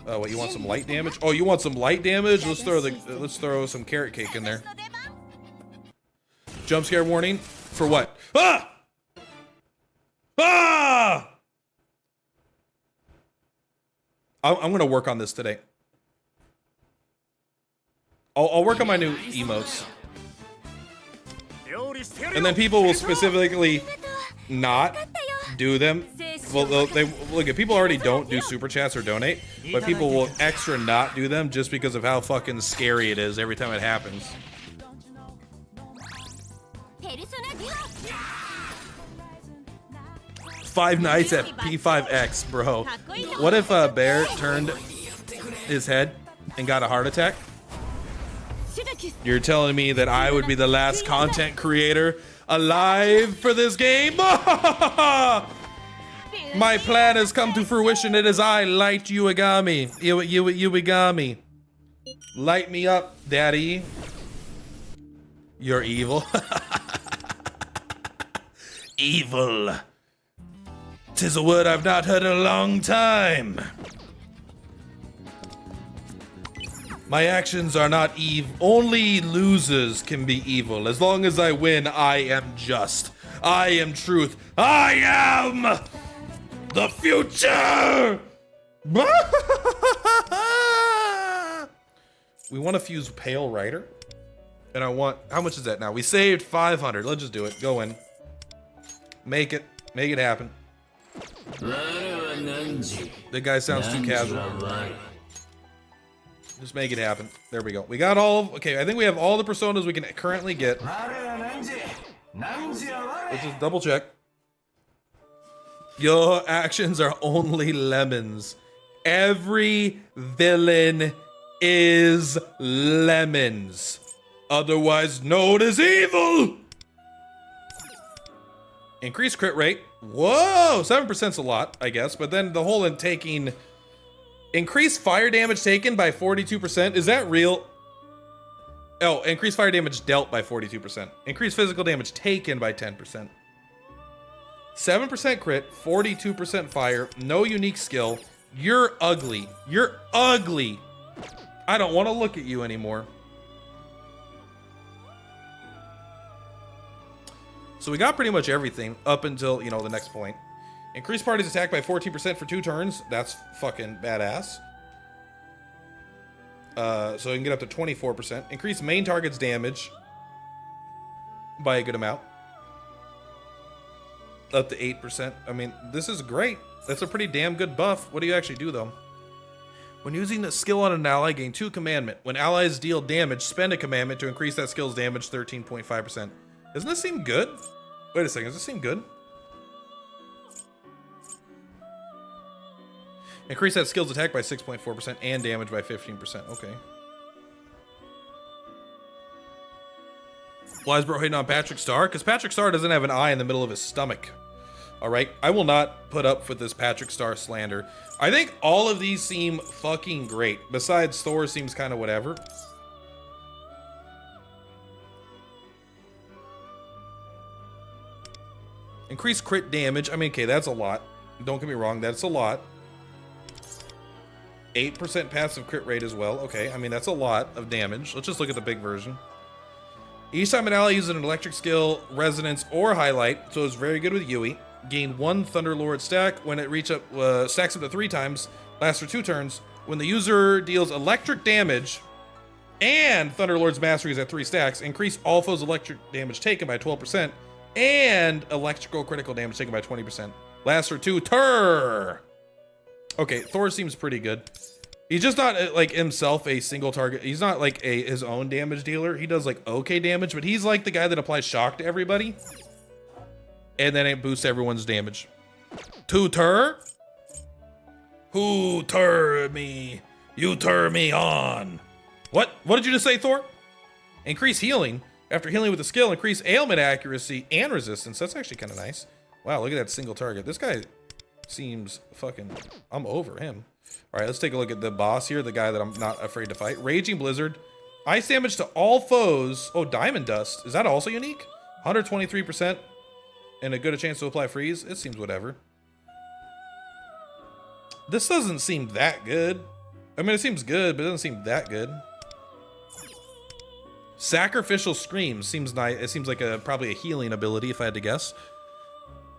What, you want some light damage? Oh, you want some light damage? Let's throw some carrot cake in there. Jump scare warning. For what? Ah! Ah! I'm gonna work on this today. I'll work on my new emotes. And then people will specifically not do them. Well, they look, if people already don't do super chats or donate, but people will extra not do them just because of how fucking scary it is every time it happens. Five Nights at P5X, bro. What if Bear turned his head and got a heart attack? You're telling me that I would be the last content creator alive for this game? My plan has come to fruition. It is I, Light Uegami. Uegami. Light me up, daddy. You're evil. Evil. 'Tis a word I've not heard in a long time. My actions are not evil. Only losers can be evil. As long as I win, I am just. I am truth. I am the future! We want to fuse Pale Rider. And I want... How much is that now? We saved 500. Let's just do it. Go in. Make it. Make it happen. That guy sounds too casual. Just make it happen. There we go. We got all of... Okay, I think we have all the personas we can currently get. Let's just double check. Your actions are only lemons. Every villain is lemons. Otherwise known as evil. Increased crit rate. Whoa, 7%'s a lot, I guess. But then the whole in taking... Increased fire damage taken by 42%. Is that real? Oh, increased fire damage dealt by 42%. Increased physical damage taken by 10%. 7% crit, 42% fire, no unique skill. You're ugly. You're ugly. I don't want to look at you anymore. So we got pretty much everything up until, you know, the next point. Increase party's attack by 14% for 2 turns. That's fucking badass. So you can get up to 24%. Increase main target's damage by a good amount. Up to 8%. I mean, this is great. That's a pretty damn good buff. What do you actually do, though? When using a skill on an ally, gain 2 commandment. When allies deal damage, spend a commandment to increase that skill's damage 13.5%. Doesn't this seem good? Wait a second. Does this seem good? Increase that skill's attack by 6.4% and damage by 15%. Okay. Why is bro hating on Patrick Star? Because Patrick Star doesn't have an eye in the middle of his stomach. All right, I will not put up with this Patrick Star slander. I think all of these seem fucking great. Besides Thor seems kind of whatever. Increase crit damage. I mean, okay, that's a lot. Don't get me wrong, that's a lot. 8% passive crit rate as well. Okay, I mean, that's a lot of damage. Let's just look at the big version. Each time an ally uses an electric skill, resonance, or highlight, so it's very good with Yui. Gain 1 Thunderlord stack when it stacks up to 3 times, lasts for 2 turns. When the user deals electric damage and Thunderlord's mastery is at 3 stacks, increase all foes' electric damage taken by 12% and electrical critical damage taken by 20%. Lasts for 2 turns. Okay, Thor seems pretty good. He's just not like himself a single target. He's not like his own damage dealer. He does like okay damage, but he's like the guy that applies shock to everybody. And then it boosts everyone's damage. 2 turn? Who turn me? You turn me on. What? What did you just say, Thor? Increase healing. After healing with a skill, increase ailment accuracy and resistance. That's actually kind of nice. Wow, look at that single target. This guy seems fucking... I'm over him. All right, let's take a look at the boss here, the guy that I'm not afraid to fight. Raging Blizzard. Ice damage to all foes. Oh, Diamond Dust. Is that also unique? 123%. And a good chance to apply freeze. It seems whatever. This doesn't seem that good. I mean, it seems good, but it doesn't seem that good. Sacrificial Scream seems nice. It seems like probably a healing ability if I had to guess.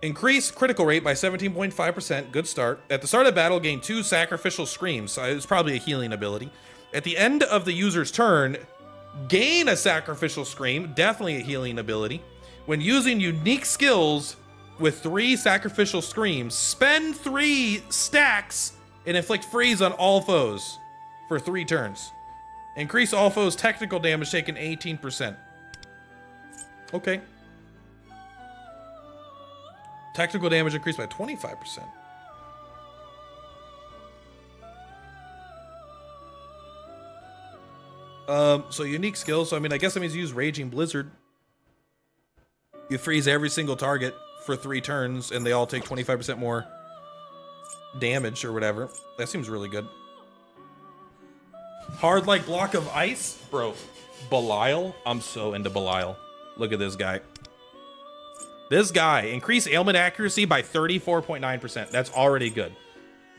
Increase critical rate by 17.5%. Good start. At the start of battle, gain 2 Sacrificial Screams. So it's probably a healing ability. At the end of the user's turn, gain a Sacrificial Scream. Definitely a healing ability. When using unique skills with 3 Sacrificial Screams, spend 3 stacks and inflict freeze on all foes for 3 turns. Increase all foes' technical damage taken 18%. Okay. Technical damage increased by 25%. So unique skills. So I mean, I guess that means use Raging Blizzard. You freeze every single target for 3 turns, and they all take 25% more damage or whatever. That seems really good. Hard like block of ice? Bro, Belial? I'm so into Belial. Look at this guy. This guy, increase ailment accuracy by 34.9%. That's already good.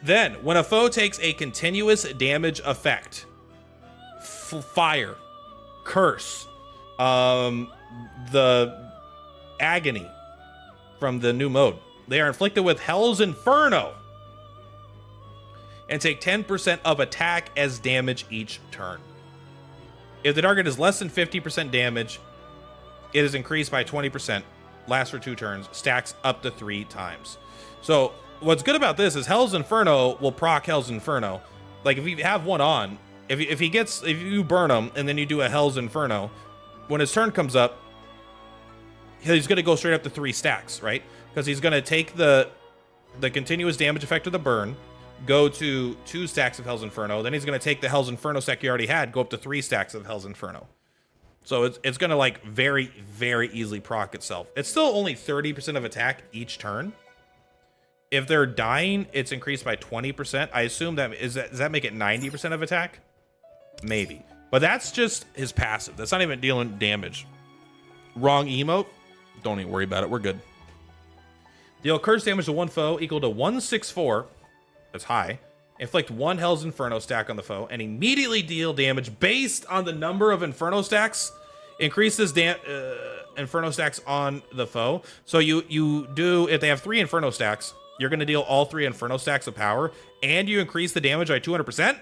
Then, when a foe takes a continuous damage effect, fire, curse, the agony from the new mode, they are inflicted with Hell's Inferno and take 10% of attack as damage each turn. If the target is less than 50% damage, it is increased by 20%, lasts for 2 turns, stacks up to 3 times. So what's good about this is Hell's Inferno will proc Hell's Inferno. Like if you have one on, if you burn him and then you do a Hell's Inferno, when his turn comes up, he's going to go straight up to 3 stacks, right? Because he's going to take the continuous damage effect of the burn, go to 2 stacks of Hell's Inferno, then he's going to take the Hell's Inferno stack you already had, go up to 3 stacks of Hell's Inferno. So it's going to like very, very easily proc itself. It's still only 30% of attack each turn. If they're dying, it's increased by 20%. I assume does that make it 90% of attack? Maybe. But that's just his passive. That's not even dealing damage. Wrong emote. Don't even worry about it. We're good. Deal curse damage to 1 foe equal to 164. That's high. Inflict 1 Hell's Inferno stack on the foe and immediately deal damage based on the number of Inferno stacks. Increases Inferno stacks on the foe. So you do, if they have 3 Inferno stacks, you're going to deal all 3 Inferno stacks of power, and you increase the damage by 200%.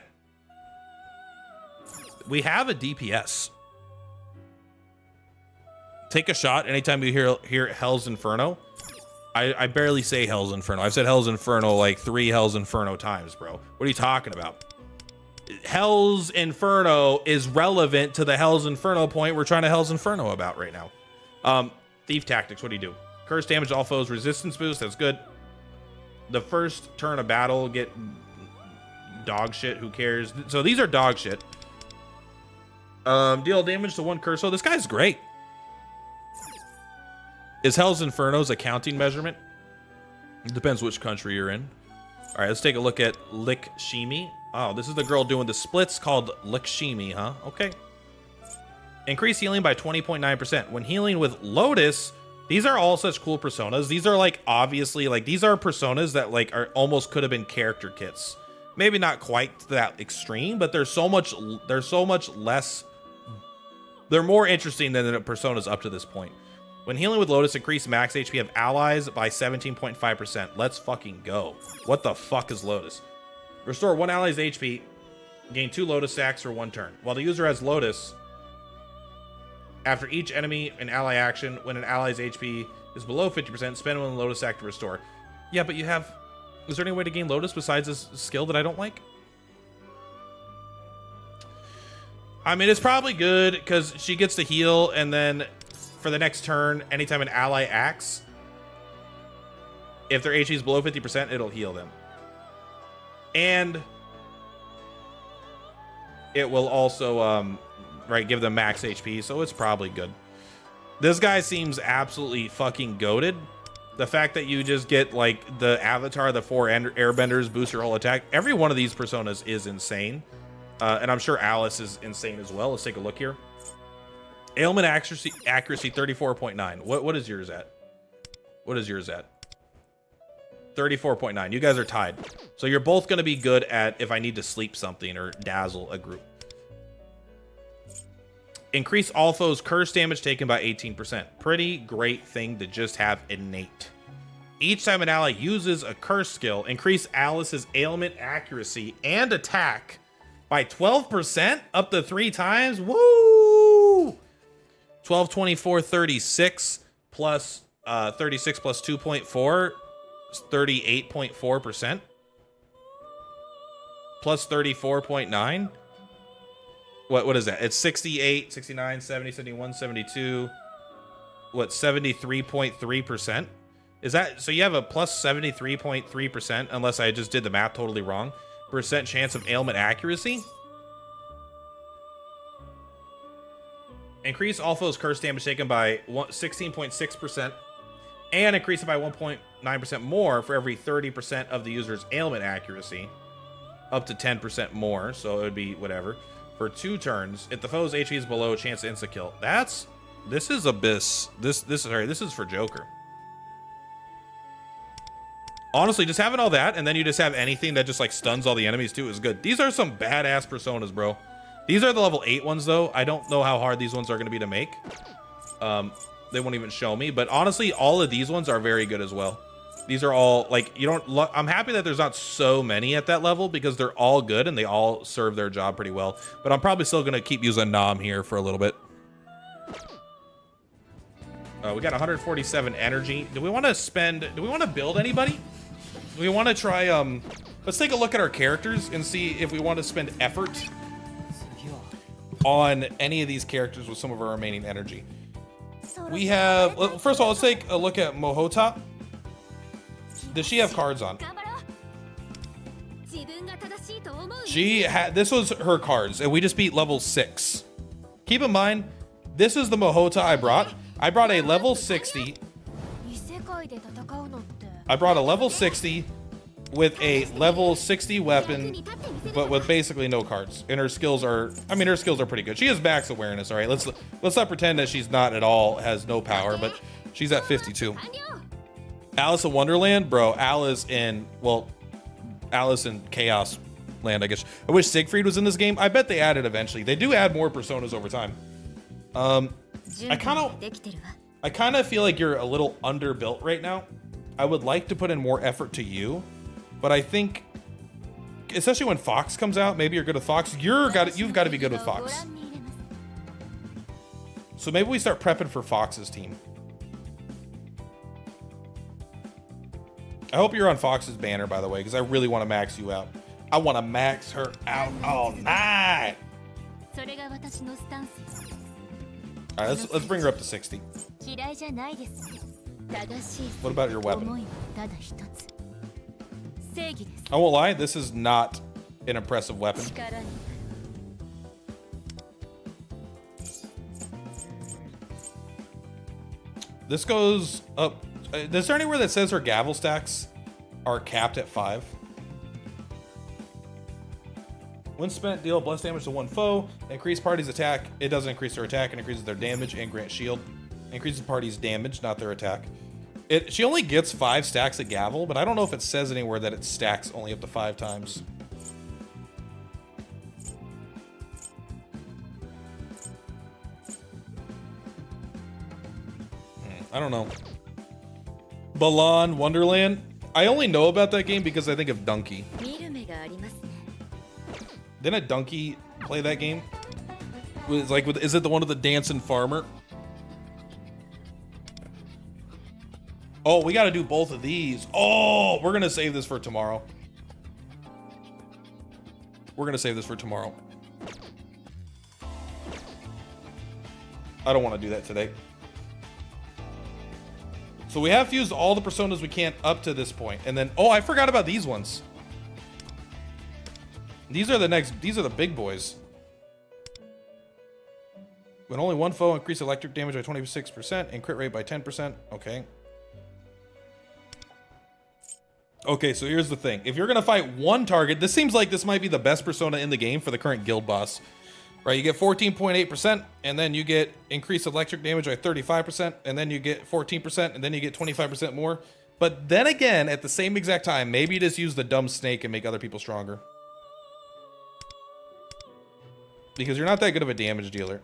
We have a DPS. Take a shot anytime you hear Hell's Inferno. I barely say Hell's Inferno. I've said Hell's Inferno like 3 Hell's Inferno times, bro. What are you talking about? Hell's Inferno is relevant to the Hell's Inferno point we're trying to Hell's Inferno about right now. Thief Tactics, what do you do? Curse damage to all foes, resistance boost, that's good. The first turn of battle, get dog shit. Who cares? So these are dog shit. Deal damage to 1 curse. So this guy's great. Is Hell's Inferno's a counting measurement? It depends which country you're in. All right, let's take a look at Likshimi. Oh, this is the girl doing the splits called Likshimi, huh? Okay. Increase healing by 20.9%. When healing with Lotus, these are all such cool personas. These are like obviously like these are personas that like are almost could have been character kits. Maybe not quite that extreme, but they're so much less. They're more interesting than the personas up to this point. When healing with Lotus, increase max HP of allies by 17.5%. Let's fucking go. What the fuck is Lotus? Restore 1 ally's HP. Gain 2 Lotus stacks for 1 turn. While the user has Lotus, after each enemy and ally action, when an ally's HP is below 50%, spend 1 Lotus stack to restore. Yeah, but you have... Is there any way to gain Lotus besides this skill that I don't like? I mean, it's probably good because she gets to heal, and then for the next turn, anytime an ally acts, if their HP is below 50%, it'll heal them. And it will also, right, give them max HP, so it's probably good. This guy seems absolutely fucking goated. The fact that you just get, like, the avatar, the 4 airbenders, boost your whole attack. Every one of these personas is insane. And I'm sure Alice is insane as well. Let's take a look here. Ailment accuracy 34.9. What is yours at? What is yours at? 34.9. You guys are tied. So you're both going to be good at if I need to sleep something or dazzle a group. Increase all foes' curse damage taken by 18%. Pretty great thing to just have innate. Each time an ally uses a curse skill, increase Alice's ailment accuracy and attack by 12% up to 3 times. Woo! 12, 24, 36 plus 36 plus 2.4 is 38.4%. Plus 34.9. What is that? It's 68, 69, 70, 71, 72. What, 73.3%? Is that, so you have a plus 73.3%, unless I just did the math totally wrong, percent chance of ailment accuracy? Increase all foes' curse damage taken by 16.6%, and increase it by 1.9% more for every 30% of the user's ailment accuracy, up to 10% more, so it would be whatever. For 2 turns, if the foe's HP is below, chance to insta-kill. This is Abyss. This is for Joker. Honestly, just having all that, and then you just have anything that just like stuns all the enemies too is good. These are some badass personas, bro. These are the level 8 ones though. I don't know how hard these ones are going to be to make. They won't even show me, but honestly, all of these ones are very good as well. These are all like, I'm happy that there's not so many at that level because they're all good and they all serve their job pretty well. But I'm probably still going to keep using Nam here for a little bit. We got 147 energy. Do we want to build anybody? Do we want to try, let's take a look at our characters and see if we want to spend effort on any of these characters with some of our remaining energy. We have, first of all, let's take a look at Mohota. Does she have cards on? This was her cards, and we just beat level 6. Keep in mind, this is the Mohota I brought. I brought a level 60. I brought a level 60 with a level 60 weapon, but with basically no cards. And her skills are, her skills are pretty good. She has max awareness, all right? Let's not pretend that she's not at all, has no power, but she's at 52. Alice in Wonderland, bro. Alice in Chaos Land, I guess. I wish Siegfried was in this game. I bet they add it eventually. They do add more personas over time. I kind of feel like you're a little underbuilt right now. I would like to put in more effort to you, but I think, especially when Fox comes out, maybe you're good with Fox. You've got to be good with Fox. So maybe we start prepping for Fox's team. I hope you're on Fox's banner, by the way, because I really want to max you out. I want to max her out all night. All right, let's bring her up to 60. What about your weapon? I won't lie, this is not an impressive weapon. This goes up. Is there anywhere that says her gavel stacks are capped at 5? When spent, deal bless damage to one foe. Increase party's attack. It doesn't increase their attack. It increases their damage and grant shield. Increases party's damage, not their attack. She only gets 5 stacks at gavel, but I don't know if it says anywhere that it stacks only up to 5 times. I don't know. Balan Wonderland. I only know about that game because I think of Donkey. Didn't a Donkey play that game? Was like, is it the one with the dancing farmer? Oh, we got to do both of these. Oh, we're gonna save this for tomorrow. We're gonna save this for tomorrow. I don't want to do that today. So we have fused all the personas we can up to this point. And then, oh, I forgot about these ones. These are the big boys. When only one foe, increase electric damage by 26% and crit rate by 10%. Okay. Okay, so here's the thing. If you're going to fight one target, this seems like this might be the best persona in the game for the current guild boss. Right, you get 14.8%, and then you get increased electric damage by 35%, and then you get 14%, and then you get 25% more. But then again, at the same exact time, maybe you just use the dumb snake and make other people stronger. Because you're not that good of a damage dealer.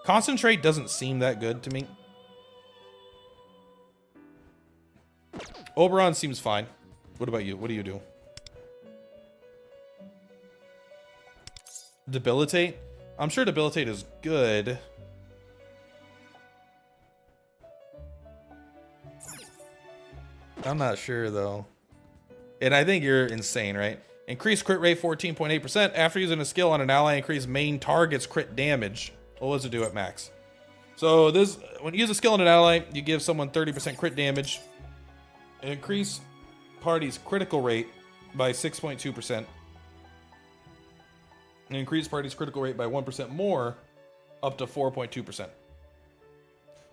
Concentrate doesn't seem that good to me. Oberon seems fine. What about you? What do you do? Debilitate? I'm sure Debilitate is good. I'm not sure though. And I think you're insane, right? Increase crit rate 14.8%. After using a skill on an ally, increase main target's crit damage. What does it do at max? So this, when you use a skill on an ally, you give someone 30% crit damage. Increase party's critical rate by 6.2%. And increase party's critical rate by 1% more, up to 4.2%.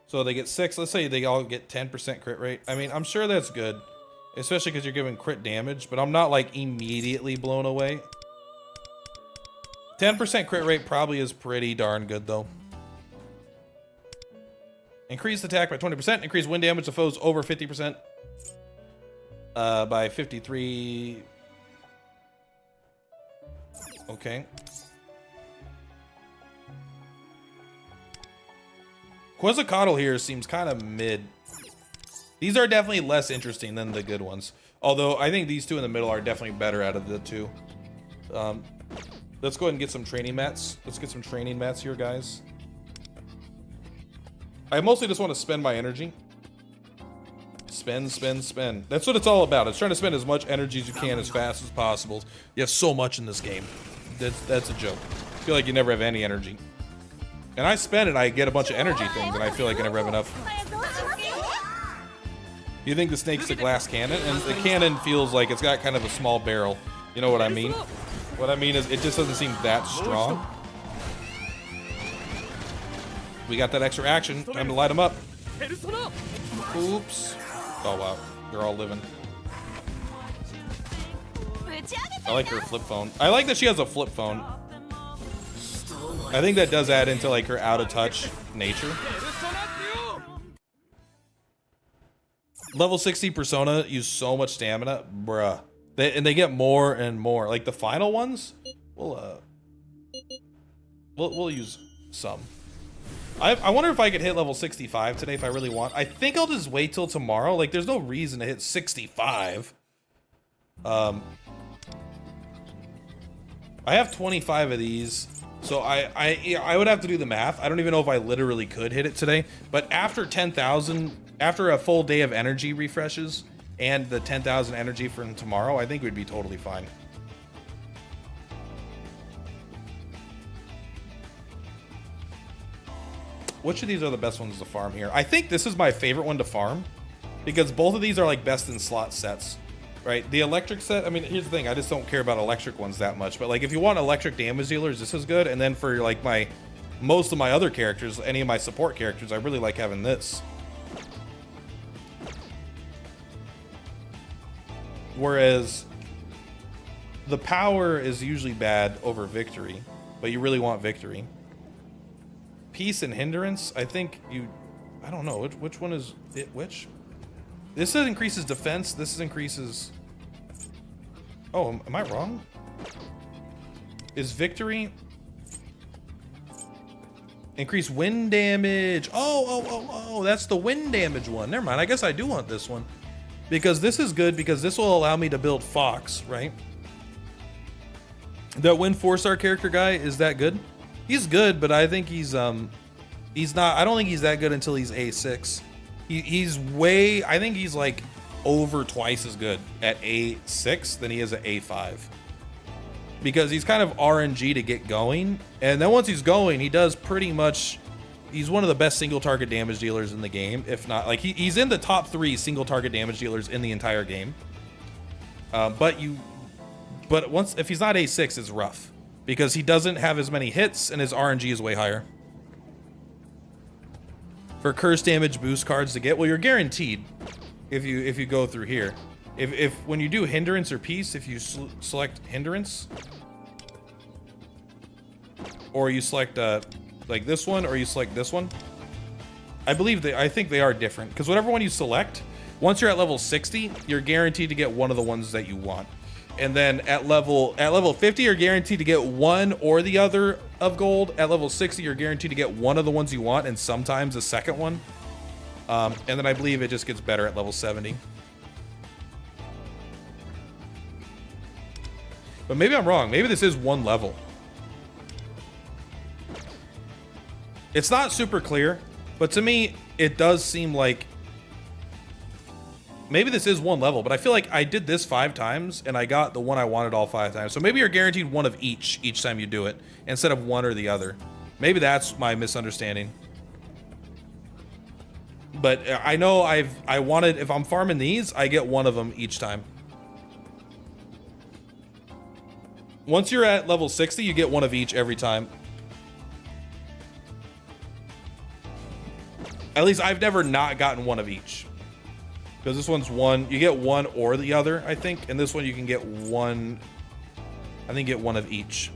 So they get 6. Let's say they all get 10% crit rate. I mean, I'm sure that's good, especially because you're giving crit damage, but I'm not like immediately blown away. 10% crit rate probably is pretty darn good though. Increase attack by 20%. Increase wind damage to foes over 50%. By 53. Okay. Quetzalcoatl here seems kind of mid. These are definitely less interesting than the good ones. Although I think these two in the middle are definitely better out of the two. Let's go ahead and get some training mats. Let's get some training mats here, guys. I mostly just want to spend my energy. Spend, spend, spend. That's what it's all about. It's trying to spend as much energy as you can as fast as possible. You have so much in this game. That's a joke. I feel like you never have any energy. And I spend it, I get a bunch of energy things, and I feel like I never have enough. You think the snake's a glass cannon? And the cannon feels like it's got kind of a small barrel. You know what I mean? What I mean is it just doesn't seem that strong. We got that extra action. Time to light them up. Oops. Oh, wow. They're all living. I like her flip phone. I like that she has a flip phone. I think that does add into like her out of touch nature. Level 60 persona use so much stamina, bruh. And they get more and more. Like the final ones, we'll use some. I wonder if I could hit level 65 today if I really want. I think I'll just wait till tomorrow. Like there's no reason to hit 65. I have 25 of these. So I would have to do the math. I don't even know if I literally could hit it today. But after 10,000, after a full day of energy refreshes and the 10,000 energy from tomorrow, I think we'd be totally fine. Which of these are the best ones to farm here? I think this is my favorite one to farm because both of these are like best in slot sets. right? The electric set, I mean, here's the thing, I just don't care about electric ones that much, but like if you want electric damage dealers, this is good. And then for like most of my other characters, any of my support characters, I really like having this. Whereas the power is usually bad over victory, but you really want victory. Peace and hindrance, I think I don't know, which one is it, which? This increases defense, this increases... Oh, am I wrong? Is victory... Increase wind damage. Oh, that's the wind damage one. Never mind, I guess I do want this one. Because this is good, because this will allow me to build Fox, right? That Wind 4-star character guy, is that good? He's good, but I think he's not, I don't think he's that good until he's A6. I think he's like over twice as good at A6 than he is at A5. Because he's kind of RNG to get going. And then once he's going, he does pretty much, he's one of the best single target damage dealers in the game. If not, like he's in the top 3 single target damage dealers in the entire game. But if he's not A6, it's rough. Because he doesn't have as many hits and his RNG is way higher. For curse damage boost cards to get, well, you're guaranteed if you go through here. If when you do hindrance or peace, if you select hindrance, or you select like this one, or you select this one, I think they are different, because whatever one you select, once you're at level 60, you're guaranteed to get one of the ones that you want. And then at level 50, you're guaranteed to get one or the other of gold. At level 60, you're guaranteed to get one of the ones you want, and sometimes a second one. And then I believe it just gets better at level 70. But maybe I'm wrong. Maybe this is one level. It's not super clear, but to me, it does seem like maybe this is one level, but I feel like I did this 5 times and I got the one I wanted all 5 times. So maybe you're guaranteed one of each time you do it instead of one or the other. Maybe that's my misunderstanding. But I know I wanted, if I'm farming these, I get one of them each time. Once you're at level 60, you get one of each every time. At least I've never not gotten one of each. Because this one's one, you get one or the other, I think. And this one you can get one, I think get one of each.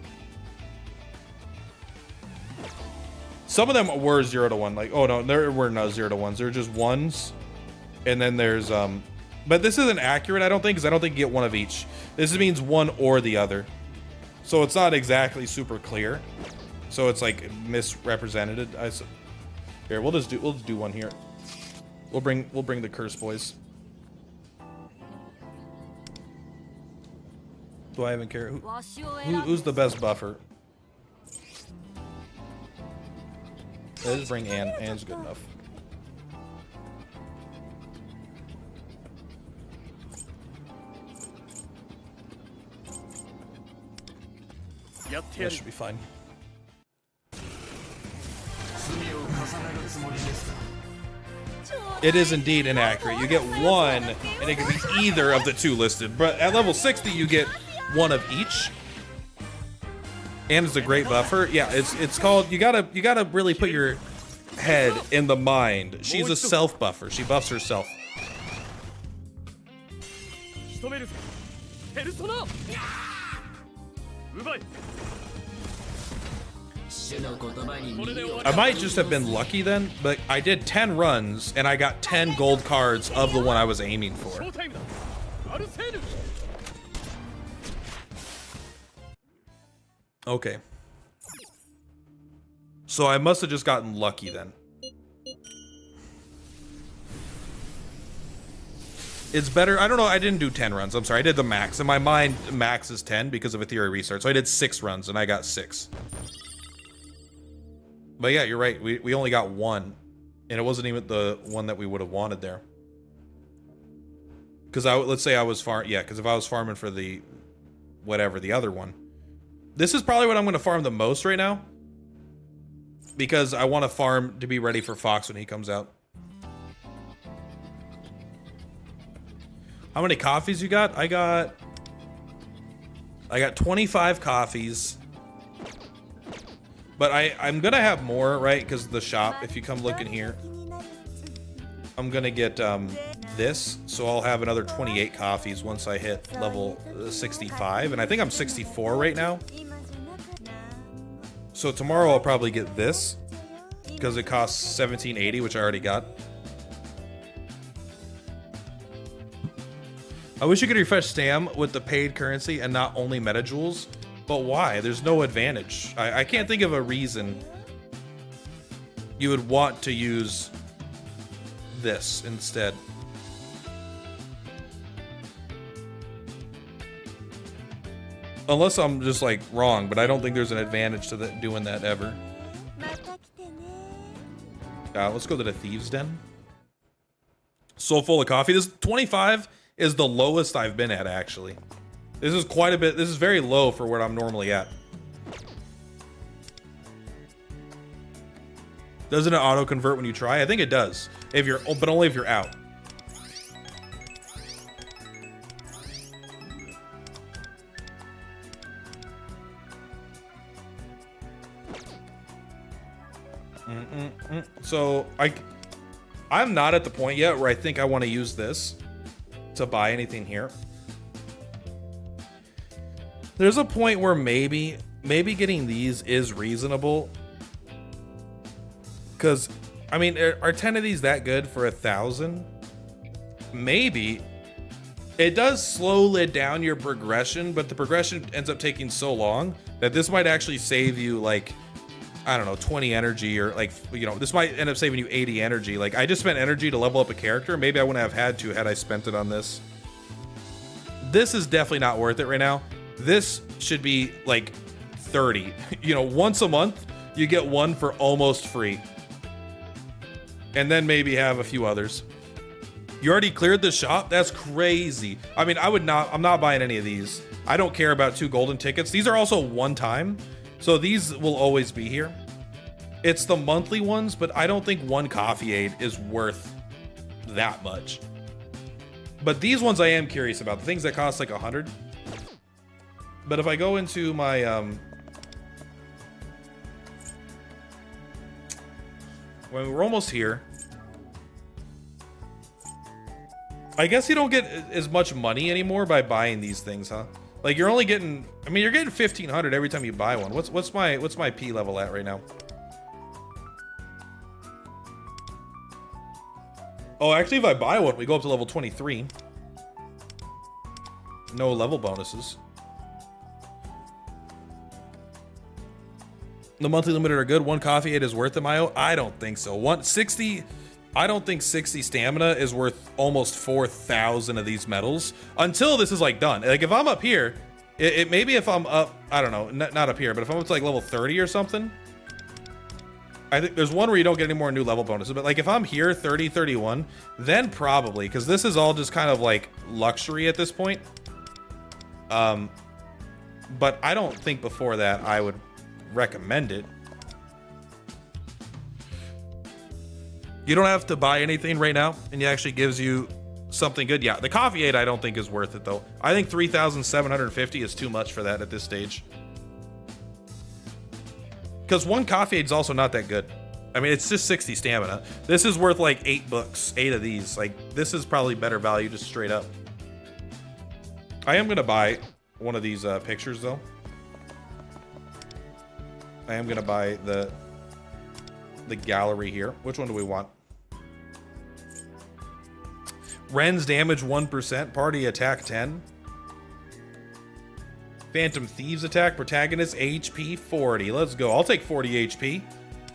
Some of them were 0 to 1. Like, oh no, there were no 0 to 1s. They're just ones. And then there's, but this isn't accurate, I don't think, because I don't think you get one of each. This means one or the other. So it's not exactly super clear. So it's like misrepresented. Here, we'll just do one here. We'll bring the curse boys. Do I even care? Who's the best buffer? Yeah, just bring Anne. Anne's good enough. That should be fine. It is indeed inaccurate. You get one, and it can be either of the 2 listed. But at level 60, you get one of each. And it's a great buffer. Yeah, it's called. You gotta really put your head in the mind. She's a self buffer. She buffs herself. I might just have been lucky then, but I did 10 runs and I got 10 gold cards of the one I was aiming for. Okay. So I must have just gotten lucky then. It's better. I don't know. I didn't do 10 runs. I'm sorry. I did the max. In my mind, max is 10 because of a theory restart. So I did 6 runs and I got 6. But yeah, you're right. We only got 1. And it wasn't even the one that we would have wanted there. Because let's say I was because if I was farming for the whatever, the other one. This is probably what I'm going to farm the most right now. Because I want to farm to be ready for Fox when he comes out. How many coffees you got? I got 25 coffees. But I'm gonna have more, right? Because the shop, if you come look in here, I'm gonna get this, so I'll have another 28 coffees once I hit level 65, and I think I'm 64 right now. So tomorrow I'll probably get this because it costs $17.80, which I already got. I wish you could refresh Stam with the paid currency and not only Metajoules. But why? There's no advantage. I can't think of a reason you would want to use this instead. Unless I'm just like wrong, but I don't think there's an advantage to doing that ever. Let's go to the Thieves Den. So full of coffee. This 25 is the lowest I've been at, actually. This is quite a bit. This is very low for where I'm normally at. Doesn't it auto convert when you try? I think it does. If you're, but only if you're out. So I'm not at the point yet where I think I want to use this to buy anything here. There's a point where maybe getting these is reasonable. Because, I mean, are 10 of these that good for 1,000? Maybe. It does slow down your progression, but the progression ends up taking so long that this might actually save you, like, I don't know, 20 energy, or like, you know, this might end up saving you 80 energy. Like, I just spent energy to level up a character. Maybe I wouldn't have had to had I spent it on this. This is definitely not worth it right now. This should be like 30. You know, once a month, you get one for almost free. And then maybe have a few others. You already cleared the shop? That's crazy. I mean, I'm not buying any of these. I don't care about 2 golden tickets. These are also one time, so these will always be here. It's the monthly ones, but I don't think 1 coffee aid is worth that much. But these ones I am curious about. The things that cost like 100. But if I go into my when we're almost here, I guess you don't get as much money anymore by buying these things, huh? Like, you're only getting, I mean, you're getting 1,500 every time you buy one. What's my P level at right now? Oh, actually, if I buy one, we go up to level 23. No level bonuses. The monthly limited are good. 1 coffee aid is worth it, Mayo? I don't think so. 160. I don't think 60 stamina is worth almost 4,000 of these medals until this is like done. Like, if I'm up here, it maybe if I'm up, I don't know, not up here, but if I'm up to like level 30 or something, I think there's one where you don't get any more new level bonuses. But like, if I'm here 30, 31, then probably, because this is all just kind of like luxury at this point. But I don't think before that I would recommend it. You don't have to buy anything right now, and it actually gives you something good. Yeah, the coffee aid I don't think is worth it though. I think 3,750 is too much for that at this stage. Because 1 coffee aid is also not that good. I mean, it's just 60 stamina. This is worth like 8 books, 8 of these. Like, this is probably better value just straight up. I am gonna buy one of these pictures though. I am gonna buy the gallery here. Which one do we want? Ren's damage 1%, party attack 10. Phantom Thieves attack, protagonist HP 40. Let's go. I'll take 40 HP.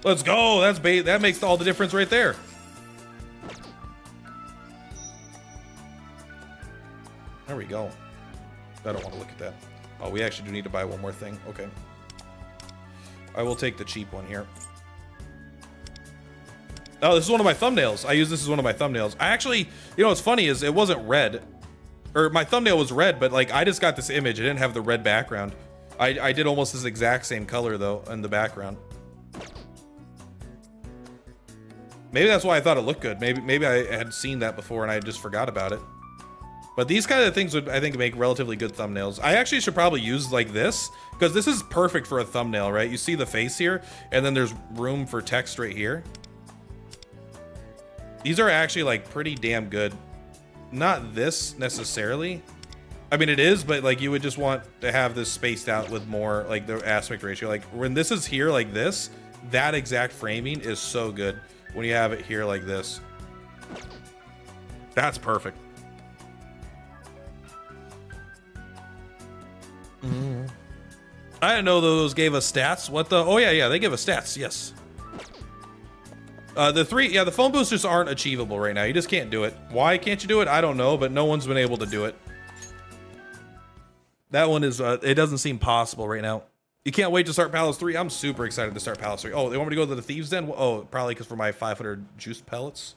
Let's go. That makes all the difference right there. There we go. I don't want to look at that. Oh, we actually do need to buy one more thing. Okay. I will take the cheap one here. Oh, this is one of my thumbnails. I use this as one of my thumbnails. I actually, you know what's funny is it wasn't red. Or my thumbnail was red, but like, I just got this image. It didn't have the red background. I did almost this exact same color though in the background. Maybe that's why I thought it looked good. Maybe I had seen that before and I just forgot about it. But these kind of things would, I think, make relatively good thumbnails. I actually should probably use like this, because this is perfect for a thumbnail, right? You see the face here, and then there's room for text right here. These are actually like pretty damn good. Not this necessarily. I mean, it is, but like you would just want to have this spaced out with more like the aspect ratio. Like when this is here like this, that exact framing is so good when you have it here like this. That's perfect. I didn't know those gave us stats. What the? Oh yeah, they give us stats. Yes. The phone boosts just aren't achievable right now. You just can't do it. Why can't you do it? I don't know, but no one's been able to do it. That one is, it doesn't seem possible right now. You can't wait to start Palace 3. I'm super excited to start Palace 3. Oh, they want me to go to the Thieves Den? Oh, probably because for my 500 juice pellets.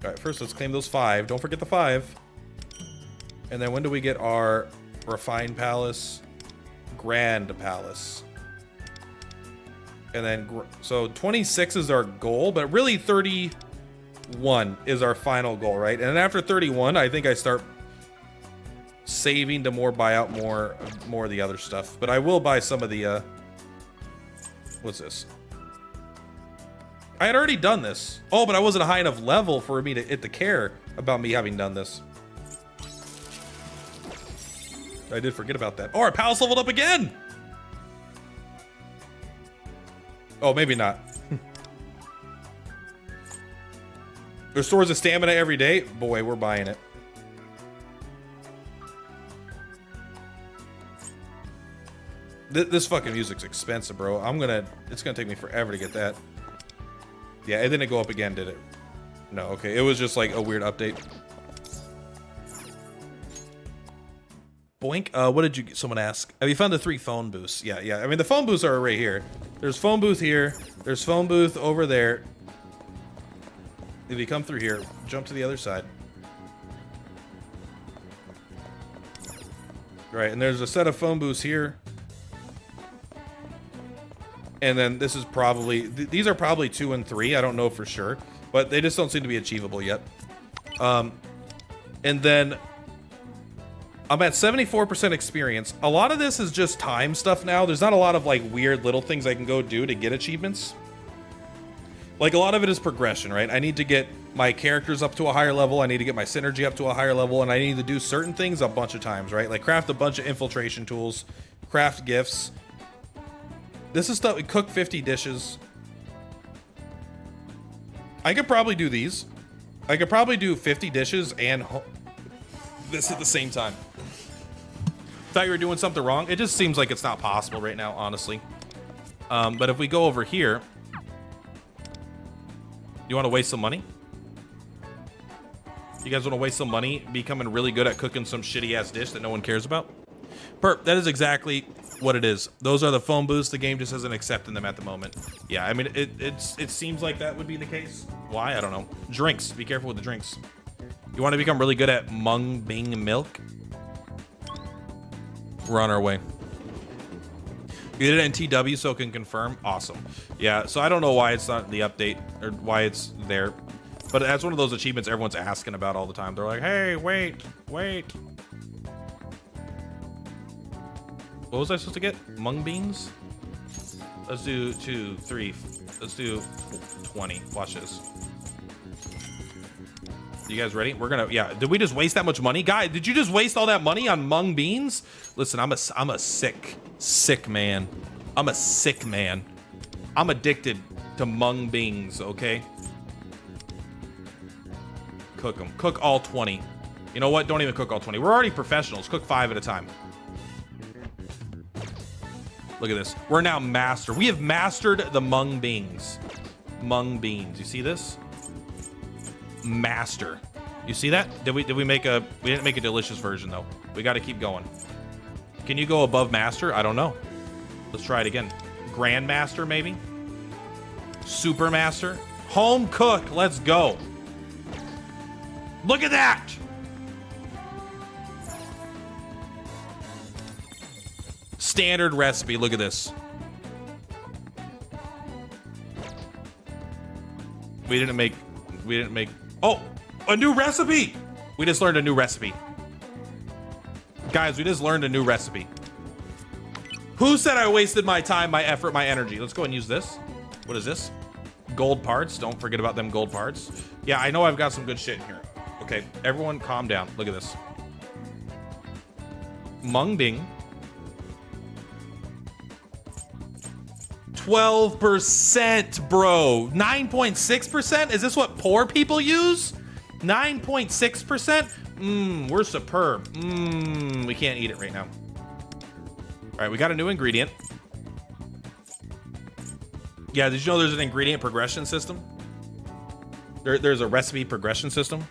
All right, first let's claim those 5. Don't forget the 5. And then when do we get our refined palace? Grand palace. And then, so 26 is our goal, but really 31 is our final goal, right? And then after 31, I think I start saving to buy out more of the other stuff. But I will buy some of the, what's this? I had already done this. Oh, but I wasn't a high enough level for me to care about me having done this. I did forget about that. Oh, our palace leveled up again! Oh, maybe not. Restores the stamina every day. Boy, we're buying it. This fucking music's expensive, bro. It's gonna take me forever to get that. Yeah, it didn't go up again, did it? No, okay. It was just like a weird update. Boink. What did someone ask? Have you found the 3 phone booths? Yeah. I mean, the phone booths are right here. There's phone booth here. There's phone booth over there. If you come through here, jump to the other side. Right, and there's a set of phone booths here. And then this is probably, these are probably 2 and 3. I don't know for sure, but they just don't seem to be achievable yet. And then I'm at 74% experience. A lot of this is just time stuff now. There's not a lot of like weird little things I can go do to get achievements. Like a lot of it is progression, right? I need to get my characters up to a higher level. I need to get my synergy up to a higher level, and I need to do certain things a bunch of times, right? Like craft a bunch of infiltration tools, craft gifts. This is stuff, cook 50 dishes. I could probably do these. I could probably do 50 dishes and this at the same time. Thought you were doing something wrong. It just seems like it's not possible right now, honestly. But if we go over here, you want to waste some money? You guys want to waste some money becoming really good at cooking some shitty ass dish that no one cares about? Perp, that is exactly what it is. Those are the phone booths. The game just isn't accepting them at the moment. Yeah, I mean, it seems like that would be the case. Why? I don't know. Drinks. Be careful with the drinks. You want to become really good at mung bean milk? We're on our way. You did it in TW, so it can confirm. Awesome. Yeah, so I don't know why it's not the update or why it's there, but that's one of those achievements everyone's asking about all the time. They're like, hey, wait. What was I supposed to get? Mung beans? Let's do 2, 3. Let's do 20. Watch this. You guys ready? We're gonna, yeah. Did we just waste that much money? Guy, did you just waste all that money on mung beans? Listen, I'm a sick man. I'm a sick man. I'm addicted to mung beans, okay? Cook them. Cook all 20. You know what? Don't even cook all 20. We're already professionals. Cook 5 at a time. Look at this. We're now master. We have mastered the mung beans. Mung beans. You see this? Master. You see that? Did we make a, we didn't make a delicious version though. We got to keep going. Can you go above master? I don't know. Let's try it again. Grandmaster maybe? Super master? Home cook. Let's go. Look at that. Standard recipe. Look at this. We didn't make, oh, a new recipe. We just learned a new recipe. Guys, we just learned a new recipe. Who said I wasted my time, my effort, my energy? Let's go and use this. What is this? Gold parts. Don't forget about them gold parts. Yeah, I know I've got some good shit in here. Okay, everyone calm down. Look at this. Mung Bean. 12%, bro. 9.6%? Is this what poor people use? 9.6%? We're superb. We can't eat it right now. All right, we got a new ingredient. Yeah, did you know there's an ingredient progression system? There's a recipe progression system.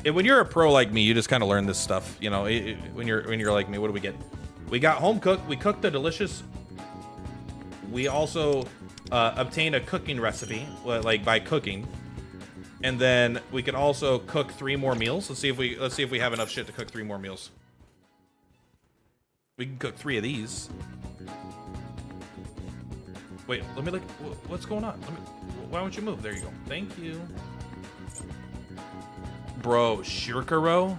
And when you're a pro like me, you just kind of learn this stuff. You know, when you're like me, what do we get? We got home cooked. We cooked a delicious. We also obtained a cooking recipe, like by cooking, and then we can also cook 3 more meals. Let's see if we have enough shit to cook 3 more meals. We can cook 3 of these. Wait, let me look. What's going on? Why don't you move? There you go. Thank you. Bro, shirkaro?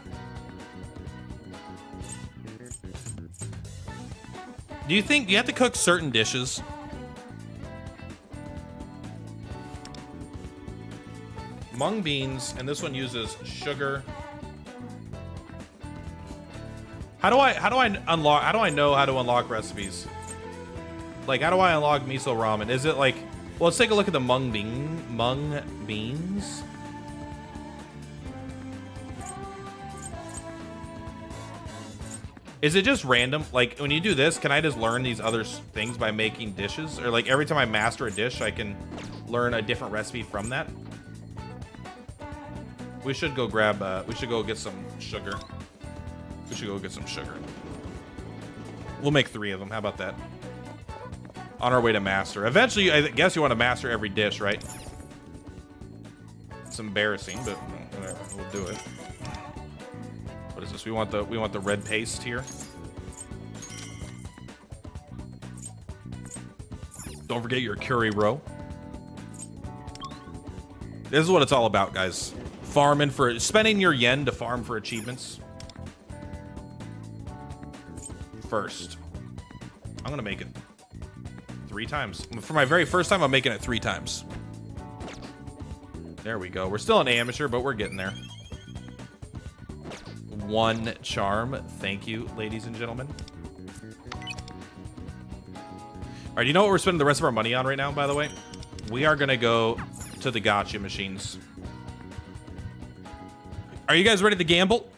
Do you think you have to cook certain dishes? Mung beans, and this one uses sugar. How do I know how to unlock recipes? Like, how do I unlock miso ramen? Is it like, well, let's take a look at the mung beans. Is it just random? Like, when you do this, can I just learn these other things by making dishes? Or like every time I master a dish, I can learn a different recipe from that? We should go grab, we should go get some sugar. We should go get some sugar. We'll make 3 of them. How about that? On our way to master. Eventually, I guess you want to master every dish, right? It's embarrassing, but whatever. We'll do it. What is this? We want the red paste here. Don't forget your curry row. This is what it's all about, guys. Farming for spending your yen to farm for achievements. First, I'm gonna make it 3 times. For my very first time, I'm making it 3 times. There we go. We're still an amateur, but we're getting there. 1 charm. Thank you, ladies and gentlemen. All right, you know what we're spending the rest of our money on right now, by the way? We are gonna go to the gacha machines. Are you guys ready to gamble?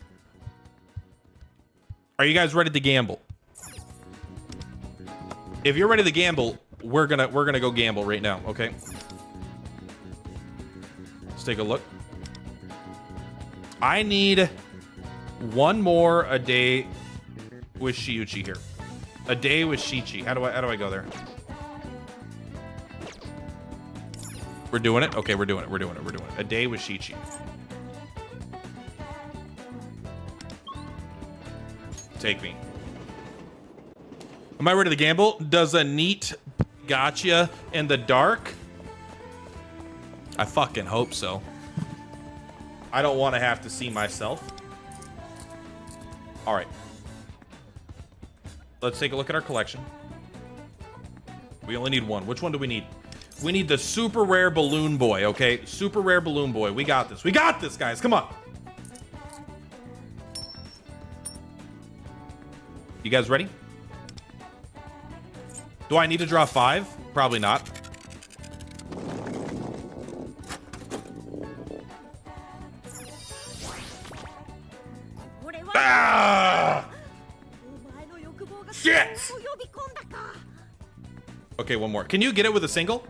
Are you guys ready to gamble? If you're ready to gamble, we're gonna go gamble right now, okay? Let's take a look. I need 1 more a day with Shiuchi here. A day with Shichi. How do I go there? We're doing it? Okay, we're doing it. A day with Shichi. Take me. Am I ready to gamble? Does a neat gacha in the dark? I fucking hope so. I don't want to have to see myself. All right. Let's take a look at our collection. We only need 1. Which one do we need? We need the super rare balloon boy, okay? Super rare balloon boy. We got this. We got this, guys. Come on. You guys ready? Do I need to draw 5? Probably not. Ah! Shit! Okay, 1 more. Can you get it with a single?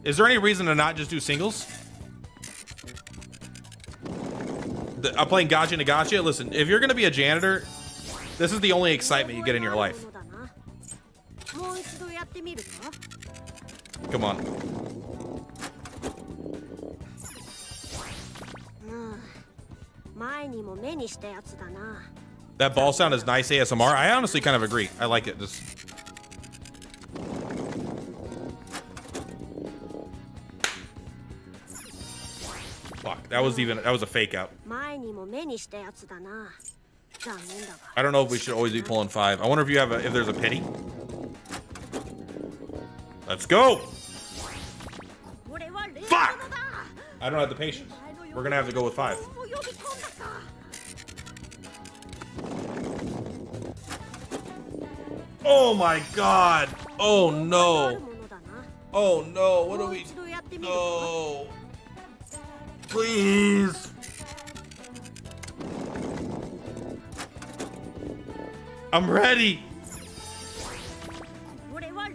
Is there any reason to not just do singles? I'm playing Gacha to Gacha. Listen, if you're going to be a janitor, this is the only excitement you get in your life. Come on. That ball sound is nice ASMR. I honestly kind of agree. I like it. Just... Fuck, that was a fake out.
前にも目にしたやつだな。残念だが。
I don't know if we should always be pulling 5. I wonder if if there's a pity. Let's go! Fuck! I don't have the patience. We're gonna have to go with 5. Oh my god! Oh no! Oh no, what do we... No! Please! I'm ready!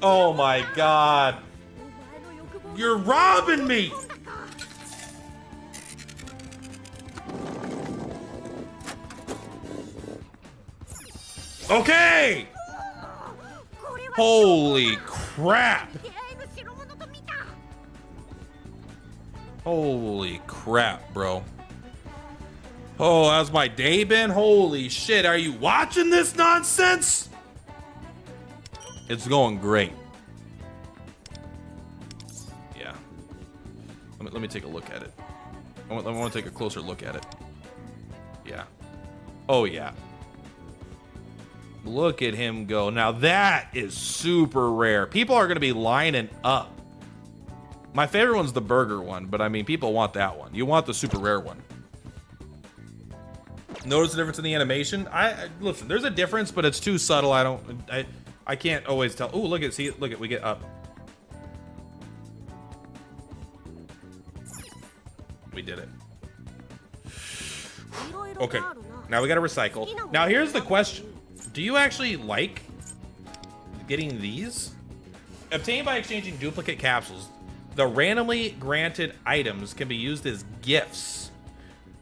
Oh my god! You're robbing me! Okay! Holy crap! Holy crap, bro. Oh, how's my day been? Holy shit, are you watching this nonsense? It's going great. Yeah. Let me take a look at it. I want to take a closer look at it. Yeah. Oh, yeah. Look at him go. Now that is super rare. People are going to be lining up. My favorite one's the burger one, but I mean, people want that one. You want the super rare one. Notice the difference in the animation? Listen, there's a difference, but it's too subtle. I can't always tell. Oh, look at, see, look at, we get up. We did it. Okay, now we gotta recycle. Now here's the question. Do you actually like getting these? Obtained by exchanging duplicate capsules, the randomly granted items can be used as gifts.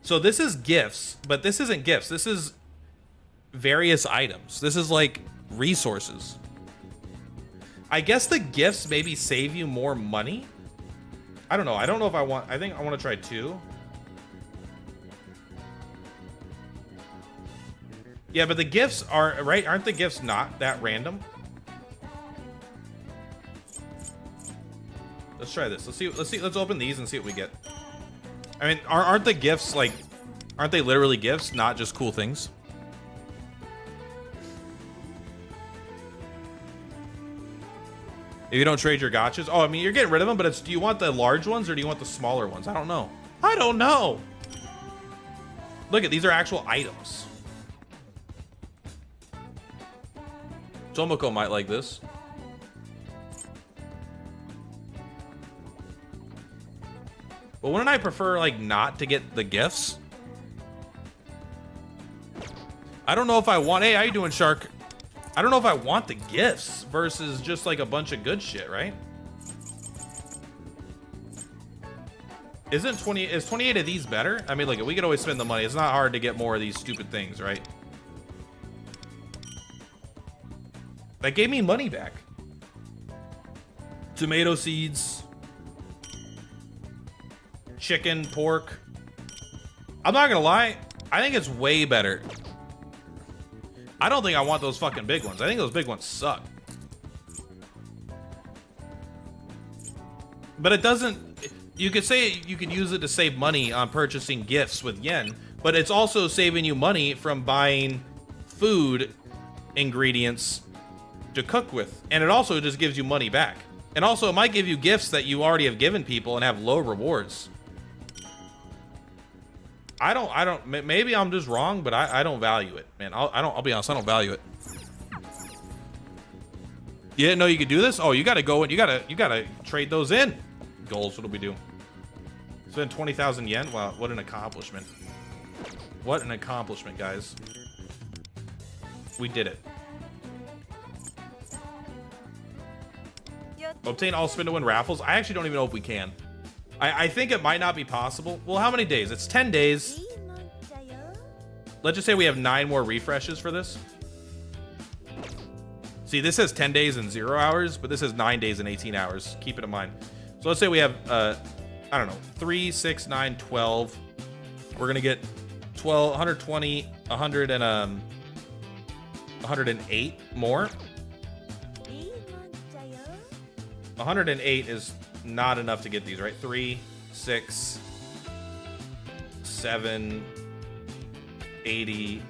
So this is gifts, but this isn't gifts. This is various items. This is like resources. I guess the gifts maybe save you more money. I don't know. I don't know if I want, I think I want to try 2. Yeah, but the gifts are, right? Aren't the gifts not that random? Let's try this. Let's open these and see what we get. I mean, aren't the gifts like, aren't they literally gifts, not just cool things? If you don't trade your gachas, oh, I mean, you're getting rid of them, but it's, do you want the large ones or do you want the smaller ones? I don't know. I don't know. Look at, these are actual items. Tomoko might like this. But wouldn't I prefer, like, not to get the gifts? I don't know if I want, hey, how you doing, Shark? I don't know if I want the gifts versus just like a bunch of good shit, right? Is 28 of these better? I mean, look, we could always spend the money. It's not hard to get more of these stupid things, right? That gave me money back. Tomato seeds. Chicken, pork. I'm not gonna lie. I think it's way better. I don't think I want those fucking big ones. I think those big ones suck. But it doesn't, you could say you could use it to save money on purchasing gifts with yen, but it's also saving you money from buying food ingredients to cook with. And it also just gives you money back. And also it might give you gifts that you already have given people and have low rewards. I don't, maybe I'm just wrong, but I don't value it, man. I'll be honest, I don't value it. You didn't know you could do this? Oh, you gotta go and you gotta trade those in. Goals, what'll we do? Spend 20,000 yen? Wow, what an accomplishment. What an accomplishment, guys. We did it. Obtain all spin to win raffles? I actually don't even know if we can. I think it might not be possible. Well, how many days? It's 10 days. Let's just say we have 9 more refreshes for this. See, this says 10 days and 0 hours, but this is 9 days and 18 hours. Keep it in mind. So let's say we have, I don't know, 3, 6, 9, 12. We're going to get 12, 120, 100, and 108 more. 108 is not enough to get these, right? 3, 6, 780.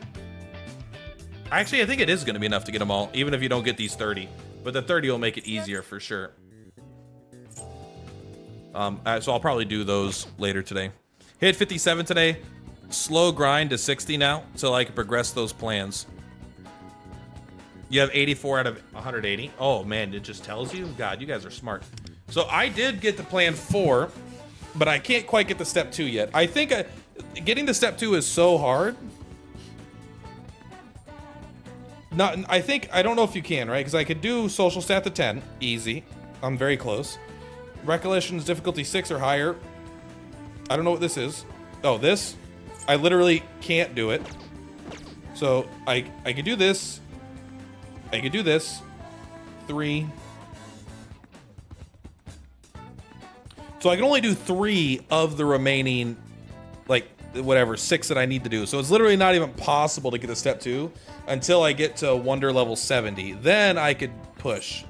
Actually, I think it is going to be enough to get them all, even if you don't get these 30. But the 30 will make it easier for sure. So I'll probably do those later today. Hit 57 today. Slow grind to 60 now, so I can progress those plans. You have 84 out of 180. Oh man, it just tells you? God, you guys are smart. So I did get to plan 4, but I can't quite get to step 2 yet. I think getting to step 2 is so hard. I don't know if you can, right? Because I could do social stat to 10, easy. I'm very close. Recollections difficulty 6 or higher. I don't know what this is. Oh, this? I literally can't do it. So I could do this. I could do this. 3. So I can only do 3 of the remaining, like, whatever, 6 that I need to do. So it's literally not even possible to get to step 2 until I get to wonder level 70. Then I could push.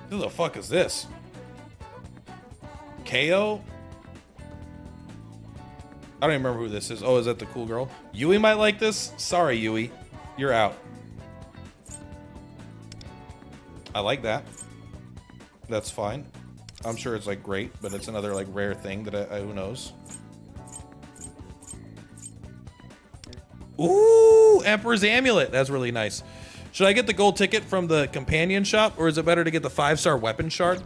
Who the fuck is this? KO? I don't even remember who this is. Oh, is that the cool girl? Yui might like this? Sorry, Yui. You're out. I like that. That's fine. I'm sure it's like great, but it's another like rare thing that who knows. Ooh, Emperor's Amulet. That's really nice. Should I get the gold ticket from the companion shop, or is it better to get the 5-star weapon shard?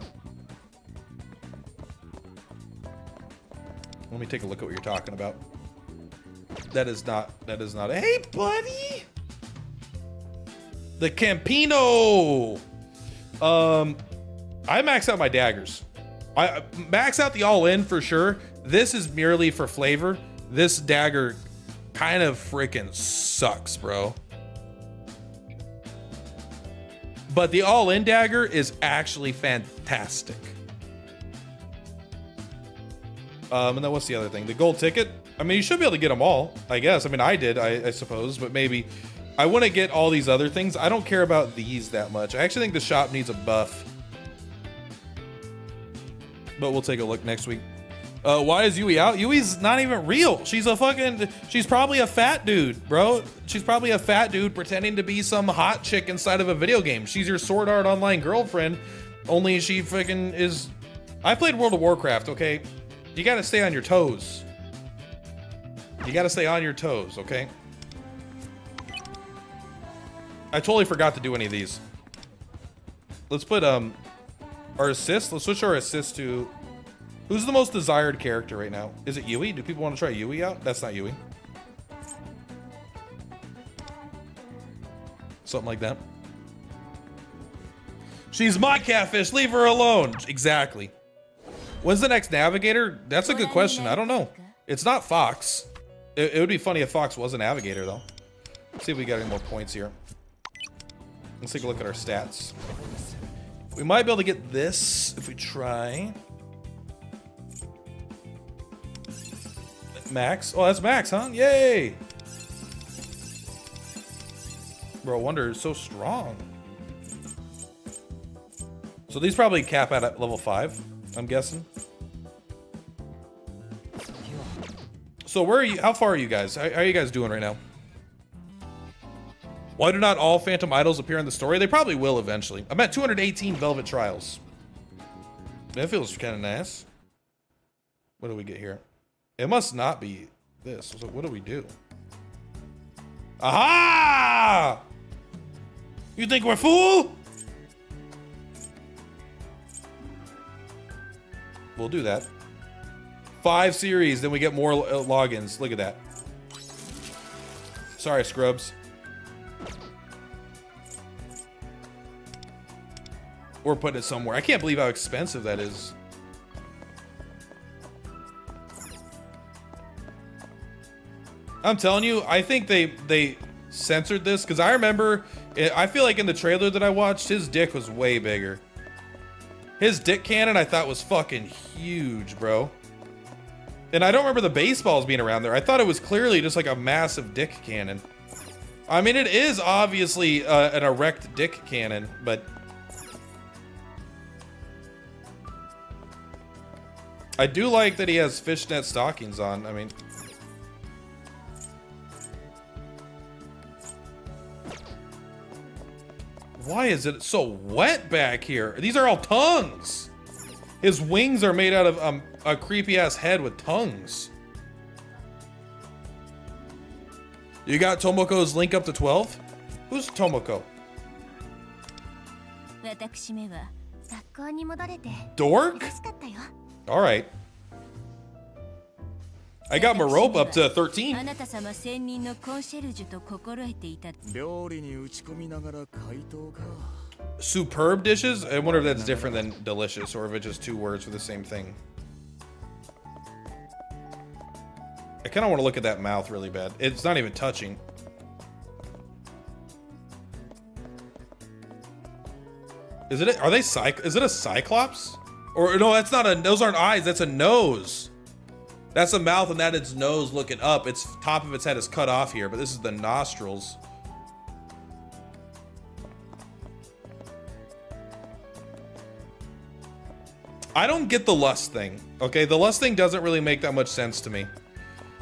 Let me take a look at what you're talking about. That is not a, hey buddy! The Campino! I max out my daggers. I max out the all-in for sure. This is merely for flavor. This dagger kind of freaking sucks, bro. But the all-in dagger is actually fantastic. And then what's the other thing? The gold ticket? I mean, you should be able to get them all, I guess. I mean, I did, I suppose, but maybe I want to get all these other things. I don't care about these that much. I actually think the shop needs a buff. But we'll take a look next week. Why is Yui out? Yui's not even real. She's probably a fat dude, bro. She's probably a fat dude pretending to be some hot chick inside of a video game. She's your Sword Art Online girlfriend, only she freaking is. I played World of Warcraft, okay? You gotta stay on your toes. You gotta stay on your toes, okay? I totally forgot to do any of these. Let's put, our assist. Let's switch our assist to... Who's the most desired character right now? Is it Yui? Do people want to try Yui out? That's not Yui. Something like that. She's my catfish. Leave her alone. Exactly. When's the next navigator? That's a good question. I don't know. It's not Fox. It would be funny if Fox was a navigator, though. Let's see if we got any more points here. Let's take a look at our stats. We might be able to get this if we try. Max. Oh, that's Max, huh? Yay! Bro, Wonder is so strong. So these probably cap out at level 5, I'm guessing. So where are you? How far are you guys? How are you guys doing right now? Why do not all Phantom Idols appear in the story? They probably will eventually. I'm at 218 Velvet Trials. That feels kind of nice. What do we get here? It must not be this. So what do we do? Aha! You think we're fool? We'll do that. 5 series, then we get more logins. Look at that. Sorry, scrubs. Or put it somewhere. I can't believe how expensive that is. I'm telling you, I think they censored this because I remember, I feel like in the trailer that I watched, his dick was way bigger. His dick cannon I thought was fucking huge, bro. And I don't remember the baseballs being around there. I thought it was clearly just like a massive dick cannon. I mean, it is obviously an erect dick cannon, but... I do like that he has fishnet stockings on. I mean, why is it so wet back here? These are all tongues. His wings are made out of a creepy ass head with tongues. You got Tomoko's link up to 12? Who's Tomoko? Dork? Alright. I got Marope up to 13. Superb dishes? I wonder if that's different than delicious or if it's just two words for the same thing. I kind of want to look at that mouth really bad. It's not even touching. Is it? Are they is it a cyclops? Or no, that's not a. Those aren't eyes. That's a nose. That's a mouth, and that its nose looking up. Its top of its head is cut off here, but this is the nostrils. I don't get the lust thing. Okay, the lust thing doesn't really make that much sense to me.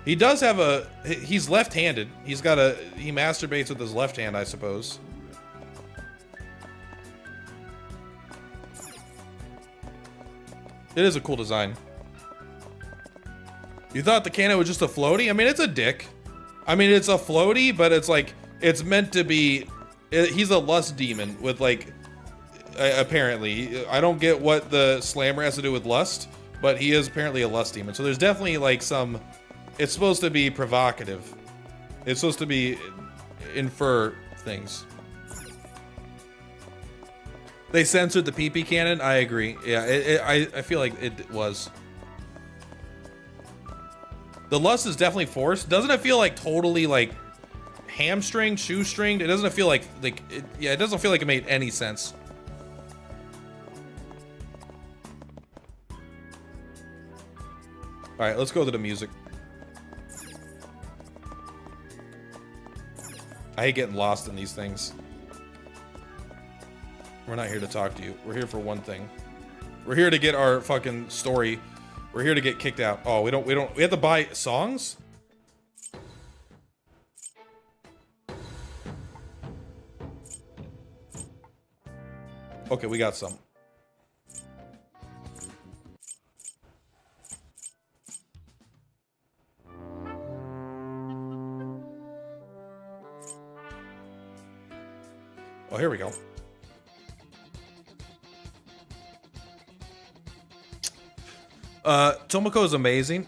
He does have a. He's left-handed. He's got a. He masturbates with his left hand, I suppose. It is a cool design. You thought the cannon was just a floaty? I mean, it's a dick. I mean, it's a floaty, but it's like, it's meant to be, he's a lust demon with like, apparently. I don't get what the slammer has to do with lust, but he is apparently a lust demon. So there's definitely like some, it's supposed to be provocative. It's supposed to be, infer things. They censored the pee-pee cannon? I agree. Yeah, I feel like it was. The lust is definitely forced. Doesn't it feel like totally like hamstringed, shoestringed? It doesn't feel like yeah, it doesn't feel like it made any sense. All right, let's go to the music. I hate getting lost in these things. We're not here to talk to you. We're here for one thing. We're here to get our fucking story. We're here to get kicked out. Oh, we have to buy songs? Okay, we got some. Oh, here we go. Tomoko is amazing,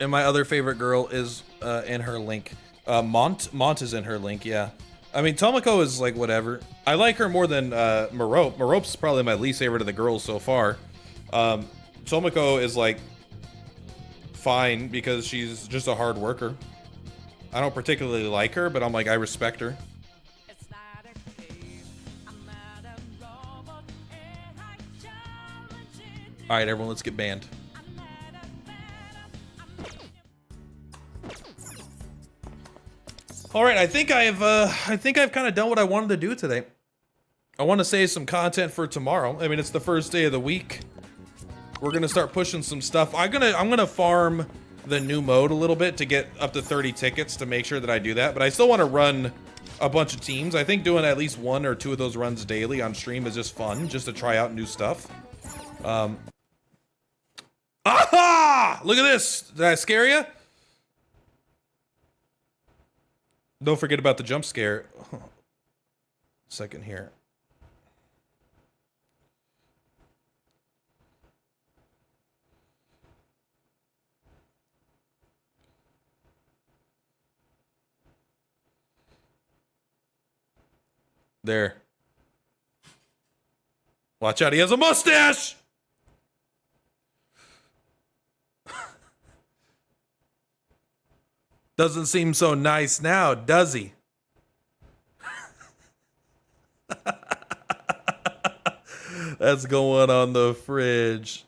and my other favorite girl is in her link. Mont is in her link, yeah. I mean, Tomoko is like whatever. I like her more than Marope. Marope's probably my least favorite of the girls so far. Tomoko is like fine because she's just a hard worker. I don't particularly like her, but I'm like, I respect her. All right, everyone, let's get banned. All right, I think I've kind of done what I wanted to do today. I want to save some content for tomorrow. I mean, it's the first day of the week. We're gonna start pushing some stuff. I'm gonna farm the new mode a little bit to get up to 30 tickets to make sure that I do that. But I still want to run a bunch of teams. I think doing at least 1 or 2 of those runs daily on stream is just fun, just to try out new stuff. Aha! Look at this. Did I scare you? Don't forget about the jump scare. Second here. There. Watch out, he has a mustache! Doesn't seem so nice now, does he? That's going on the fridge.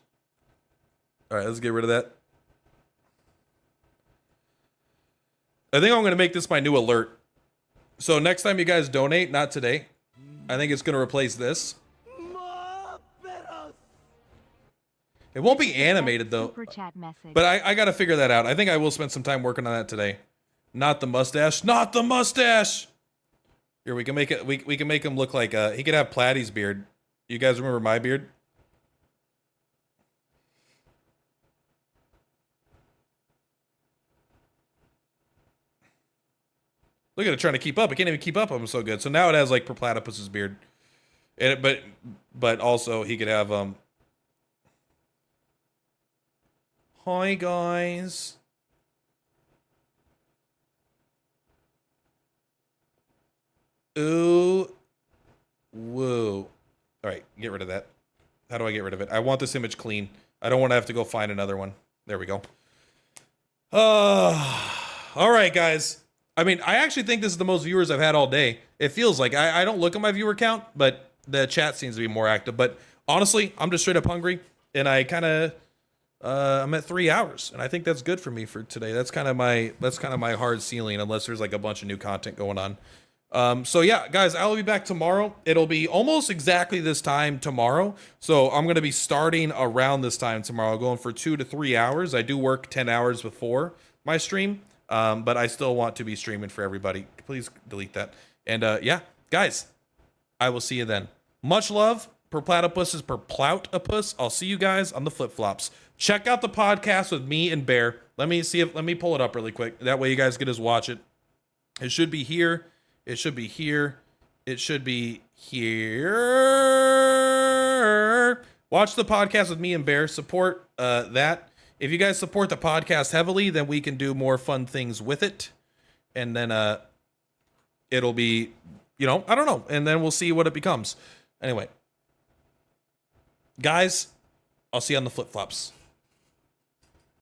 All right, let's get rid of that. I think I'm going to make this my new alert. So next time you guys donate, not today, I think it's going to replace this. It won't be animated though.
Super chat message.
But I got to figure that out. I think I will spend some time working on that today. Not the mustache. Not the mustache. Here, we can make it. We can make him look like he could have Platy's beard. You guys remember my beard? Look at it trying to keep up. It can't even keep up. I'm so good. So now it has like Platypus's beard. And but also he could have Hi guys. Ooh. Woo. All right, get rid of that. How do I get rid of it? I want this image clean. I don't want to have to go find another one. There we go. All right, guys. I mean, I actually think this is the most viewers I've had all day. It feels like I don't look at my viewer count, but the chat seems to be more active. But honestly, I'm just straight up hungry, and I kind of I'm at 3 hours, and I think that's good for me for today. That's kind of my hard ceiling, unless there's like a bunch of new content going on. So yeah, guys, I'll be back tomorrow. It'll be almost exactly this time tomorrow. So I'm going to be starting around this time tomorrow, going for 2 to 3 hours. I do work 10 hours before my stream, but I still want to be streaming for everybody. Please delete that. And yeah, guys, I will see you then. Much love. Per platypus is per ploutapus. I'll see you guys on the flip-flops. Check out the podcast with me and Bear. Let me pull it up really quick. That way you guys can just watch it. It should be here. It should be here. It should be here. Watch the podcast with me and Bear. Support that. If you guys support the podcast heavily, then we can do more fun things with it. And then it'll be, I don't know. And then we'll see what it becomes. Anyway. Guys, I'll see you on the flip-flops.